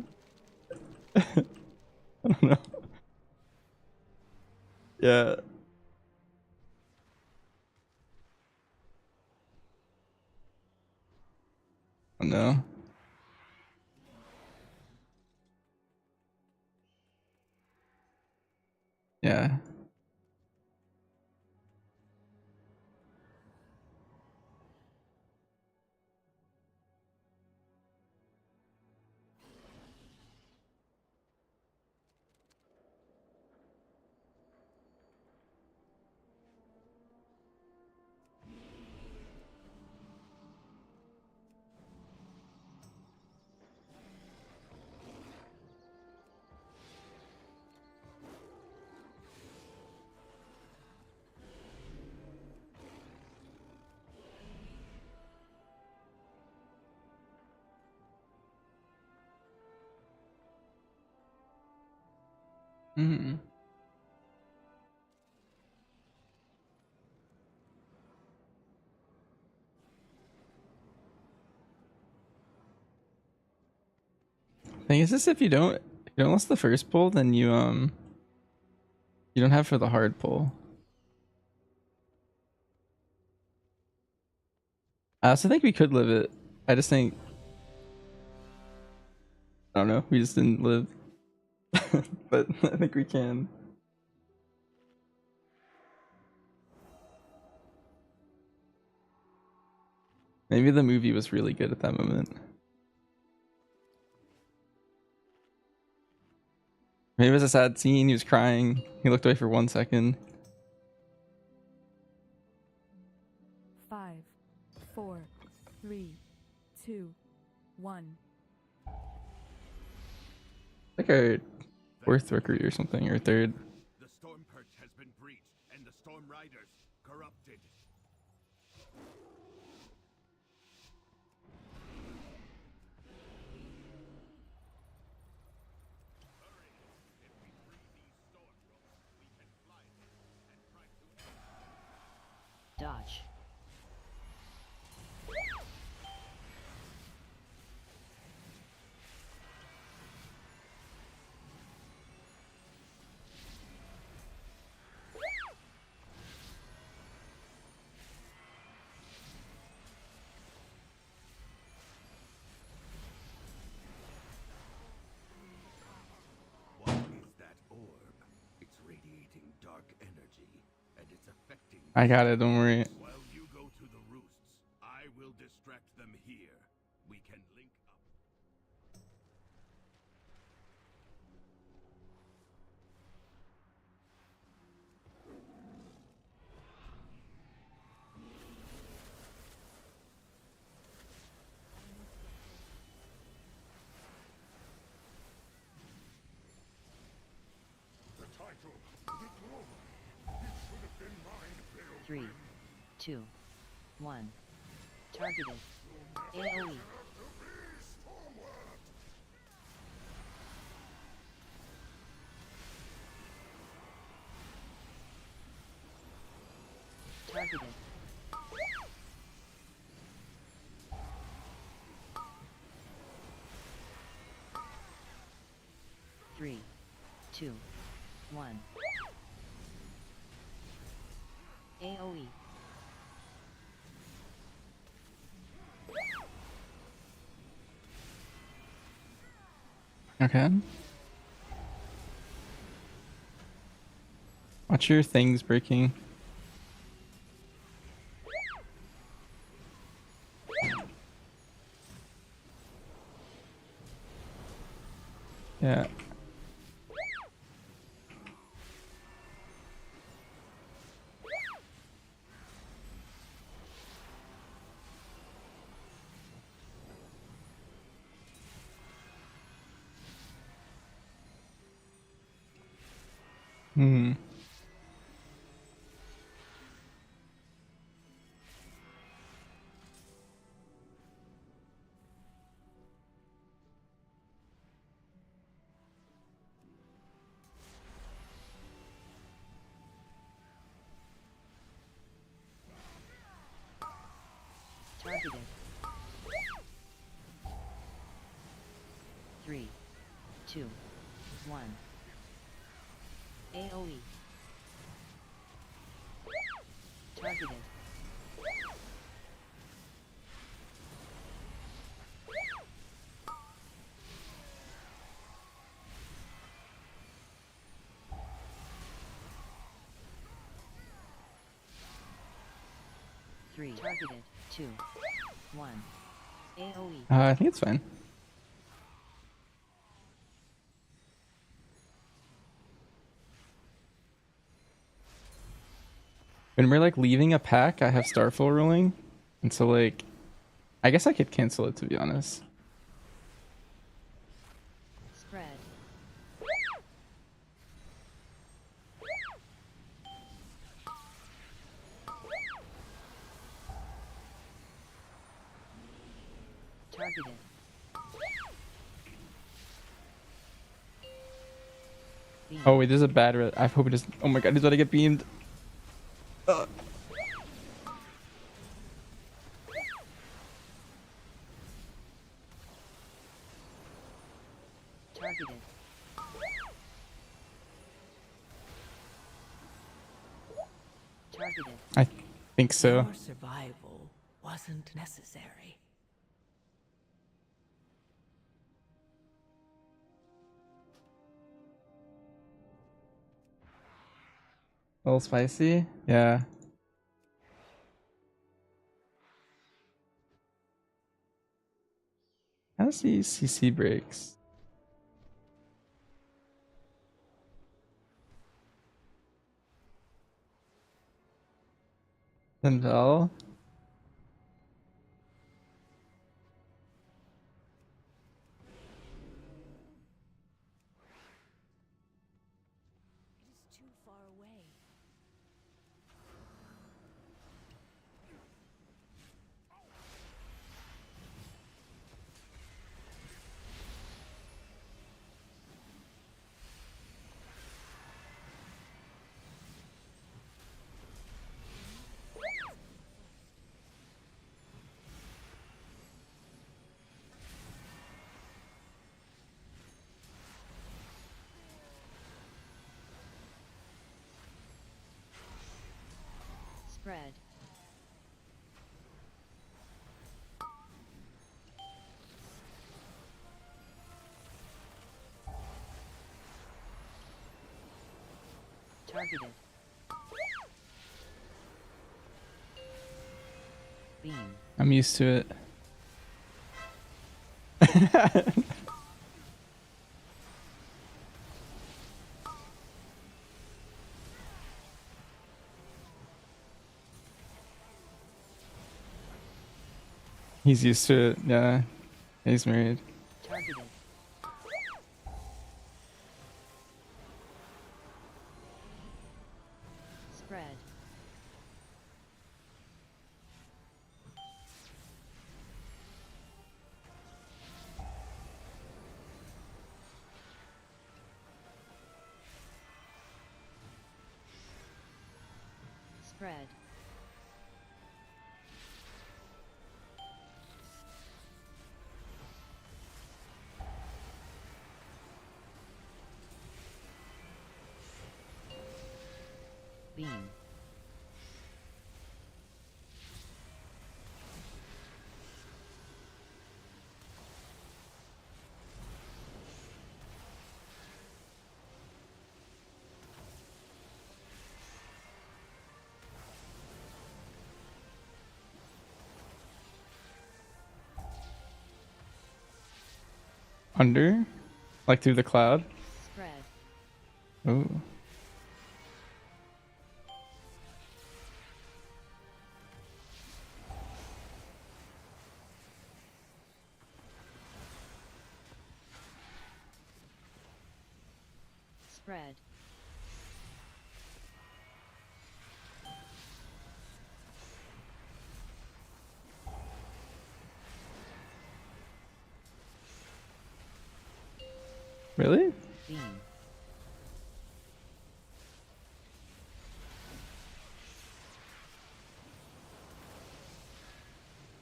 I don't know. Yeah. Oh, no. Yeah. Mm. Thing is, this if you don't list the first pull, then you don't have for the hard pull. I also think we could live it. I just think I don't know. We just didn't live, but I think we can. Maybe the movie was really good at that moment. Maybe it was a sad scene. He was crying. He looked away for 1 second.
5, 4, 3, 2, 1.
Like our fourth recruit or something, or third.
The storm perch has been breached, and the storm riders corrupted. Hurry! If we free these storm ropes, we can fly them and try to
Dodge.
What is that orb? It's radiating dark energy, and it's affecting.
I got it. Don't worry.
While you go to the roosts, I will distract them here. We can link up.
The title, the throne. It should have been mine, Bill.
3, 2, 1. Targeted. AoE. Targeted. Three, two, one. AoE.
Okay. Watch your things breaking. Yeah. Hmm.
Targeted. 3, 2, 1. AoE. Targeted. 3. Targeted. 2. 1. AoE.
I think it's fine. When we're like leaving a pack, I have Starfall ruling, and so like, I guess I could cancel it to be honest.
Spread. Targeted. Beam.
Oh wait, there's a bad. I hope it doesn't. Oh my god, he's about to get beamed.
Targeted. Targeted.
I think so.
Your survival wasn't necessary.
A little spicy. Yeah. How's these CC breaks? Denvel.
It is too far away.
Spread. Targeted. Beam.
I'm used to it. He's used to it. Yeah. He's married.
Targeted. Spread. Spread. Beam.
Under? Like through the cloud?
Spread.
Ooh.
Spread.
Really?
Beam.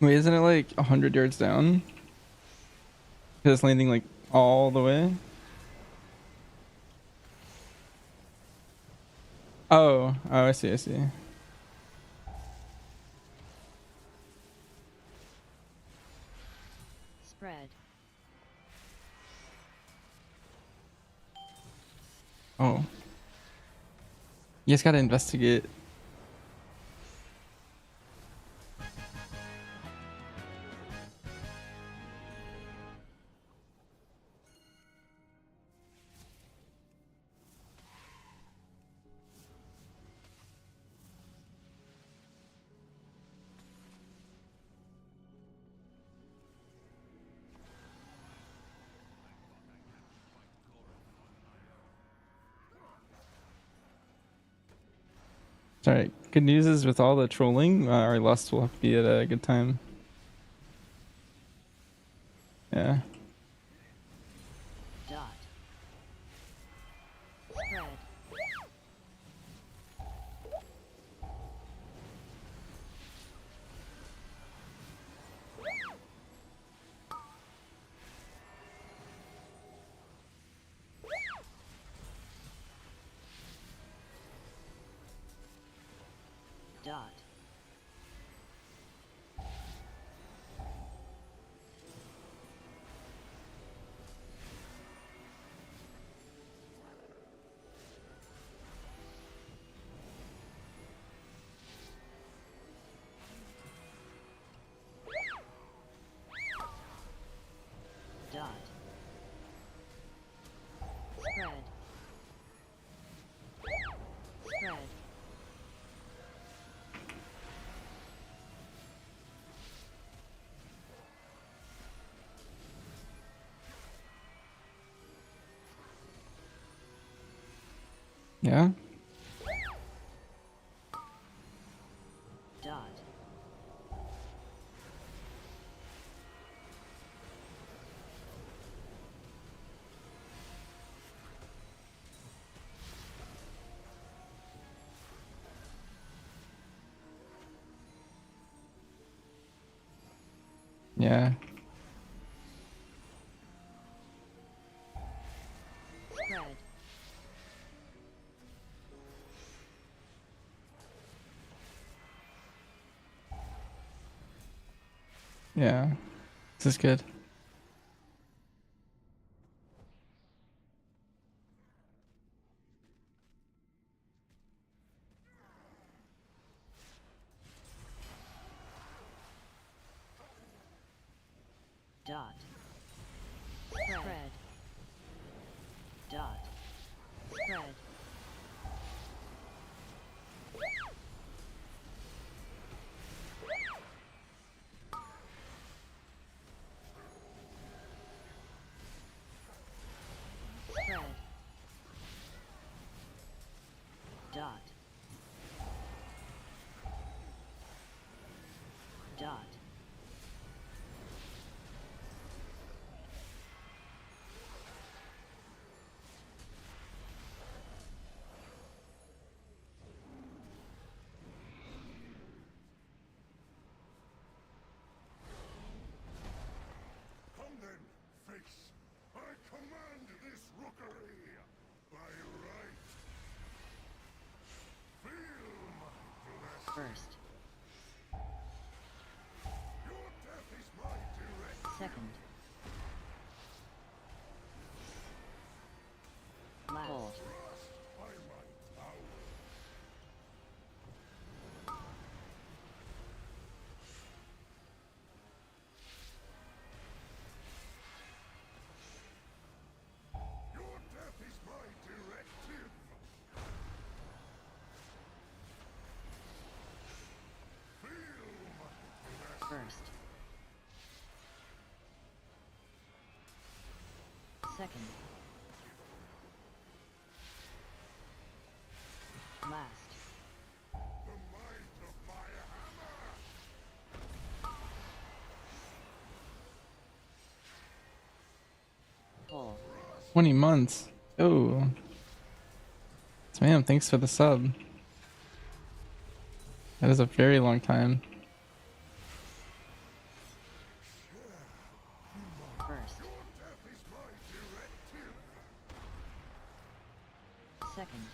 Wait, isn't it like 100 yards down? Because it's landing like all the way? Oh, I see, I see.
Spread.
Oh. You just gotta investigate. Sorry. Good news is with all the trolling, our lust will be at a good time. Yeah.
Dot. Spread. Dot. Dot. Spread. Spread.
Yeah.
Dot.
Yeah.
Spread.
Yeah. This is good.
Dot. Spread. Dot. Spread. Spread. Dot. Dot.
Come then, face. I command this rookery by right. Feel my blessing.
First.
Your death is my direct.
Second. Last.
Trust by my power. Your death is my directive. Feel my blessing.
First. Second. Last.
The might of my hammer.
20 months. Oh. Ma'am, thanks for the sub. That is a very long time.
First. Second.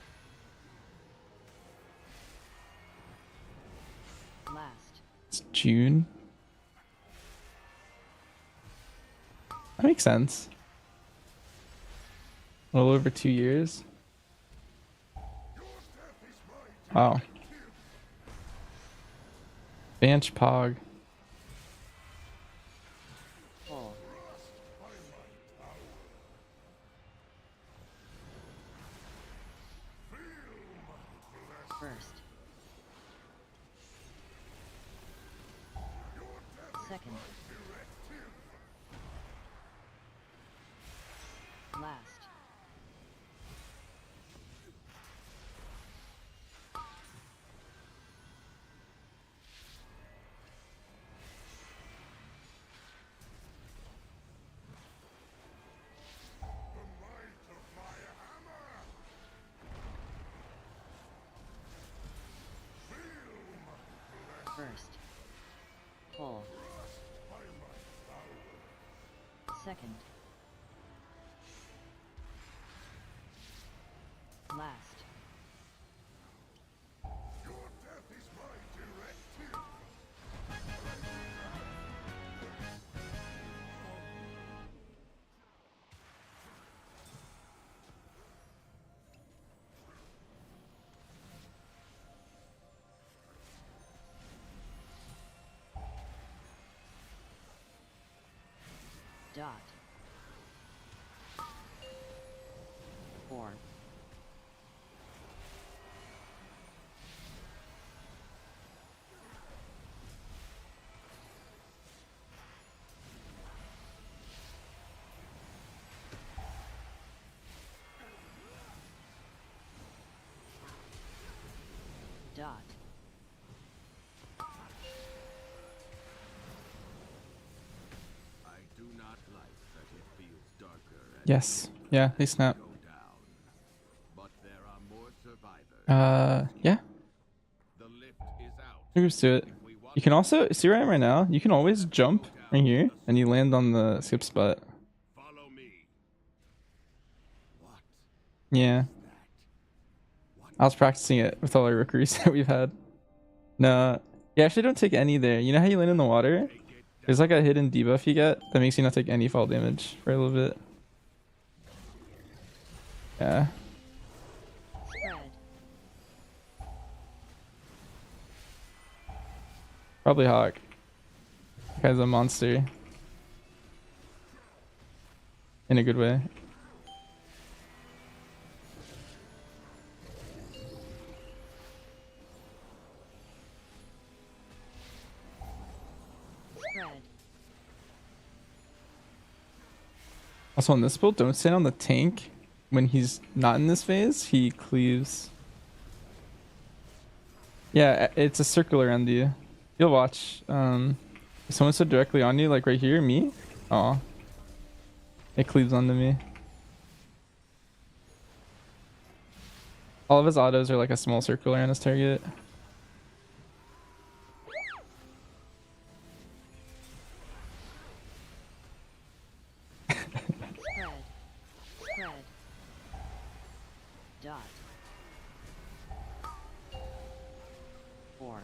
Last.
It's June. That makes sense. A little over 2 years. Wow. Bench Pog.
Full. First. Second. Last. First. Pull. Second. Last.
Your death is my directive.
Dot. 4. Dot.
I do not like that it feels darker and
Yes. Yeah, they snap.
go down. But there are more survivors.
Yeah.
The lift is out.
Let's do it. You can also see where I am right now. You can always jump right here, and you land on the skip spot.
Follow me. What?
Yeah. I was practicing it with all our rookeries that we've had. No, you actually don't take any there. You know how you land in the water? There's like a hidden debuff you get that makes you not take any fall damage for a little bit. Yeah.
Spread.
Probably Hawk. That guy's a monster. In a good way.
Spread.
Also on this build, don't stand on the tank. When he's not in this phase, he cleaves. Yeah, it's a circle around you. You'll watch. If someone stood directly on you, like right here, me. Aw. It cleaves onto me. All of his autos are like a small circle around his target.
Spread. Spread. Dot. 4.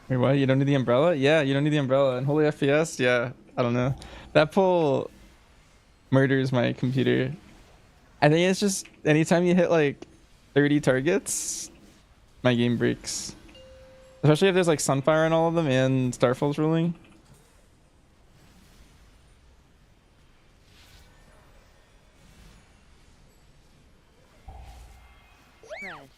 Wait, what? You don't need the umbrella? Yeah, you don't need the umbrella. And holy FPS? Yeah, I don't know. That pull murders my computer. I think it's just anytime you hit like 30 targets, my game breaks. Especially if there's like Sunfire in all of them and Starfall's ruling.
Spread.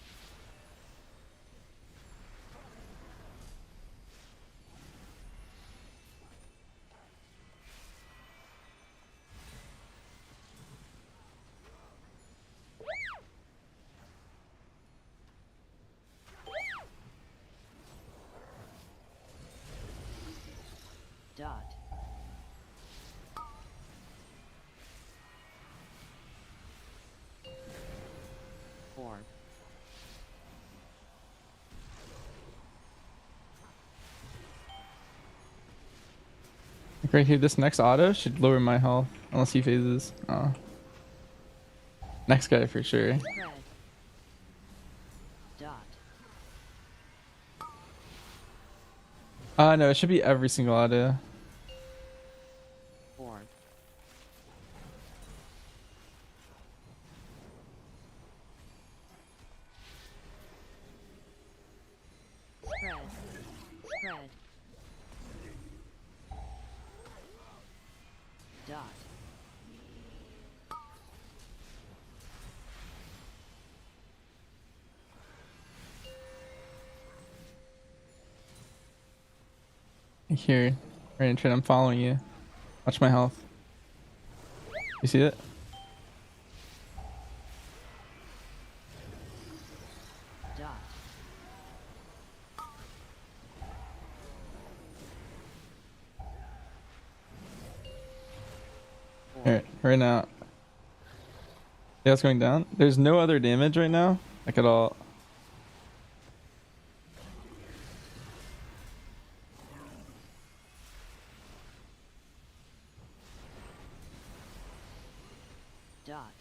Dot. 4.
Like right here, this next auto should lower my health unless he phases. Oh. Next guy for sure.
Spread. Dot.
No, it should be every single auto.
4. Spread. Spread. Dot.
Here, right in trade, I'm following you. Watch my health. You see it?
Dot.
Here, right now. Yeah, it's going down. There's no other damage right now, like at all.
Dot.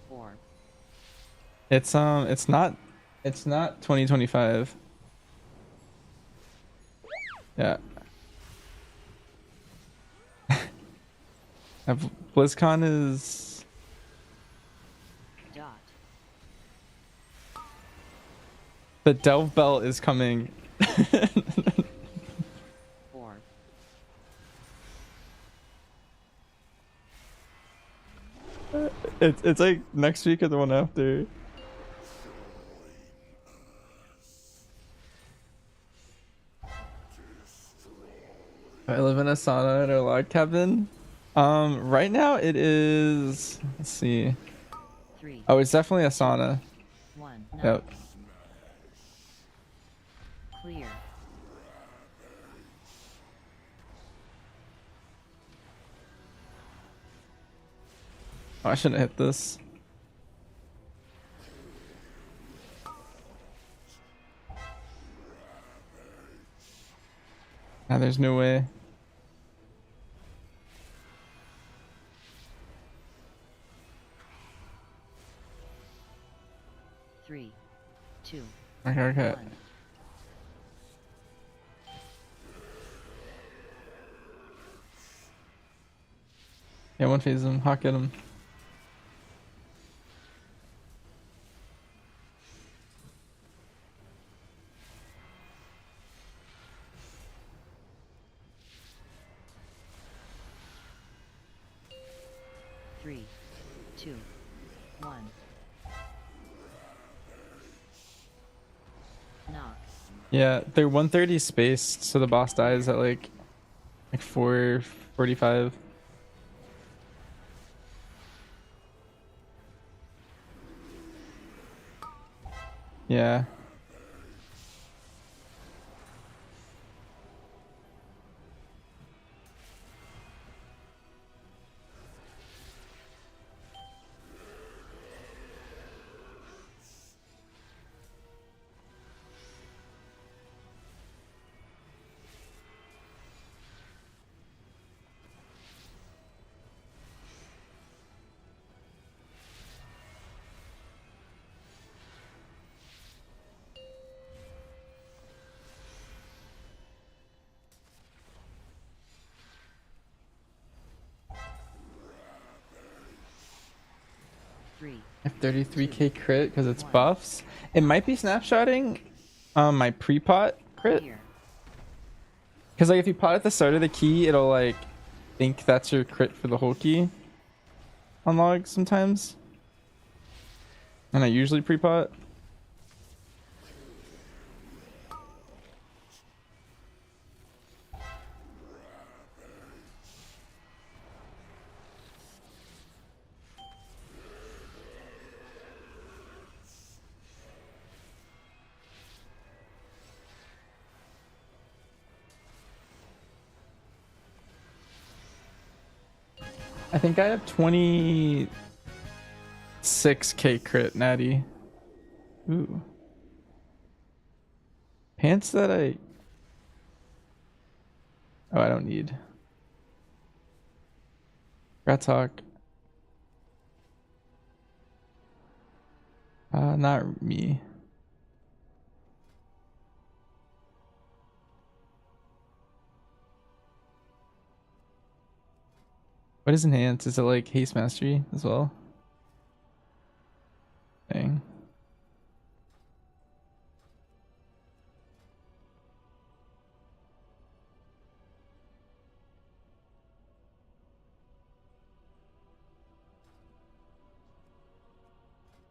Four.
It's not 2025. Yeah. BlizzCon is
Dot.
the Delve Belt is coming.
Four.
It's like next week or the one after. I live in a sauna in a log cabin. Right now it is. Let's see.
3.
Oh, it's definitely a sauna.
1.
Yep.
Clear.
Oh, I shouldn't have hit this. Ah, there's no way.
Three, two,
Okay.
1.
Yeah, one phase him. Hawk at him.
Three, two, 1. Knock.
Yeah, they're 130 spaced, so the boss dies at like 4:45. Yeah.
Three,
I have 33k crit because it's buffs. It might be snapshotting my pre-pot crit.
clear.
Because like if you pot at the start of the key, it'll like think that's your crit for the whole key on log sometimes. And I usually pre-pot. I think I have 26k crit natty. Ooh. Pants that I... Oh, I don't need. Rat talk. Not me. What is enhanced? Is it like haste mastery as well? Dang.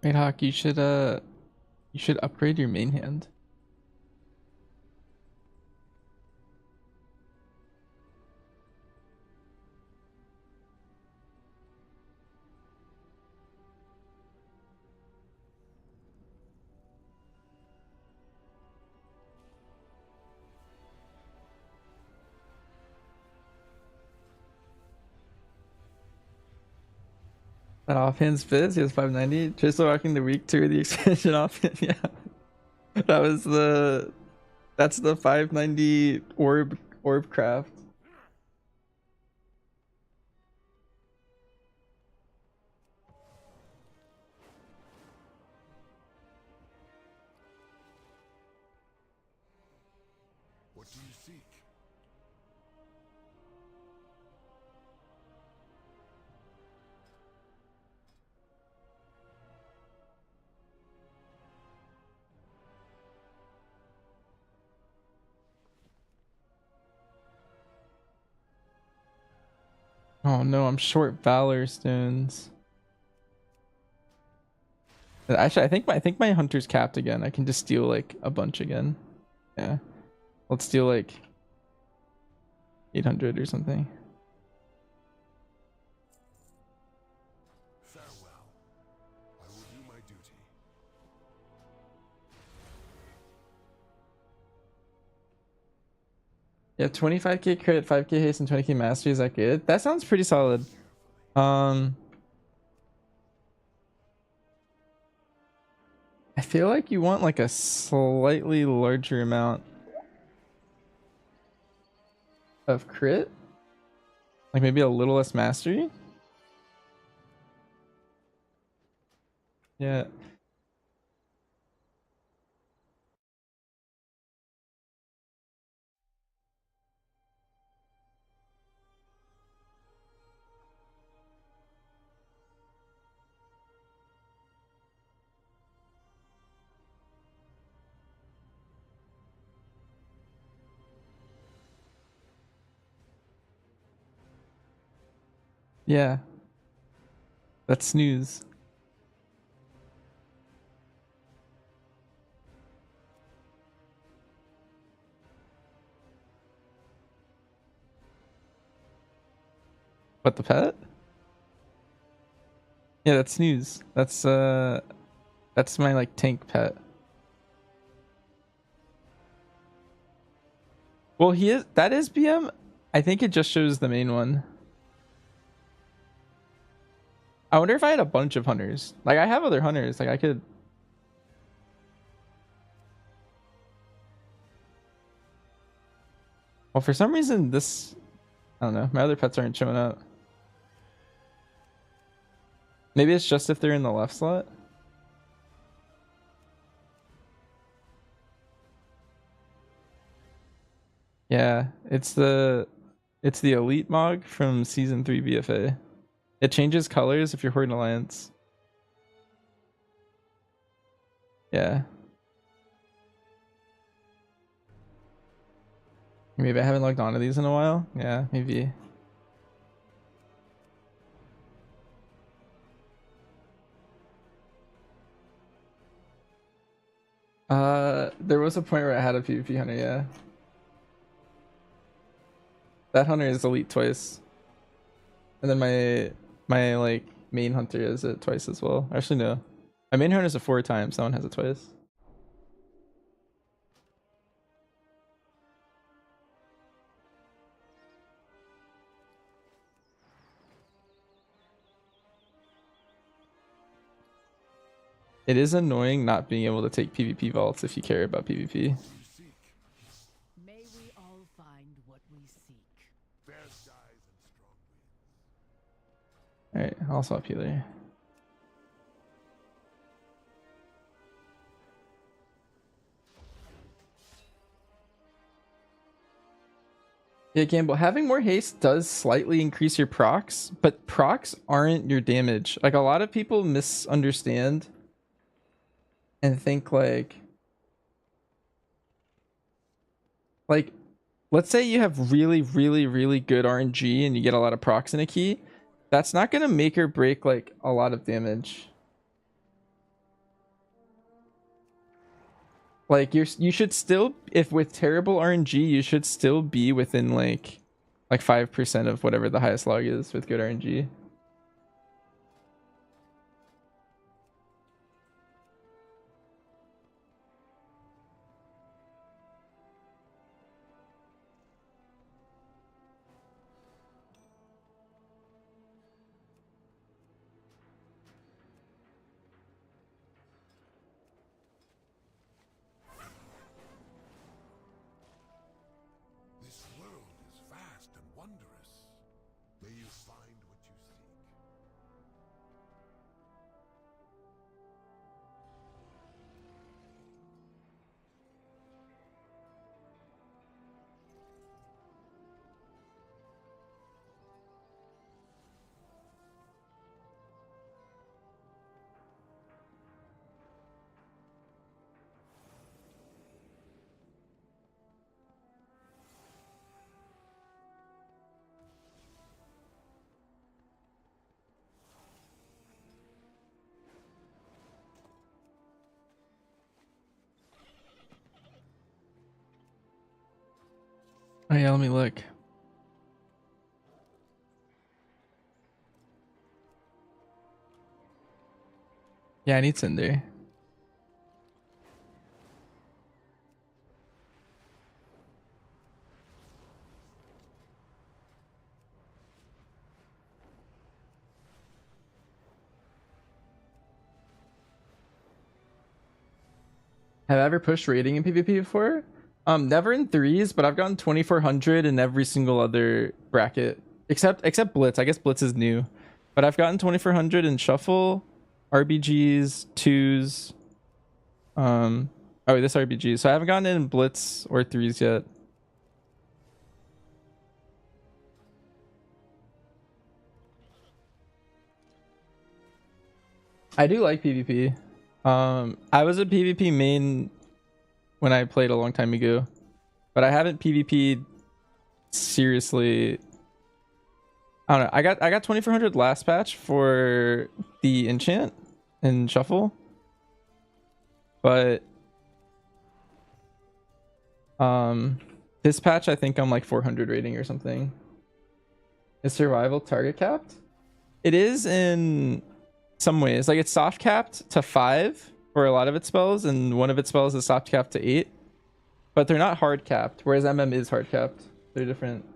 Wait, Hawk, you should upgrade your main hand. That offhand spits, he has 590. Just rocking the week 2 of the expansion offhand, yeah. That was that's the 590 orb craft.
What do you seek?
Oh no, I'm short Valor stones. Actually, I think my hunter's capped again. I can just steal like a bunch again. Yeah. Let's steal like 800 or something.
Farewell. I will do my duty.
Yeah, 25k crit, 5k haste, and 20k mastery. Is that good? That sounds pretty solid. I feel like you want like a slightly larger amount of crit, like maybe a little less mastery. Yeah. Yeah. That's snooze. What, the pet? Yeah, that's snooze. That's my like tank pet. Well, that is BM. I think it just shows the main one. I wonder if I had a bunch of hunters. Like I have other hunters. Like I could. Well, for some reason this, I don't know. My other pets aren't showing up. Maybe it's just if they're in the left slot. Yeah, it's the elite mog from season 3 BFA. It changes colors if you're Horde Alliance. Yeah. Maybe I haven't logged onto these in a while. Yeah, maybe. There was a point where I had a PvP hunter, yeah. That hunter is elite twice. And then my like main hunter is it twice as well. Actually no. My main hunter is a 4 times, that one has it twice. It is annoying not being able to take PvP vaults if you care about PvP.
What do you seek?
May we all find what we seek.
Fair skies and strong winds.
Alright, I'll swap healer. Yeah, Gamble, having more haste does slightly increase your procs, but procs aren't your damage. Like a lot of people misunderstand and think like let's say you have really good RNG and you get a lot of procs in a key. That's not gonna make or break like a lot of damage. Like you should still, if with terrible RNG, you should still be within like 5% of whatever the highest log is with good RNG. Oh yeah, let me look. Yeah, I need Cinder. Have I ever pushed rating in PvP before? Never in threes, but I've gotten 2400 in every single other bracket. Except Blitz. I guess Blitz is new. But I've gotten 2400 in Shuffle, RBGs, twos. Oh, this RBG. So I haven't gotten it in Blitz or threes yet. I do like PvP. I was a PvP main when I played a long time ago, but I haven't PvP'd seriously. I don't know. I got 2400 last patch for the enchant and shuffle, but this patch I think I'm like 400 rating or something. Is survival target capped? It is in some ways. Like it's soft capped to 5 for a lot of its spells, and one of its spells is soft capped to 8. But they're not hard capped, whereas MM is hard capped. They're different.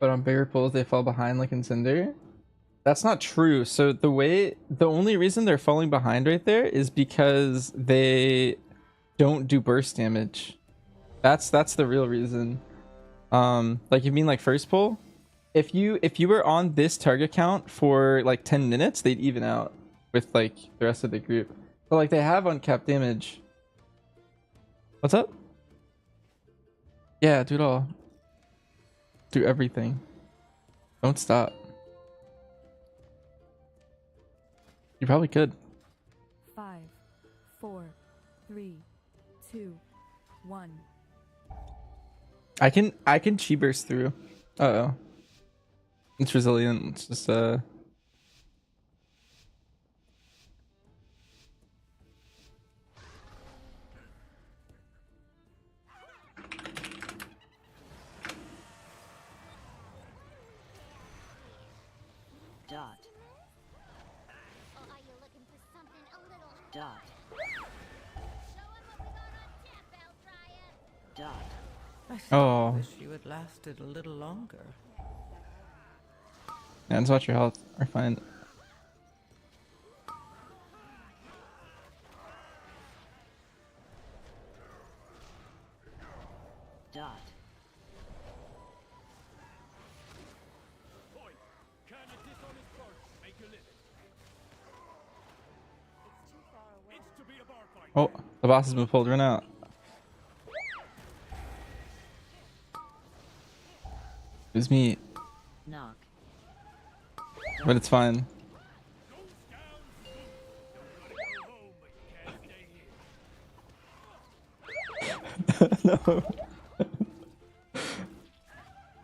But on bigger pulls, they fall behind like in Cinder. That's not true. So the only reason they're falling behind right there is because they don't do burst damage. That's the real reason. Like you mean like first pull? If you were on this target count for like 10 minutes, they'd even out with like the rest of the group. But like they have uncapped damage. What's up? Yeah, do it all. Do everything. Don't stop. You probably could.
5, 4, 3, 2, 1.
I can chi burst through. Uh-oh. It's resilient. It's just
Dot.
Or are you looking for something a little
Dot.
Show 'em what we got on tap, Bell Dryer.
Dot.
I still
Oh.
wish you had lasted a little longer.
yeah, just watch your health. Or fine.
Dot.
Oh, the boss's move pulled. Run out. It was me,
Knock.
but it's fine. No.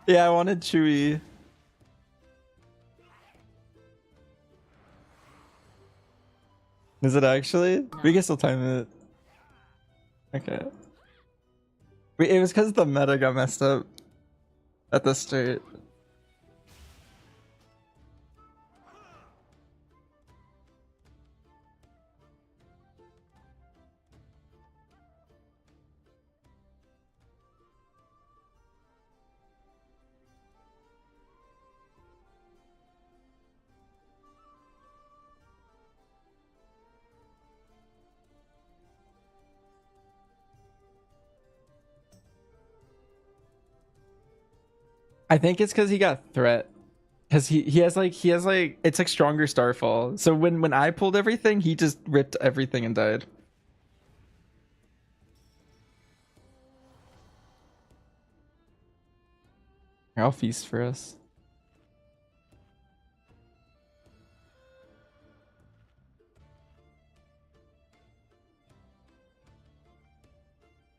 Yeah, I wanted Chewy. Is it actually? We can still time it. Okay. Wait, it was because the meta got messed up at the start. I think it's because he got threat. Because he has like it's like stronger Starfall. So when I pulled everything, he just ripped everything and died. Here, I'll feast for us.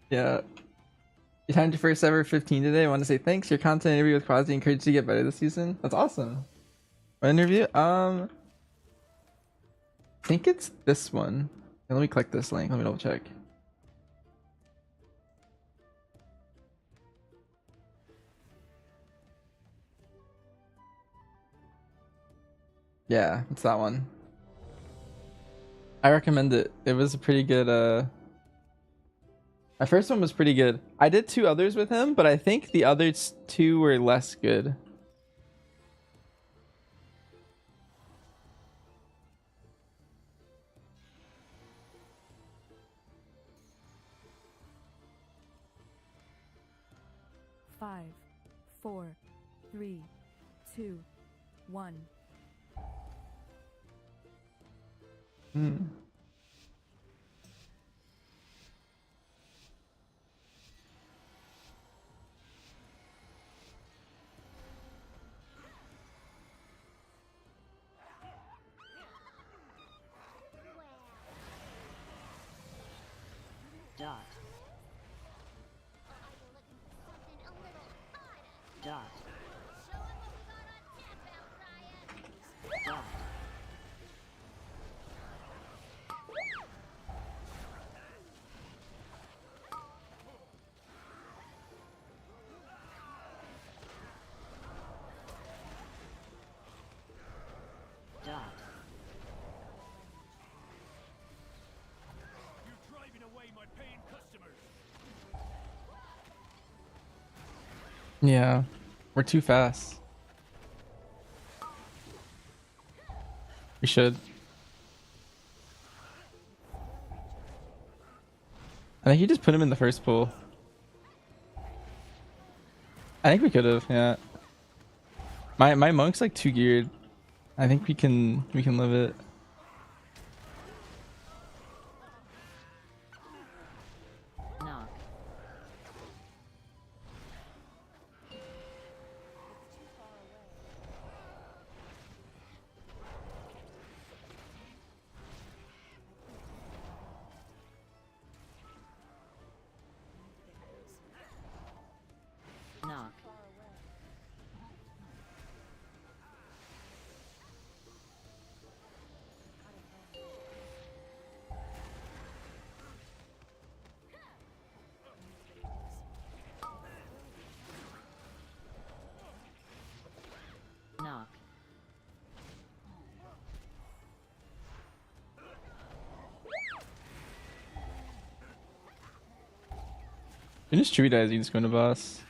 Yeah. You timed your first ever 15 today. I want to say thanks. Your content interview with Quasi encouraged you to get better this season. That's awesome. What interview? I think it's this one. Let me click this link. Let me double check. Yeah, it's that one. I recommend it. It was a pretty good my first one was pretty good. I did 2 others with him, but I think the other 2 were less good.
Five, 4, 3, 2, 1.
Hmm.
Dot. Dot. Dot. Dot.
You're driving away my paying customers.
Yeah. We're too fast. We should. I think you just put him in the first pool. I think we could have, yeah. My monk's like too geared. I think we can live it.
Knock. Knock. Knock.
You just Chewy dies, you just go into boss.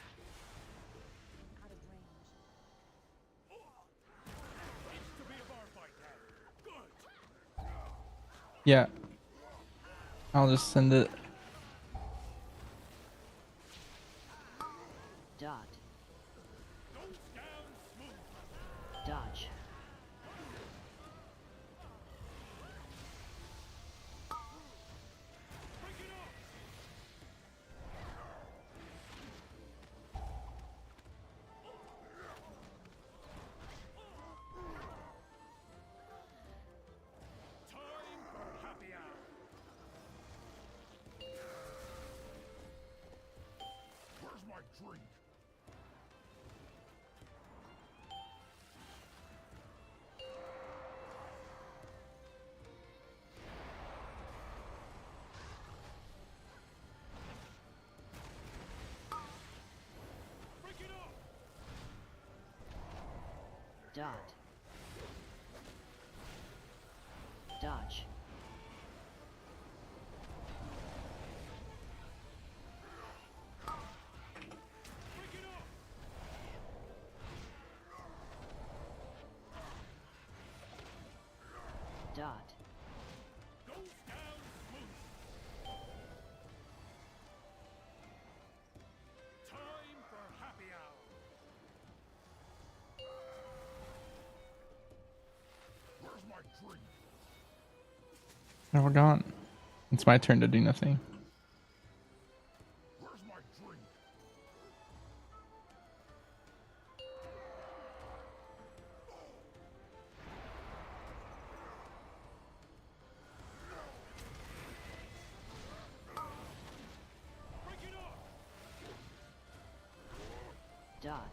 Yeah. I'll just send it.
Dot. Dodge.
Where's my drink?
Dot. Dodge. Dot.
Time for happy hour.
And we're gone. It's my turn to do nothing.
Where's my drink?
Dot.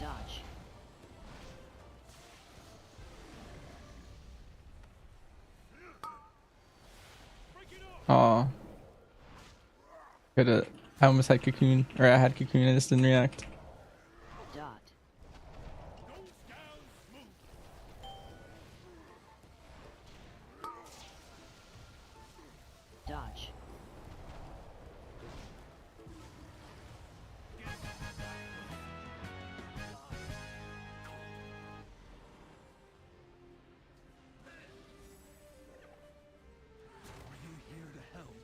Dodge.
Aw. I almost had cocoon, or I had cocoon, I just didn't react.
Dot. Dodge.
Are you here to help?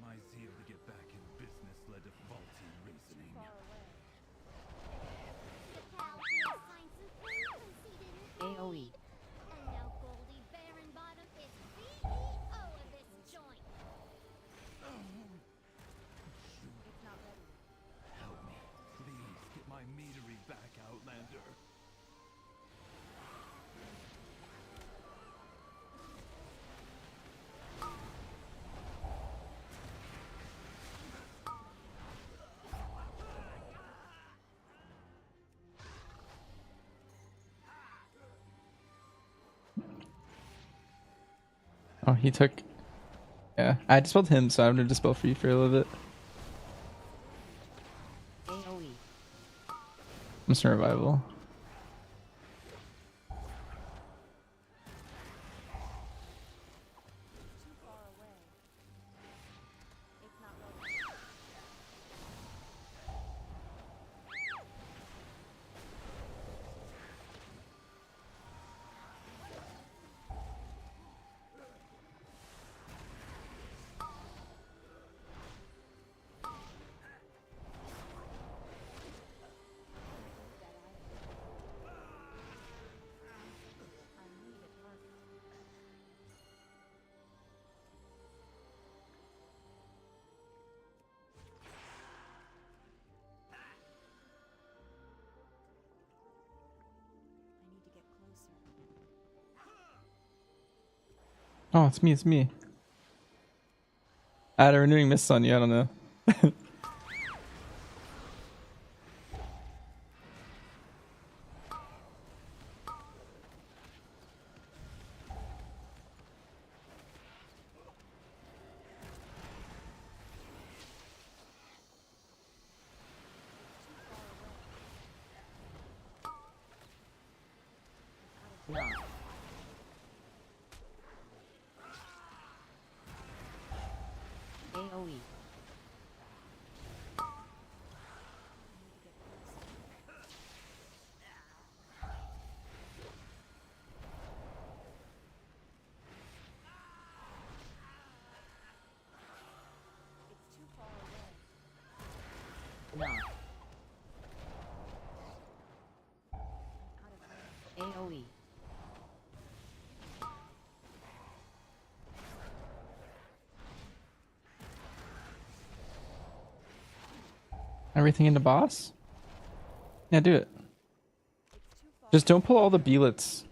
My zeal to get back in business led to faulty reasoning.
AoE.
And now Goldie Baronbottom is CEO of this joint.
Help me. Please get my meadery back, Outlander.
Oh, he took. Yeah, I dispelled him, so I'm gonna dispel for you for a little bit.
AoE.
I'm just gonna revival. Oh, it's me, it's me. I had a renewing mist on you, I don't know.
Knock. AoE. Knock. AoE.
Everything into boss? Yeah, do it. Just don't pull all the beelets.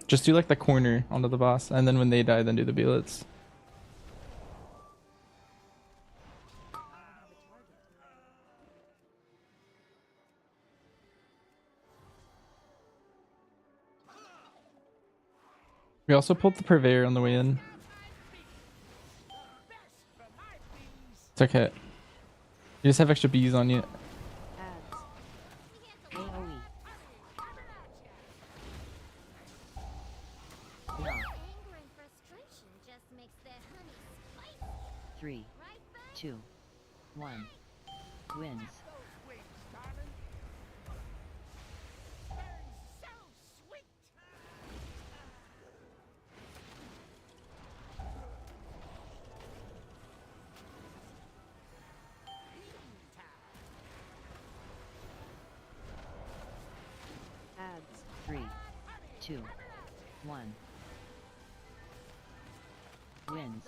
Just do like the corner onto the boss, and then when they die, then do the beelets. We also pulled the purveyor on the way in. It's okay. You just have extra bees on you.
Ads. AoE. Knock.
Anger and frustration just makes their honey spicy.
3, 2, 1. Wins.
Those wings, darling. Burns so sweet.
Ads. 3, 2, 1. Wins.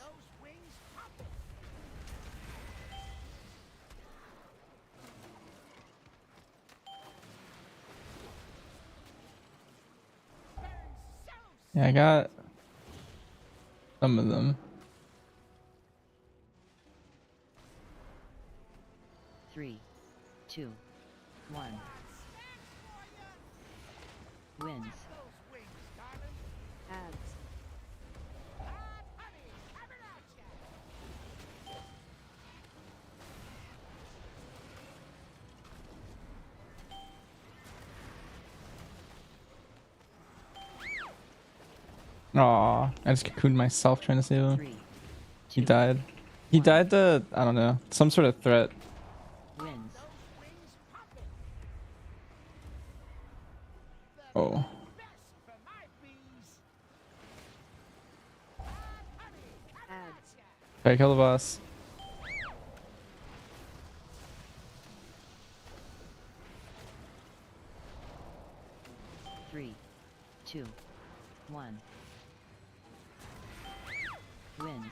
Yeah, I got some of them.
3, 2, 1. Wins. Ads.
Aw, I just cocooned myself trying to save him.
3,
He died. He died to, I don't know, some sort of threat.
Wins.
Oh.
Ads.
Okay, kill the boss.
Three, 2, 1. Wins.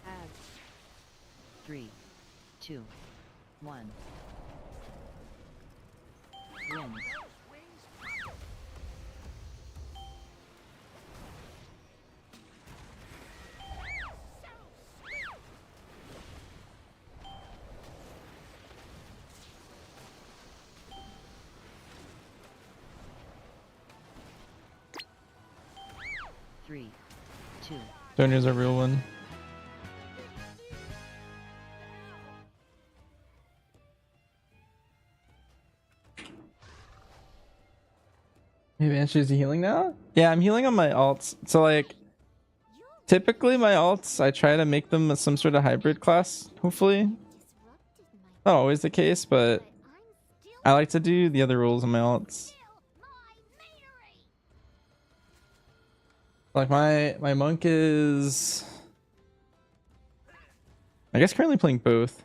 Ads. 3, 2, 1. Wins. Three, 2.
Donier's a real one. Hey, Banshee, is he healing now? Yeah, I'm healing on my alts. So like, typically my alts, I try to make them some sort of hybrid class, hopefully. Not always the case, but I like to do the other rules on my alts. Like my monk is, I guess, currently playing both.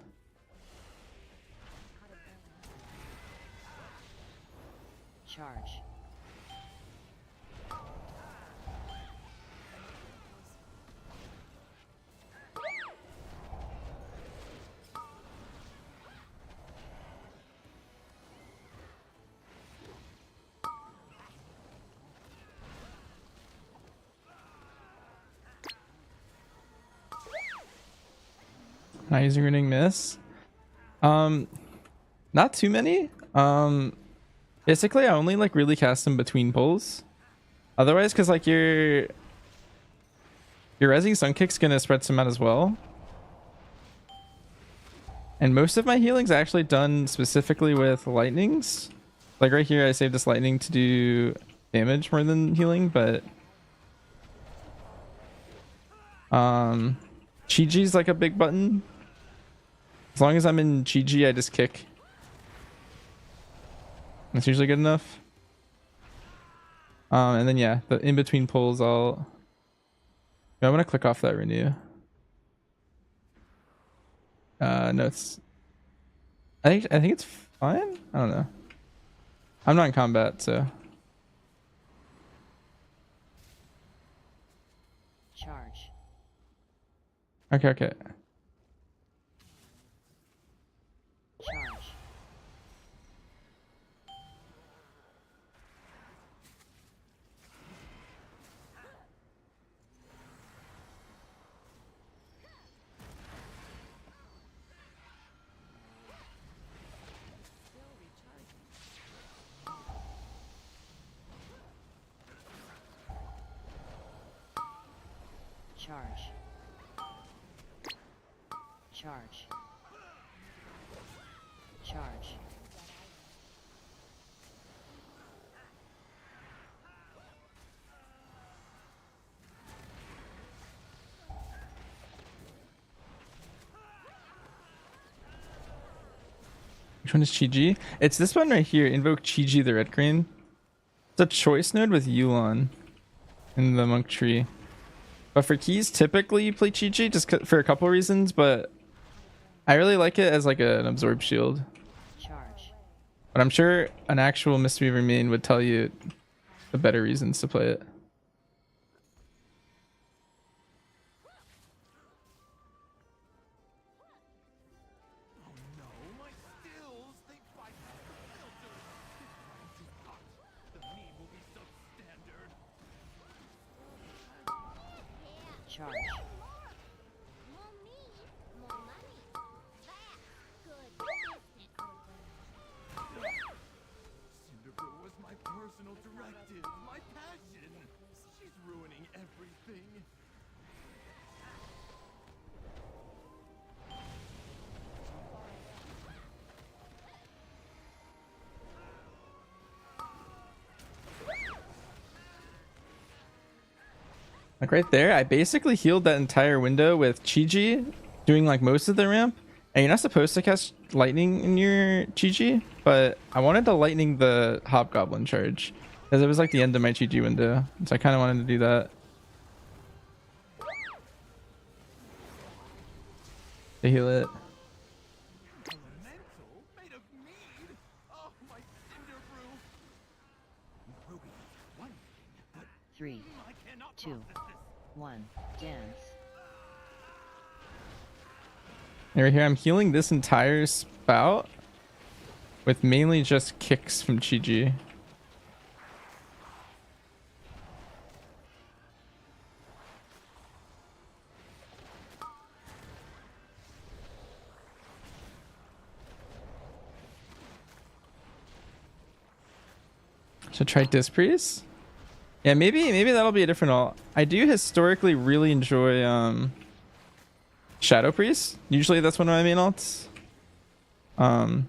Charge.
Not using running miss. Not too many. Basically I only like really cast them between pulls. Otherwise, because like your resing sun kick's gonna spread some out as well. And most of my healing's actually done specifically with lightnings. Like right here I saved this lightning to do damage more than healing, but Chi-Ji's like a big button. As long as I'm in Chi-Ji, I just kick. That's usually good enough. And then yeah, the in between pulls, I'm gonna click off that renew. No, it's. I think it's fine. I don't know. I'm not in combat, so.
Charge.
Okay.
Charge. Charge. Charge. Charge.
Which one is Chi-Ji? It's this one right here. Invoke Chi-Ji the red green. It's a choice node with Yu'lon in the monk tree. But for keys, typically you play Chi-Chi just for a couple reasons, but I really like it as like an absorb shield.
Charge.
But I'm sure an actual Mistweaver main would tell you the better reasons to play it.
Oh no, my stills! They fight filters! This round too hot. The meat will be substandard.
Charge.
More meat, more money. That's good business.
Cinderbrew was my personal directive, my passion. She's ruining everything.
Like right there, I basically healed that entire window with Chi-Chi doing like most of the ramp. And you're not supposed to cast lightning in your Chi-Chi, but I wanted to lightning the Hobgoblin charge because it was like the end of my Chi-Chi window. So I kind of wanted to do that. To heal it.
Elemental made of mead? Oh, my Cinderbrew! Ruby, one thing, but
3,
I cannot
2,
process this.
1. Dance.
And right here, I'm healing this entire spout with mainly just kicks from Chi-Chi. Should try Disc Priest? Yeah, maybe that'll be a different ult. I do historically really enjoy Shadow Priest. Usually that's one of my main ults. But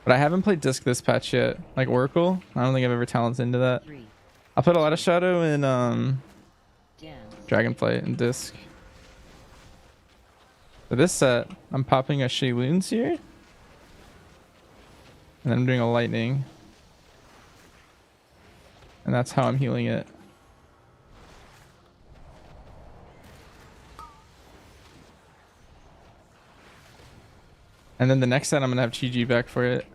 I haven't played Disc this patch yet. Like Oracle, I don't think I've ever talented into that.
3.
I'll put a lot of Shadow in
Dance.
Dragonflight and Disc. For this set, I'm popping a Shayloons here. And then I'm doing a lightning. And that's how I'm healing it. And then the next set I'm gonna have Chi-Chi back for it.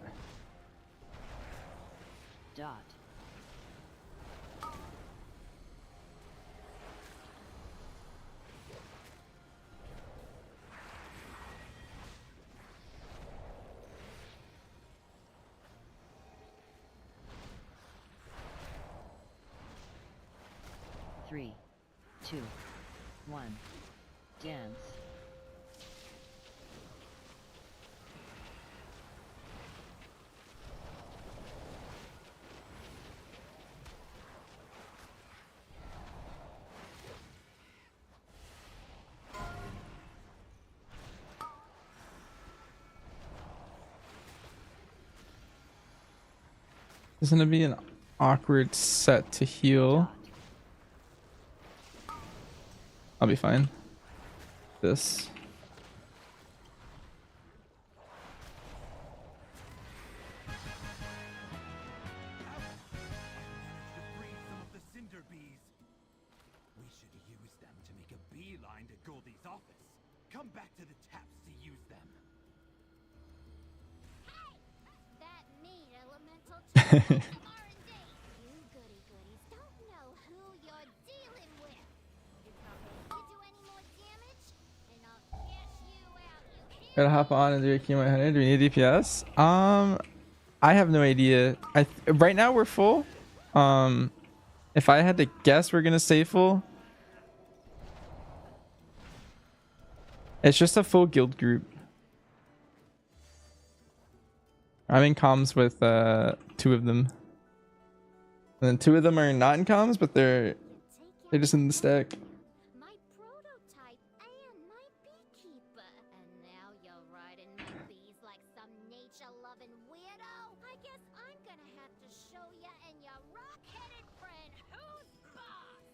Dot. Three, 2, 1. Dance.
It's gonna be an awkward set to heal. I'll be fine. This.
To free some of the cinder bees. We should use them to make a beeline to Goldie's office. Come back to the taps to use them.
That meat elemental R&D. You goody goodies don't know who you're dealing with. You do any more damage, and I'll cash you out, you hear?
Gotta hop on and do a Kimo 100. Do we need DPS? I have no idea. Right now we're full. If I had to guess, we're gonna stay full. It's just a full guild group. I'm in comms with 2 of them. And then 2 of them are not in comms, but they're just in the stack.
My prototype and my beekeeper. And now you're riding my bees like some nature-loving weirdo. I guess I'm gonna have to show ya and your rock-headed friend who's boss.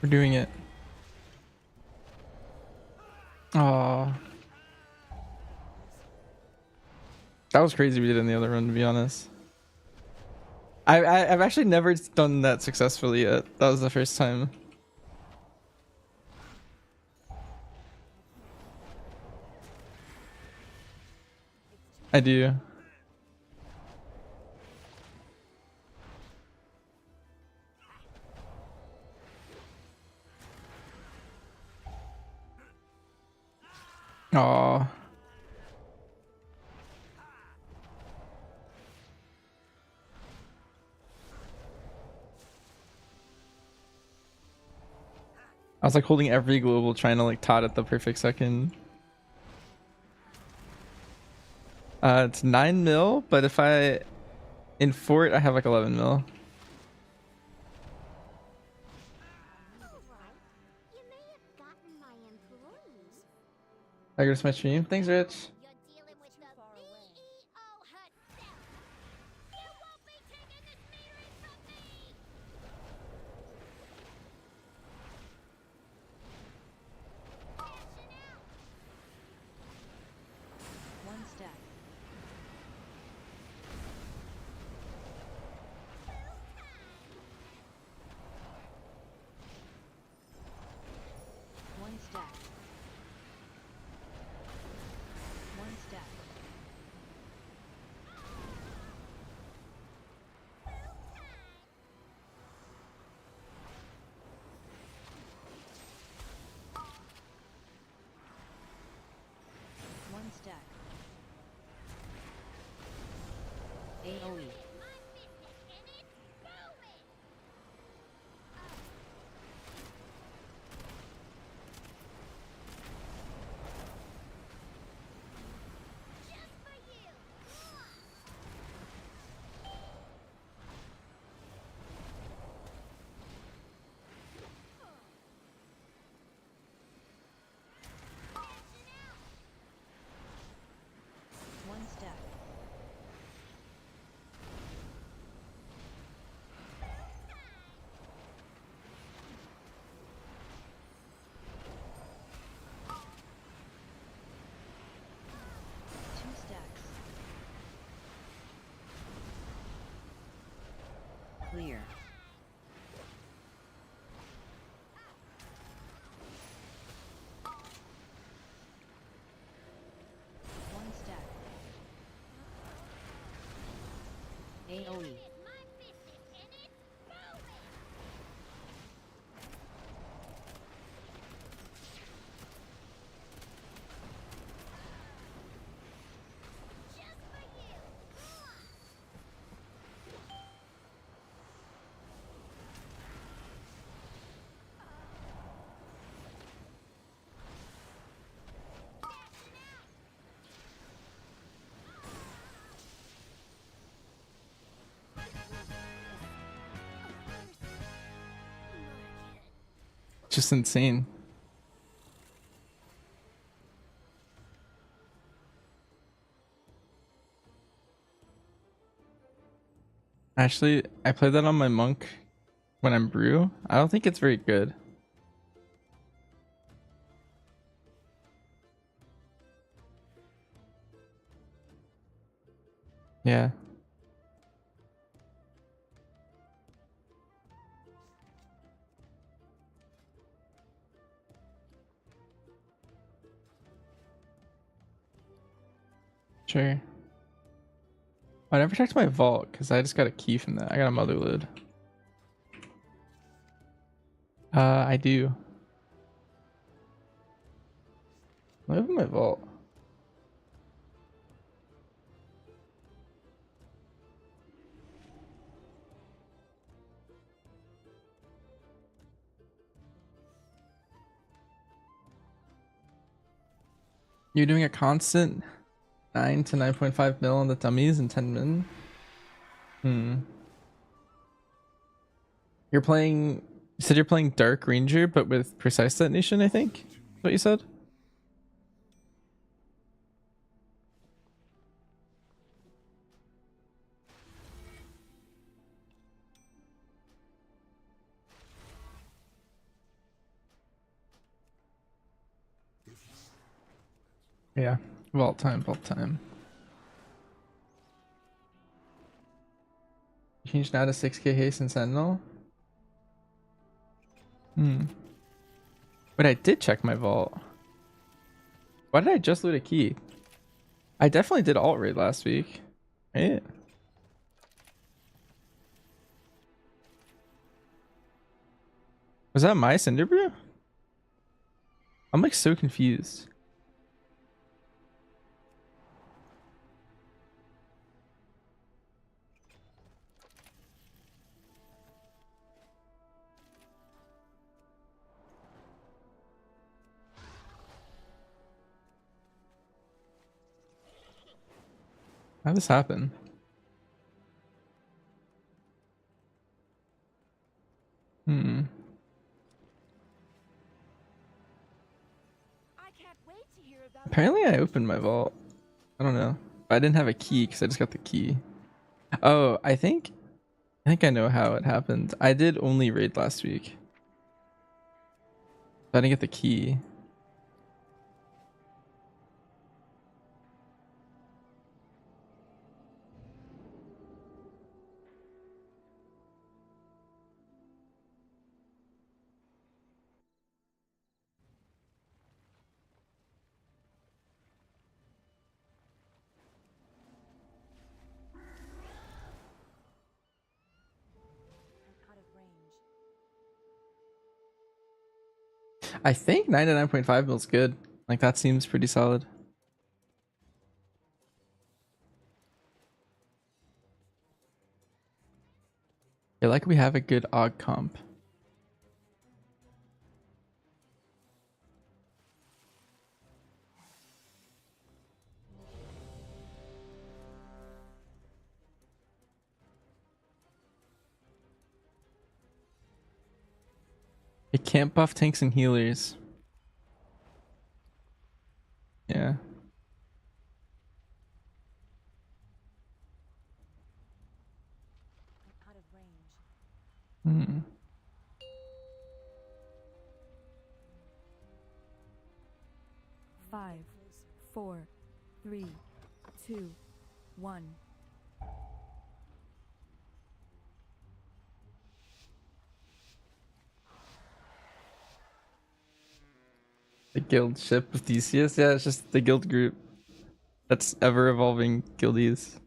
We're doing it. Oh, that was crazy. We did in the other run, to be honest. I've actually never done that successfully yet. That was the first time. I do. Oh. I was like holding every global trying to like tot at the perfect second. It's 9 mil, but if I in fort I have like 11 mil.
You may have gotten my employees.
I go to my stream. Thanks, Rich.
You're dealing with the CEO herself. You won't be taking this metering from me. Cashing out.
One stack. One stack. One stack. One stack. AOE.
My business and it's booming. Just for you. Cashing out.
One stack. Two stacks. Clear. One stack. AOE.
It's my business and it's booming. Just for you. Cashing out.
Just insane. Actually, I play that on my monk when I'm brew. I don't think it's very good. Yeah. Sure. I never checked my vault because I just got a key from that. I got a mother load. I do. I open my vault. You're doing a constant 9 to 9.5 mil on the dummies and 10 min. You're playing. You said you're playing Dark Ranger, but with precise detonation. I think. Is what you said. Yeah. Vault time, vault time. Change now to 6k haste and sentinel. But I did check my vault. Why did I just loot a key? I definitely did alt raid last week. Right? Was that my Cinder Brew? I'm like so confused. How did this happen?
I can't wait to hear about
Apparently I opened my vault. I don't know. I didn't have a key because I just got the key. Oh, I think I know how it happened. I did only raid last week. I didn't get the key.
Out of range.
I think 99.5 mil's good. Like that seems pretty solid. I feel like we have a good AUG comp. It can't buff tanks and healers. Yeah.
Out of range. 5, 4, 3, 2, 1.
The guild ship with DCS? Yeah, it's just the guild group that's ever evolving guildies.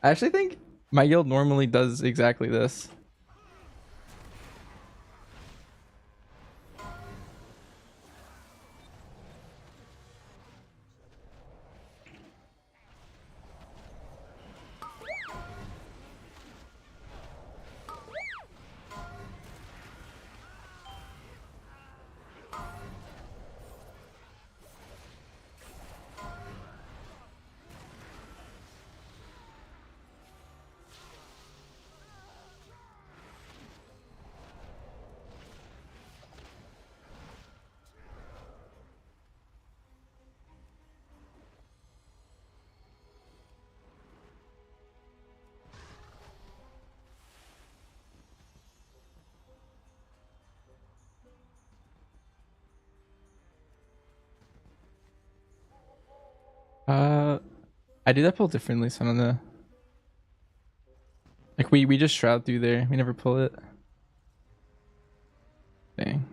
I actually think my guild normally does exactly this. I do that pull differently, so I don't know. Like we just shroud through there. We never pull it. Dang.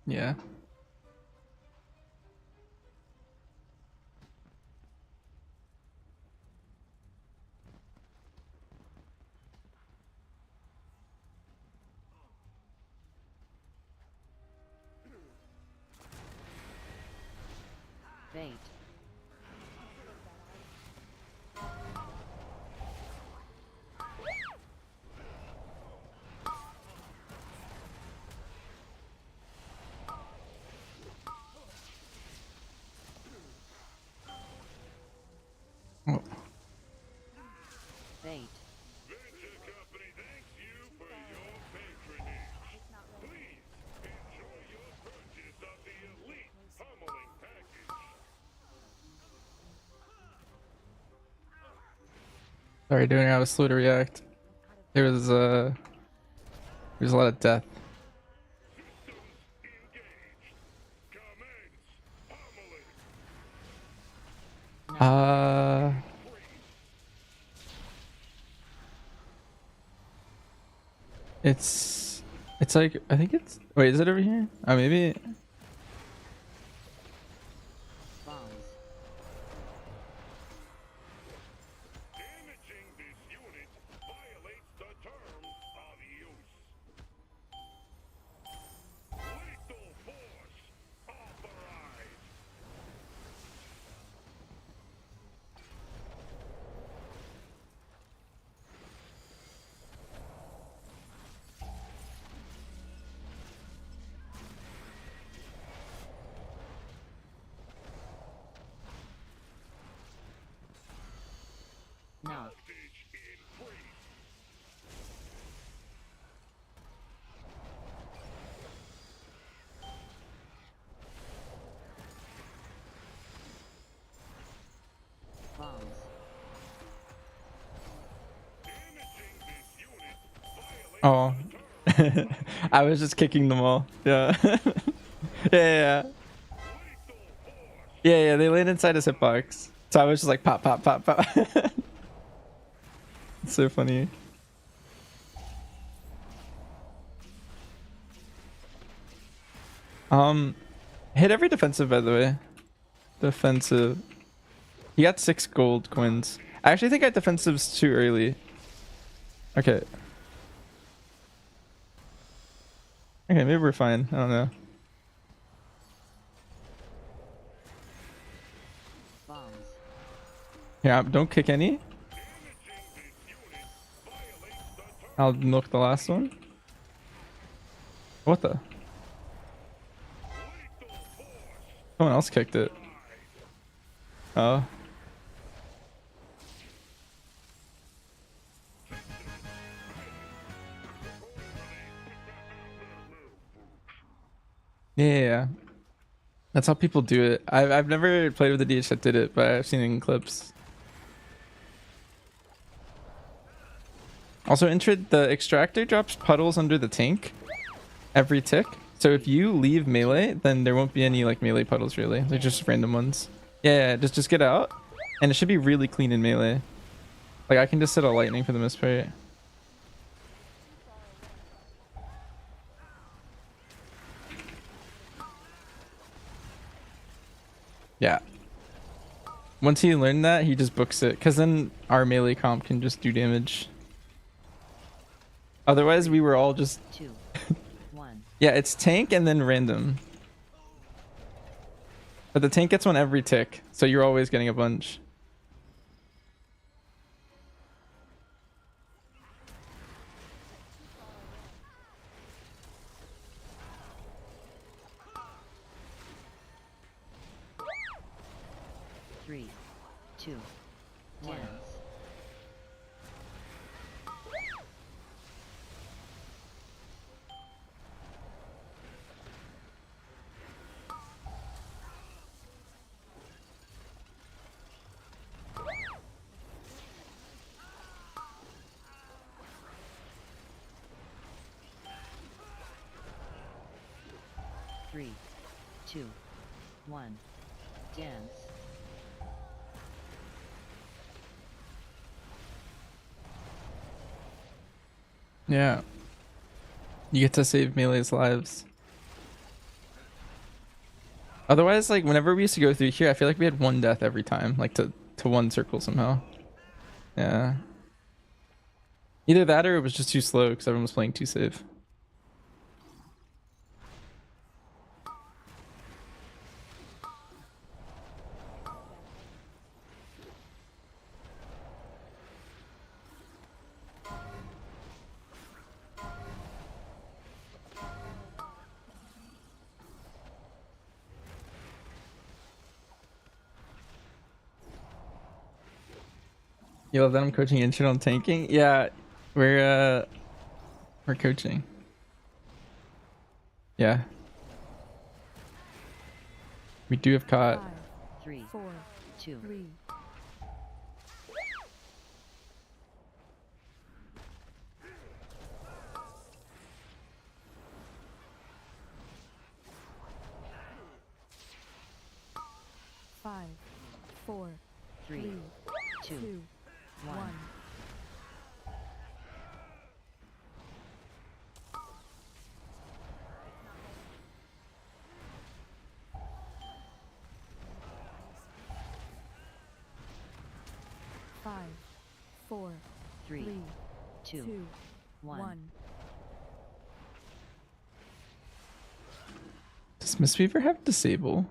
Yeah.
Bait.
Oh.
Bait.
Venture Company thanks you for your patronage. Please enjoy your purchase of the elite pummeling package.
Sorry, doing I was slow to react. There was There's a lot of death. It's like, I think it's, wait, is it over here? Oh, maybe.
Bombs.
Damaging this unit violates the terms of use. Lethal force authorized.
No.
Voltage increased.
Bombs.
Damaging this unit violates
Oh. I was just kicking them all. Yeah. Yeah.
lethal force.
Yeah, they laid inside his hitbox. So I was just like pop, pop, pop, pop. It's so funny. Hit every defensive, by the way. Defensive. He got 6 gold coins. I actually think I defensives too early. Okay. Okay, maybe we're fine. I don't know.
Bombs.
Yeah, don't kick any. I'll milk the last one. What the? Someone else kicked it. Oh. Yeah. That's how people do it. I've never played with a DH that did it, but I've seen it in clips. Also, the extractor drops puddles under the tank every tick. So if you leave melee, then there won't be any like melee puddles really. They're just random ones. Yeah, just get out, and it should be really clean in melee. Like I can just set a lightning for the most part. Yeah. Once he learned that, he just books it, because then our melee comp can just do damage. Otherwise, we were all just...
2, 1.
Yeah, it's tank and then random. But the tank gets one every tick, so you're always getting a bunch.
Three, two, one. Three, two, one. Dance.
Yeah. You get to save melee's lives. Otherwise, like, whenever we used to go through here, I feel like we had one death every time, like to one circle somehow. Yeah. Either that or it was just too slow because everyone was playing too safe. You love that I'm coaching intern on tanking? Yeah, we're coaching. Yeah. We do have caught.
5,
3,
4,
2.
3, 4,
3,
3,
2,
2,
1.
1. Five, 4,
3,
3,
2,
2,
1.
1.
Does Mistweaver have disable?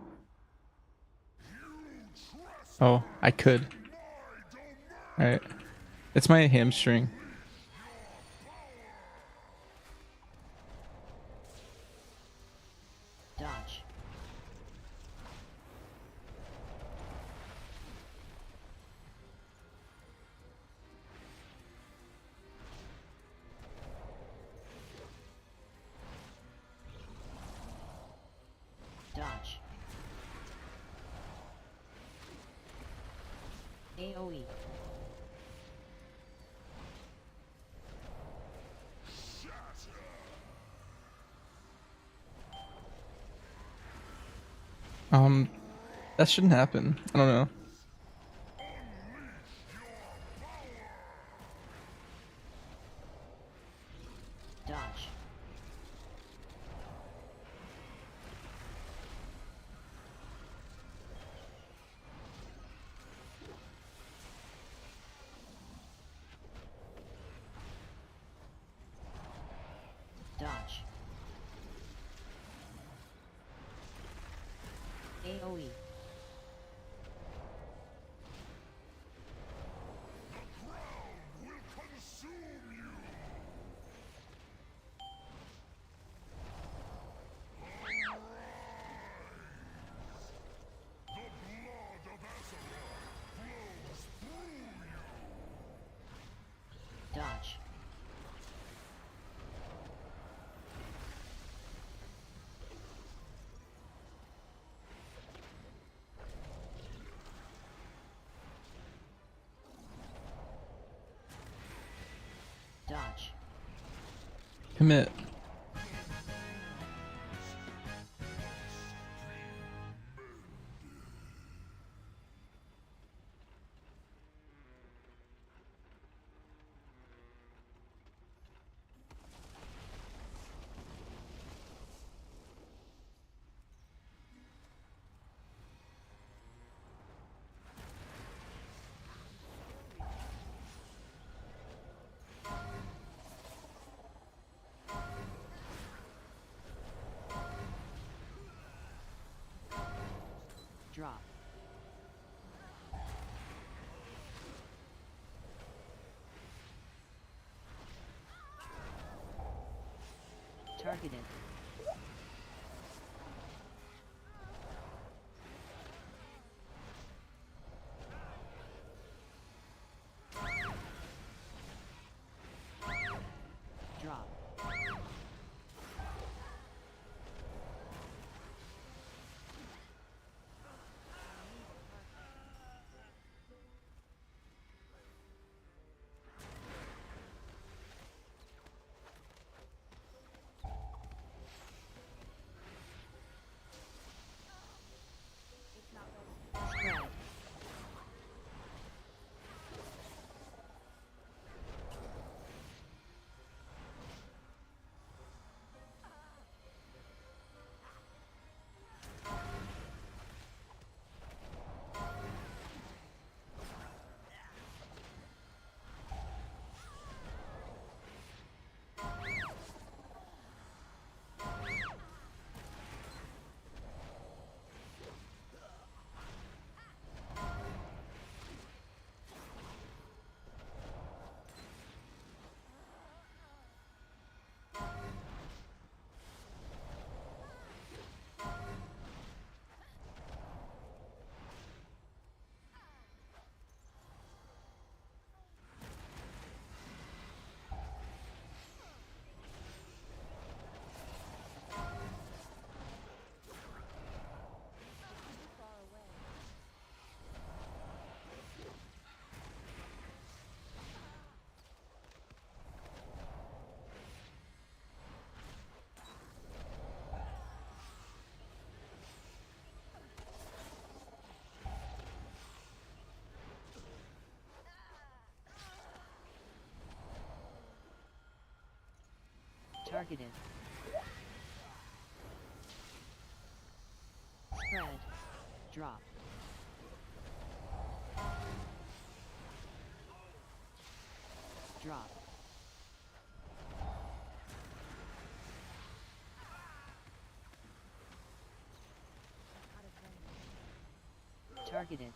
Oh, I could. Alright. It's my hamstring.
Dodge. Dodge. AoE.
That shouldn't happen. I don't know.
Dodge. Dodge. AoE. Dodge. Dodge.
Commit.
Drop. Targeted. Drop. Targeted. Spread. Drop. Drop. Targeted.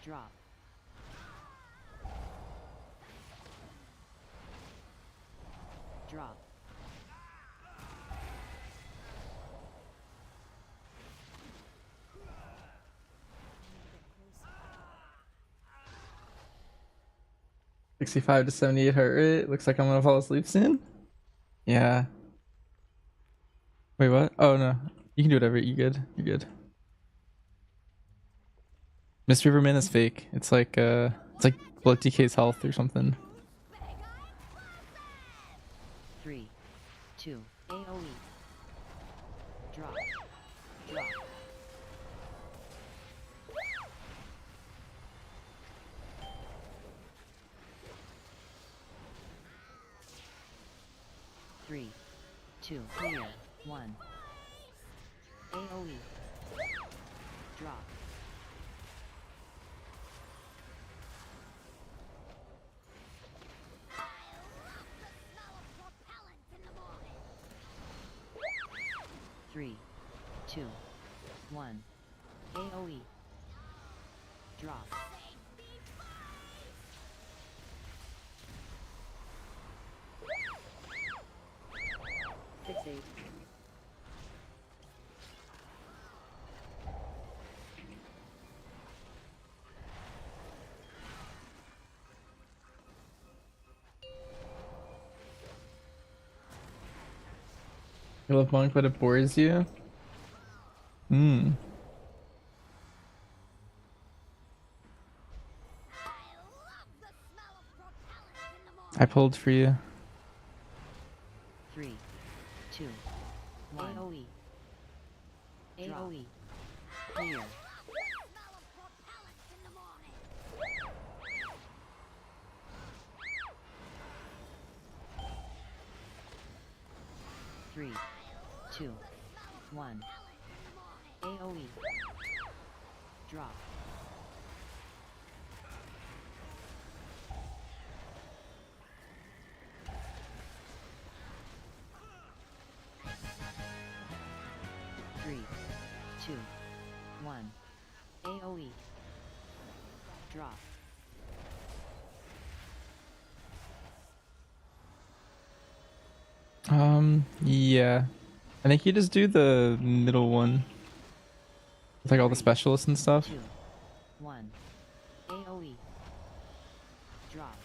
Drop. Drop.
$65 to 78 heart rate. Looks like I'm gonna fall asleep soon. Yeah. Wait, what? Oh no. You can do whatever. You good. You're good. Miss Riverman is fake. It's like blood DK's health or something.
3, 2, AOE. Drop. Drop. Three, two, clear, 1. AOE. Drop. Three, two, 1. AOE. Drop. Fixate.
You love Monk, but it bores you? Hmm. I pulled for you.
3, 2, 1. AOE. AOE. Clear. Three, 2, 1. AOE. Drop. Three, 2, 1. AOE. Drop.
Yeah. I think you just do the middle one. With like all the specialists and stuff.
2, 1. AOE. Drop.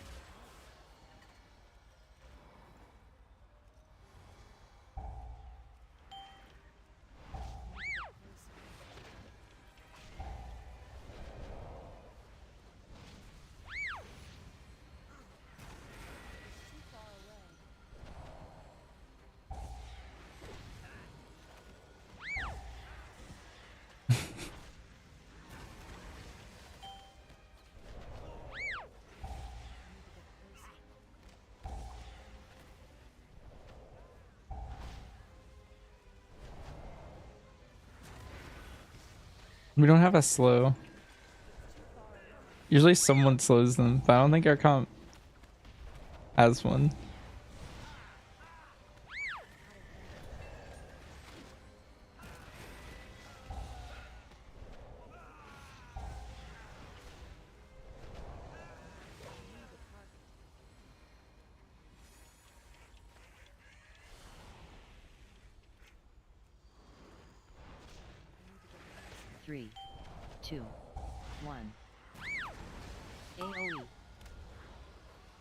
We don't have a slow. Usually someone slows them, but I don't think our comp has one.
Three, 2, 1. AOE.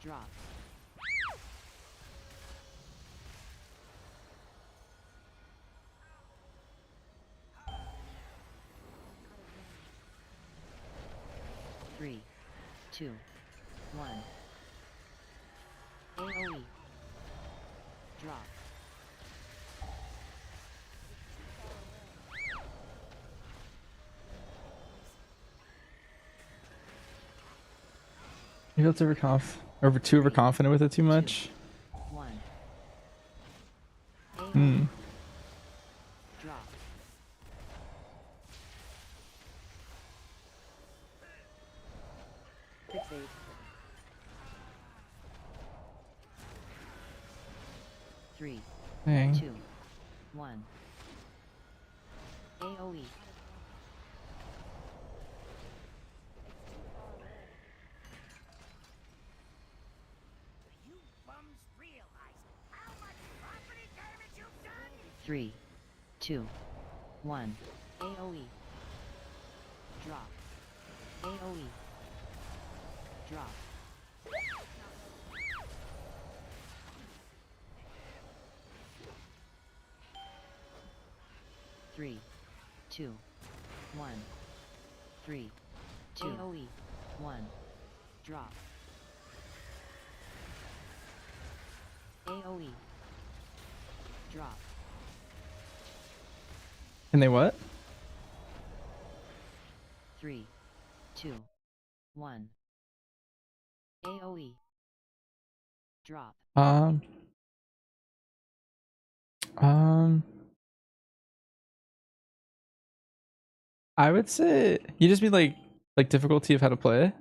Drop. Three, 2, 1. AOE. Drop.
Maybe it's too overconfident with it too much.
1.
Hmm.
Drop. Fixate. 3,
Dang.
2, 1. AoE.
You bums realize how much property damage you've done?
3, 2, 1. AoE. Drop. AoE. Drop. Three, two, one, 3, 2. AoE. 1. Drop. AoE. Drop.
Can they what?
3, 2, 1. AoE. Drop.
I would say you just mean like difficulty of how to play.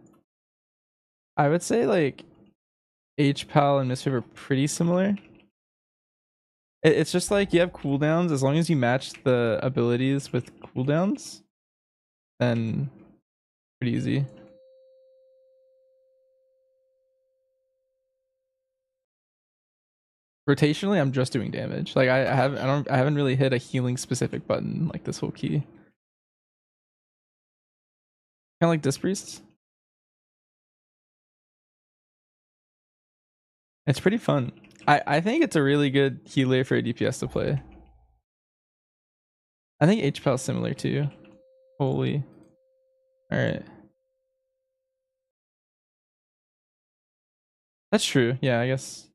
I would say like HPAL and Mischief are pretty similar. It's just like you have cooldowns. As long as you match the abilities with cooldowns, then pretty easy. Rotationally, I'm just doing damage. Like I haven't really hit a healing specific button like this whole key. Kind of like Disc Priest. It's pretty fun. I think it's a really good healer for a DPS to play. I think HPAL is similar too. Holy. Alright. That's true. Yeah, I guess.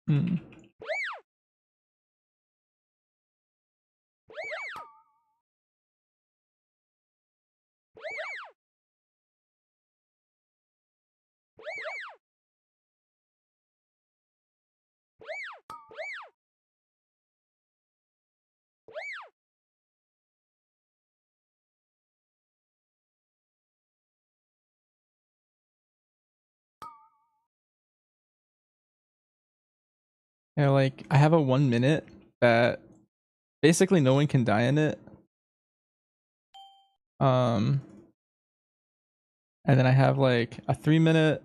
Hmm. Yeah, like I have a 1 minute that basically no one can die in it. And then I have like a 3 minute,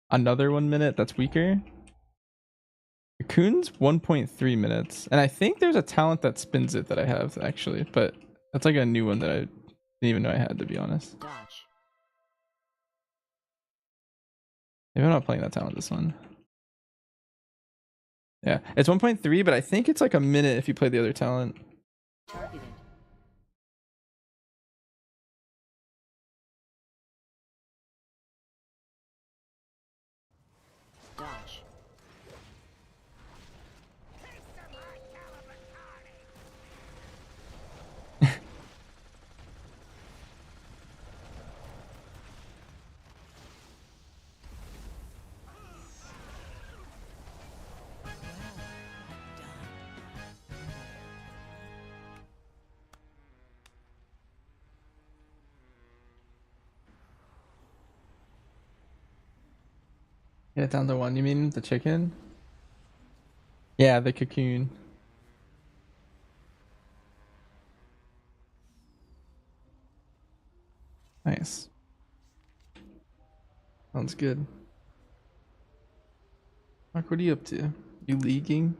another 1 minute that's weaker. Cocoon's 1.3 minutes, and I think there's a talent that spins it that I have actually, but that's like a new one that I didn't even know I had, to be honest.
Dodge.
Maybe I'm not playing that talent this one. Yeah, it's 1.3, but I think it's like a minute if you play the other talent.
Targeted. Dodge.
Yeah, down to 1. You mean the chicken? Yeah, the cocoon. Nice. Sounds good. Mark, what are you up to? You leaguing?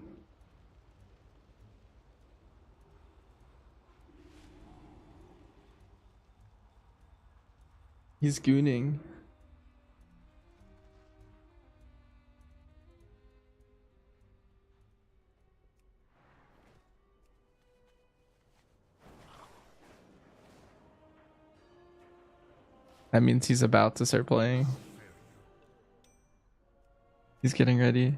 He's gooning. That means he's about to start playing. He's getting ready.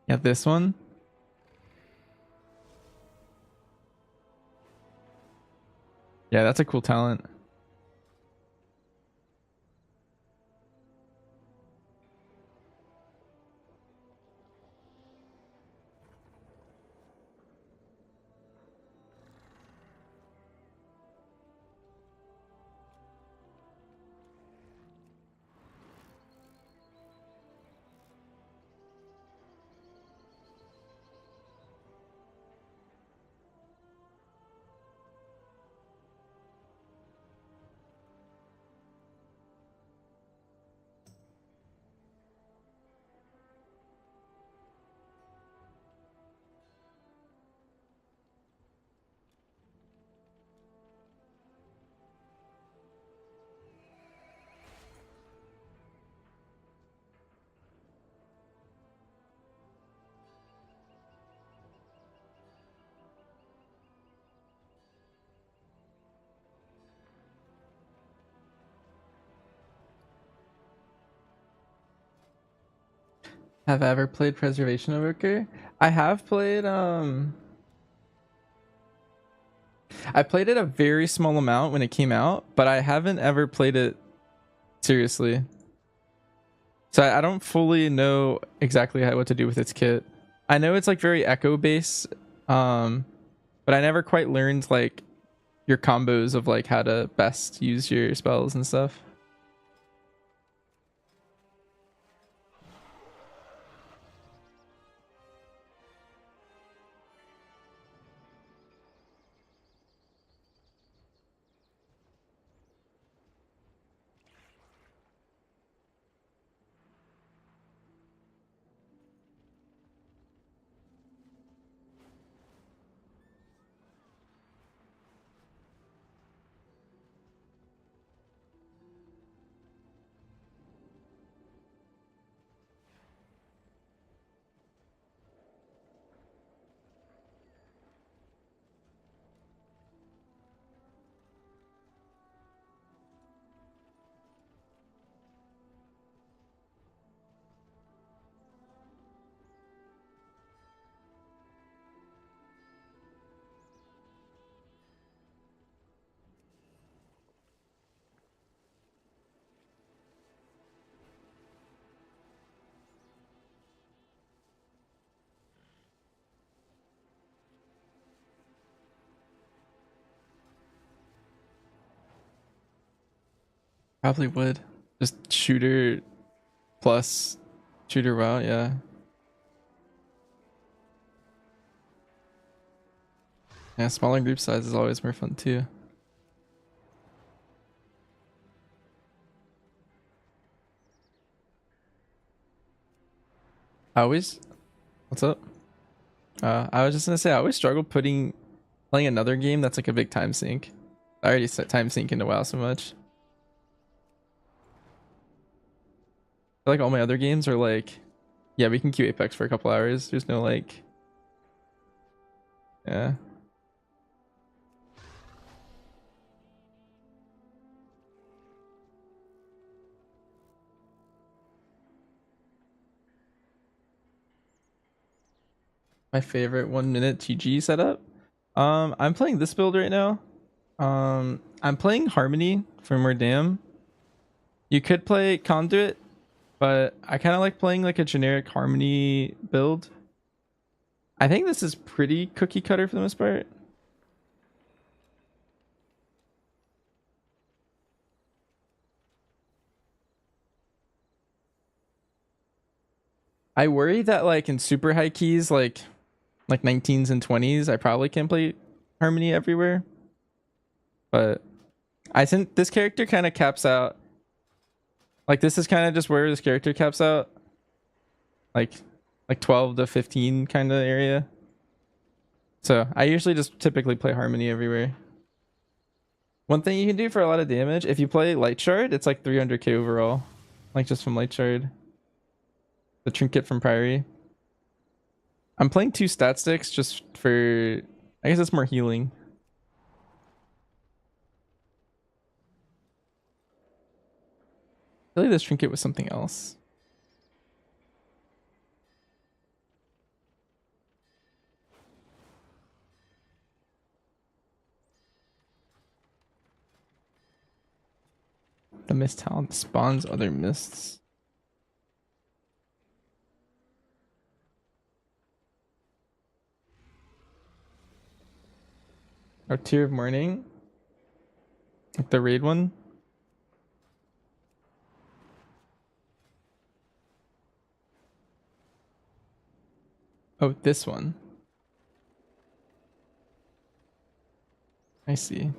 Yeah, this one. Yeah, that's a cool talent. Have I ever played Preservation of Worker? I have played I played it a very small amount when it came out, but I haven't ever played it seriously. So I don't fully know exactly what to do with its kit. I know it's like very echo based, but I never quite learned like your combos of like how to best use your spells and stuff. Probably would. Just shooter plus shooter WoW, yeah. Yeah, smaller group size is always more fun too. I always what's up? I was just gonna say I always struggle playing another game that's like a big time sink. I already set time sink into WoW so much. I feel like all my other games are like, yeah, we can queue Apex for a couple hours. There's no like, yeah. My favorite 1 minute TG setup. I'm playing this build right now. I'm playing Harmony for more Dam. You could play Conduit, but I kind of like playing like a generic Harmony build. I think this is pretty cookie cutter for the most part. I worry that like in super high keys, like 19s and 20s, I probably can play Harmony everywhere. But I think this character kind of caps out. Like this is kind of just where this character caps out. like 12 to 15 kind of area. So I usually just typically play Harmony everywhere. One thing you can do for a lot of damage, if you play Light Shard, it's like 300k overall. Like just from Light Shard. The Trinket from Priory. I'm playing 2 stat sticks just for... I guess it's more healing. I feel like this Trinket was something else. The mist talent spawns other mists. Our Tear of Mourning? Like the raid one? Oh, this one. I see.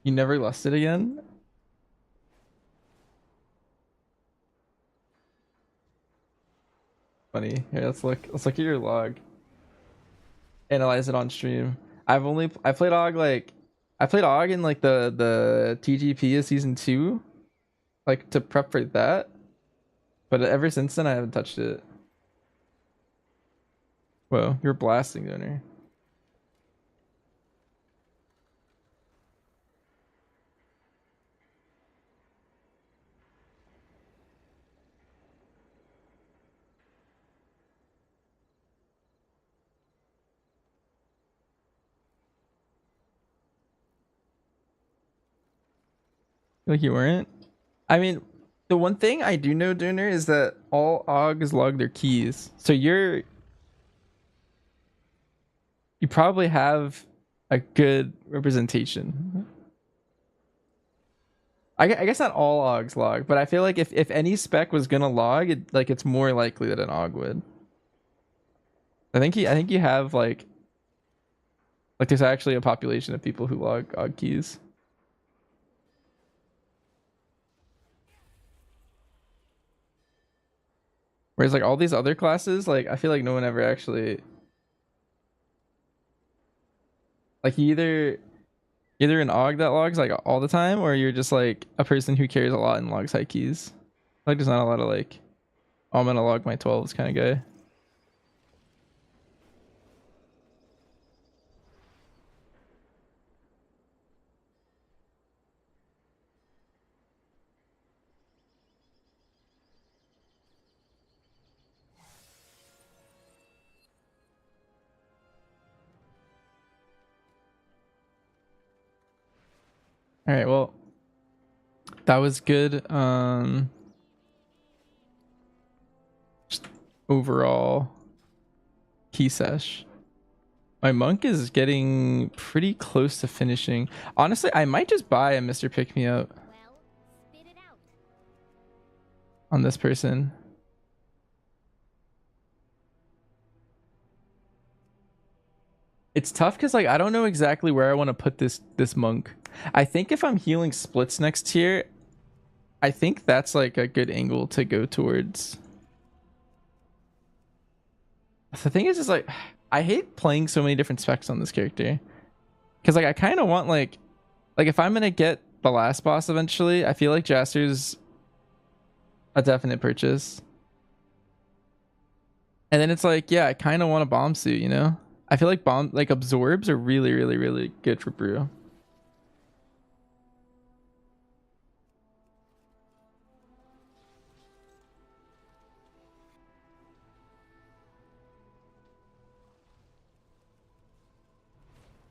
You never lusted again? Funny. Here, let's look at your log. Analyze it on stream. I played AUG in like the TGP of season 2. Like to prep for that. But ever since then I haven't touched it. Whoa, you're blasting, Donor. Like you weren't? I mean, the one thing I do know, Donor, is that all AUGs log their keys. So you probably have a good representation. I guess not all AUGs log, but I feel like if any spec was gonna log, it's more likely that an AUG would. I think you have like there's actually a population of people who log AUG keys. Whereas like all these other classes, like I feel like no one ever actually like either an AUG that logs like all the time, or you're just like a person who cares a lot and logs high keys. Like there's not a lot of like, oh, I'm gonna log my 12s kind of guy. All right, well, that was good. Just overall key sesh. My monk is getting pretty close to finishing. Honestly, I might just buy a Mr. Pick Me Up on this person. It's tough because like I don't know exactly where I want to put this monk. I think if I'm healing splits next tier, I think that's like a good angle to go towards. The thing is just like I hate playing so many different specs on this character. Cause like I kind of want like if I'm gonna get the last boss eventually, I feel like Jaster's a definite purchase. And then it's like, yeah, I kind of want a bomb suit, you know? I feel like absorbs are really, really, really good for brew.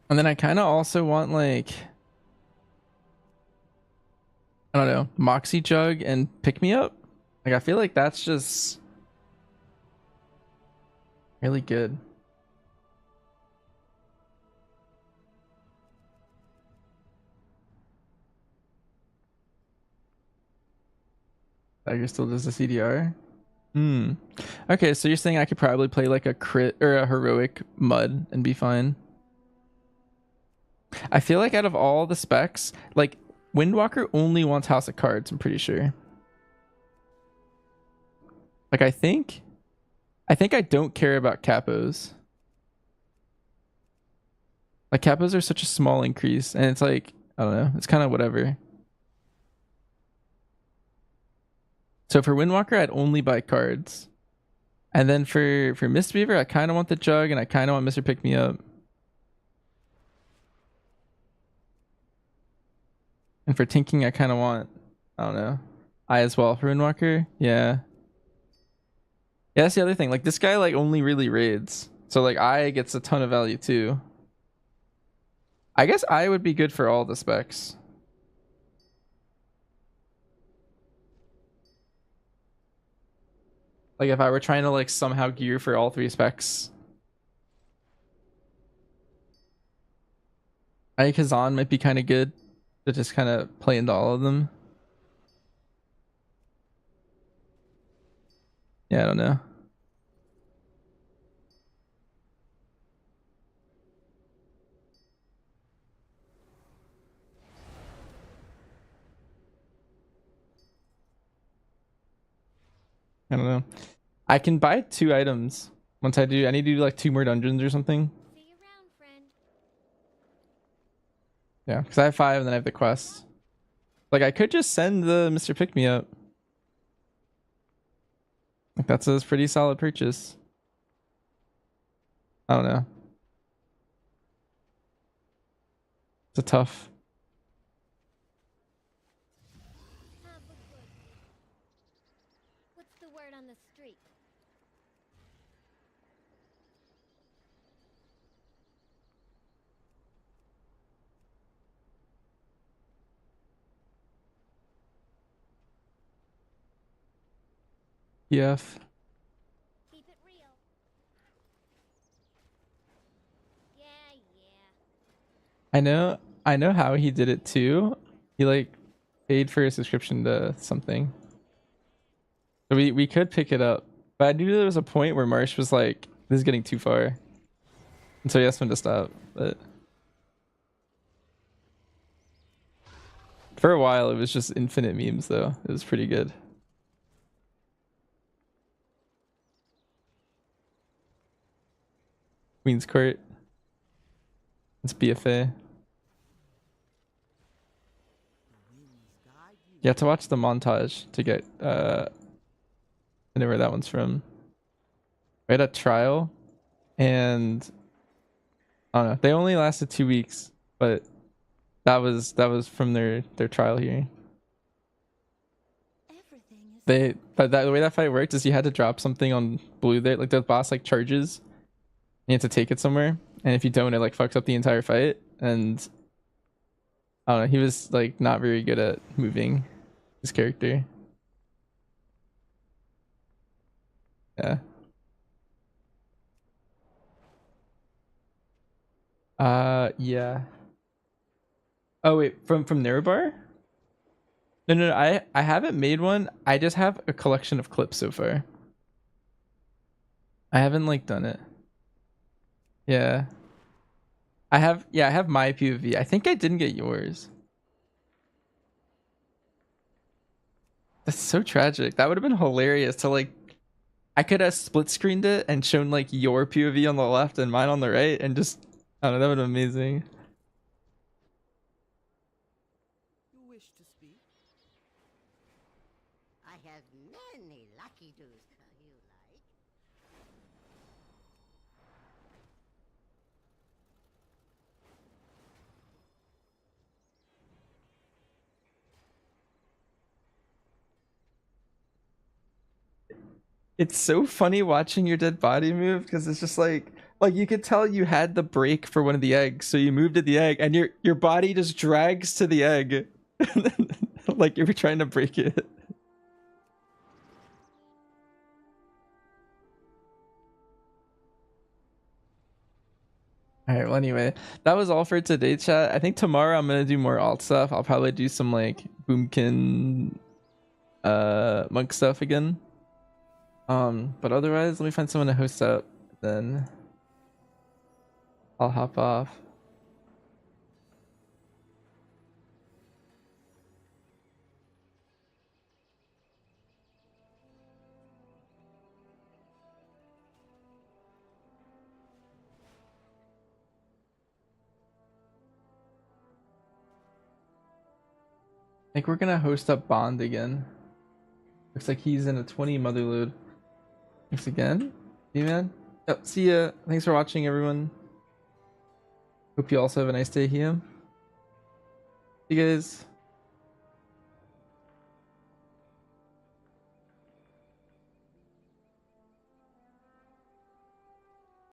And then I kind of also want like, I don't know, Moxie Jug and Pick Me Up. Like I feel like that's just really good. Tiger still does the CDR. Okay, so you're saying I could probably play like a crit or a heroic mud and be fine. I feel like out of all the specs, like Windwalker only wants House of Cards, I'm pretty sure. Like I think I don't care about capos. Like capos are such a small increase, and it's like, I don't know, it's kind of whatever. So for Windwalker, I'd only buy cards. And then for Mistweaver, I kind of want the Jug, and I kind of want Mr. Pick Me Up. And for Tinking, I kind of want, I don't know, I as well for Windwalker. Yeah. Yeah, that's the other thing. Like this guy like only really raids. So like I gets a ton of value too. I guess I would be good for all the specs. Like if I were trying to like somehow gear for all 3 specs. I think Kazan might be kind of good to just kind of play into all of them. Yeah, I don't know. I don't know. I can buy 2 items once I do. I need to do like 2 more dungeons or something.
See you around, friend.
Yeah, because I have 5 and then I have the quest. Like I could just send the Mr. Pick Me Up. Like that's a pretty solid purchase. I don't know. It's a tough.
What's the word on the street?
PF.
Keep it real. Yeah, yeah.
I know how he did it too. He like paid for a subscription to something. So we could pick it up. But I knew there was a point where Marsh was like, this is getting too far. And so he asked him to stop. But for a while it was just infinite memes though. It was pretty good. Queen's Court. It's BFA. You have to watch the montage to get I know where that one's from. We had a trial and I don't know. They only lasted 2 weeks, but that was from their trial here. But the way that fight worked is you had to drop something on blue there, like the boss like charges. You have to take it somewhere, and if you don't, it like fucks up the entire fight. And I don't know, he was like not very good at moving his character. Yeah. Yeah. Oh wait, from Nerebar? No, I haven't made one. I just have a collection of clips so far. I haven't like done it. Yeah. I have my POV. I think I didn't get yours. That's so tragic. That would have been hilarious to like I could have split screened it and shown like your POV on the left and mine on the right and just I don't know, that would have been amazing.
You wish to speak?
I have many lucky doos you like.
It's so funny watching your dead body move because it's just like you could tell you had the break for one of the eggs, so you moved to the egg and your body just drags to the egg. Like you were trying to break it. All right, well anyway, that was all for today, chat. I think tomorrow I'm gonna do more alt stuff. I'll probably do some like boomkin monk stuff again. But otherwise, let me find someone to host up, then I'll hop off. think we're gonna host up Bond again. Looks like he's in a 20 motherload. Thanks again. See you, man. Yep, see ya. Thanks for watching, everyone. Hope you also have a nice day here. See you guys.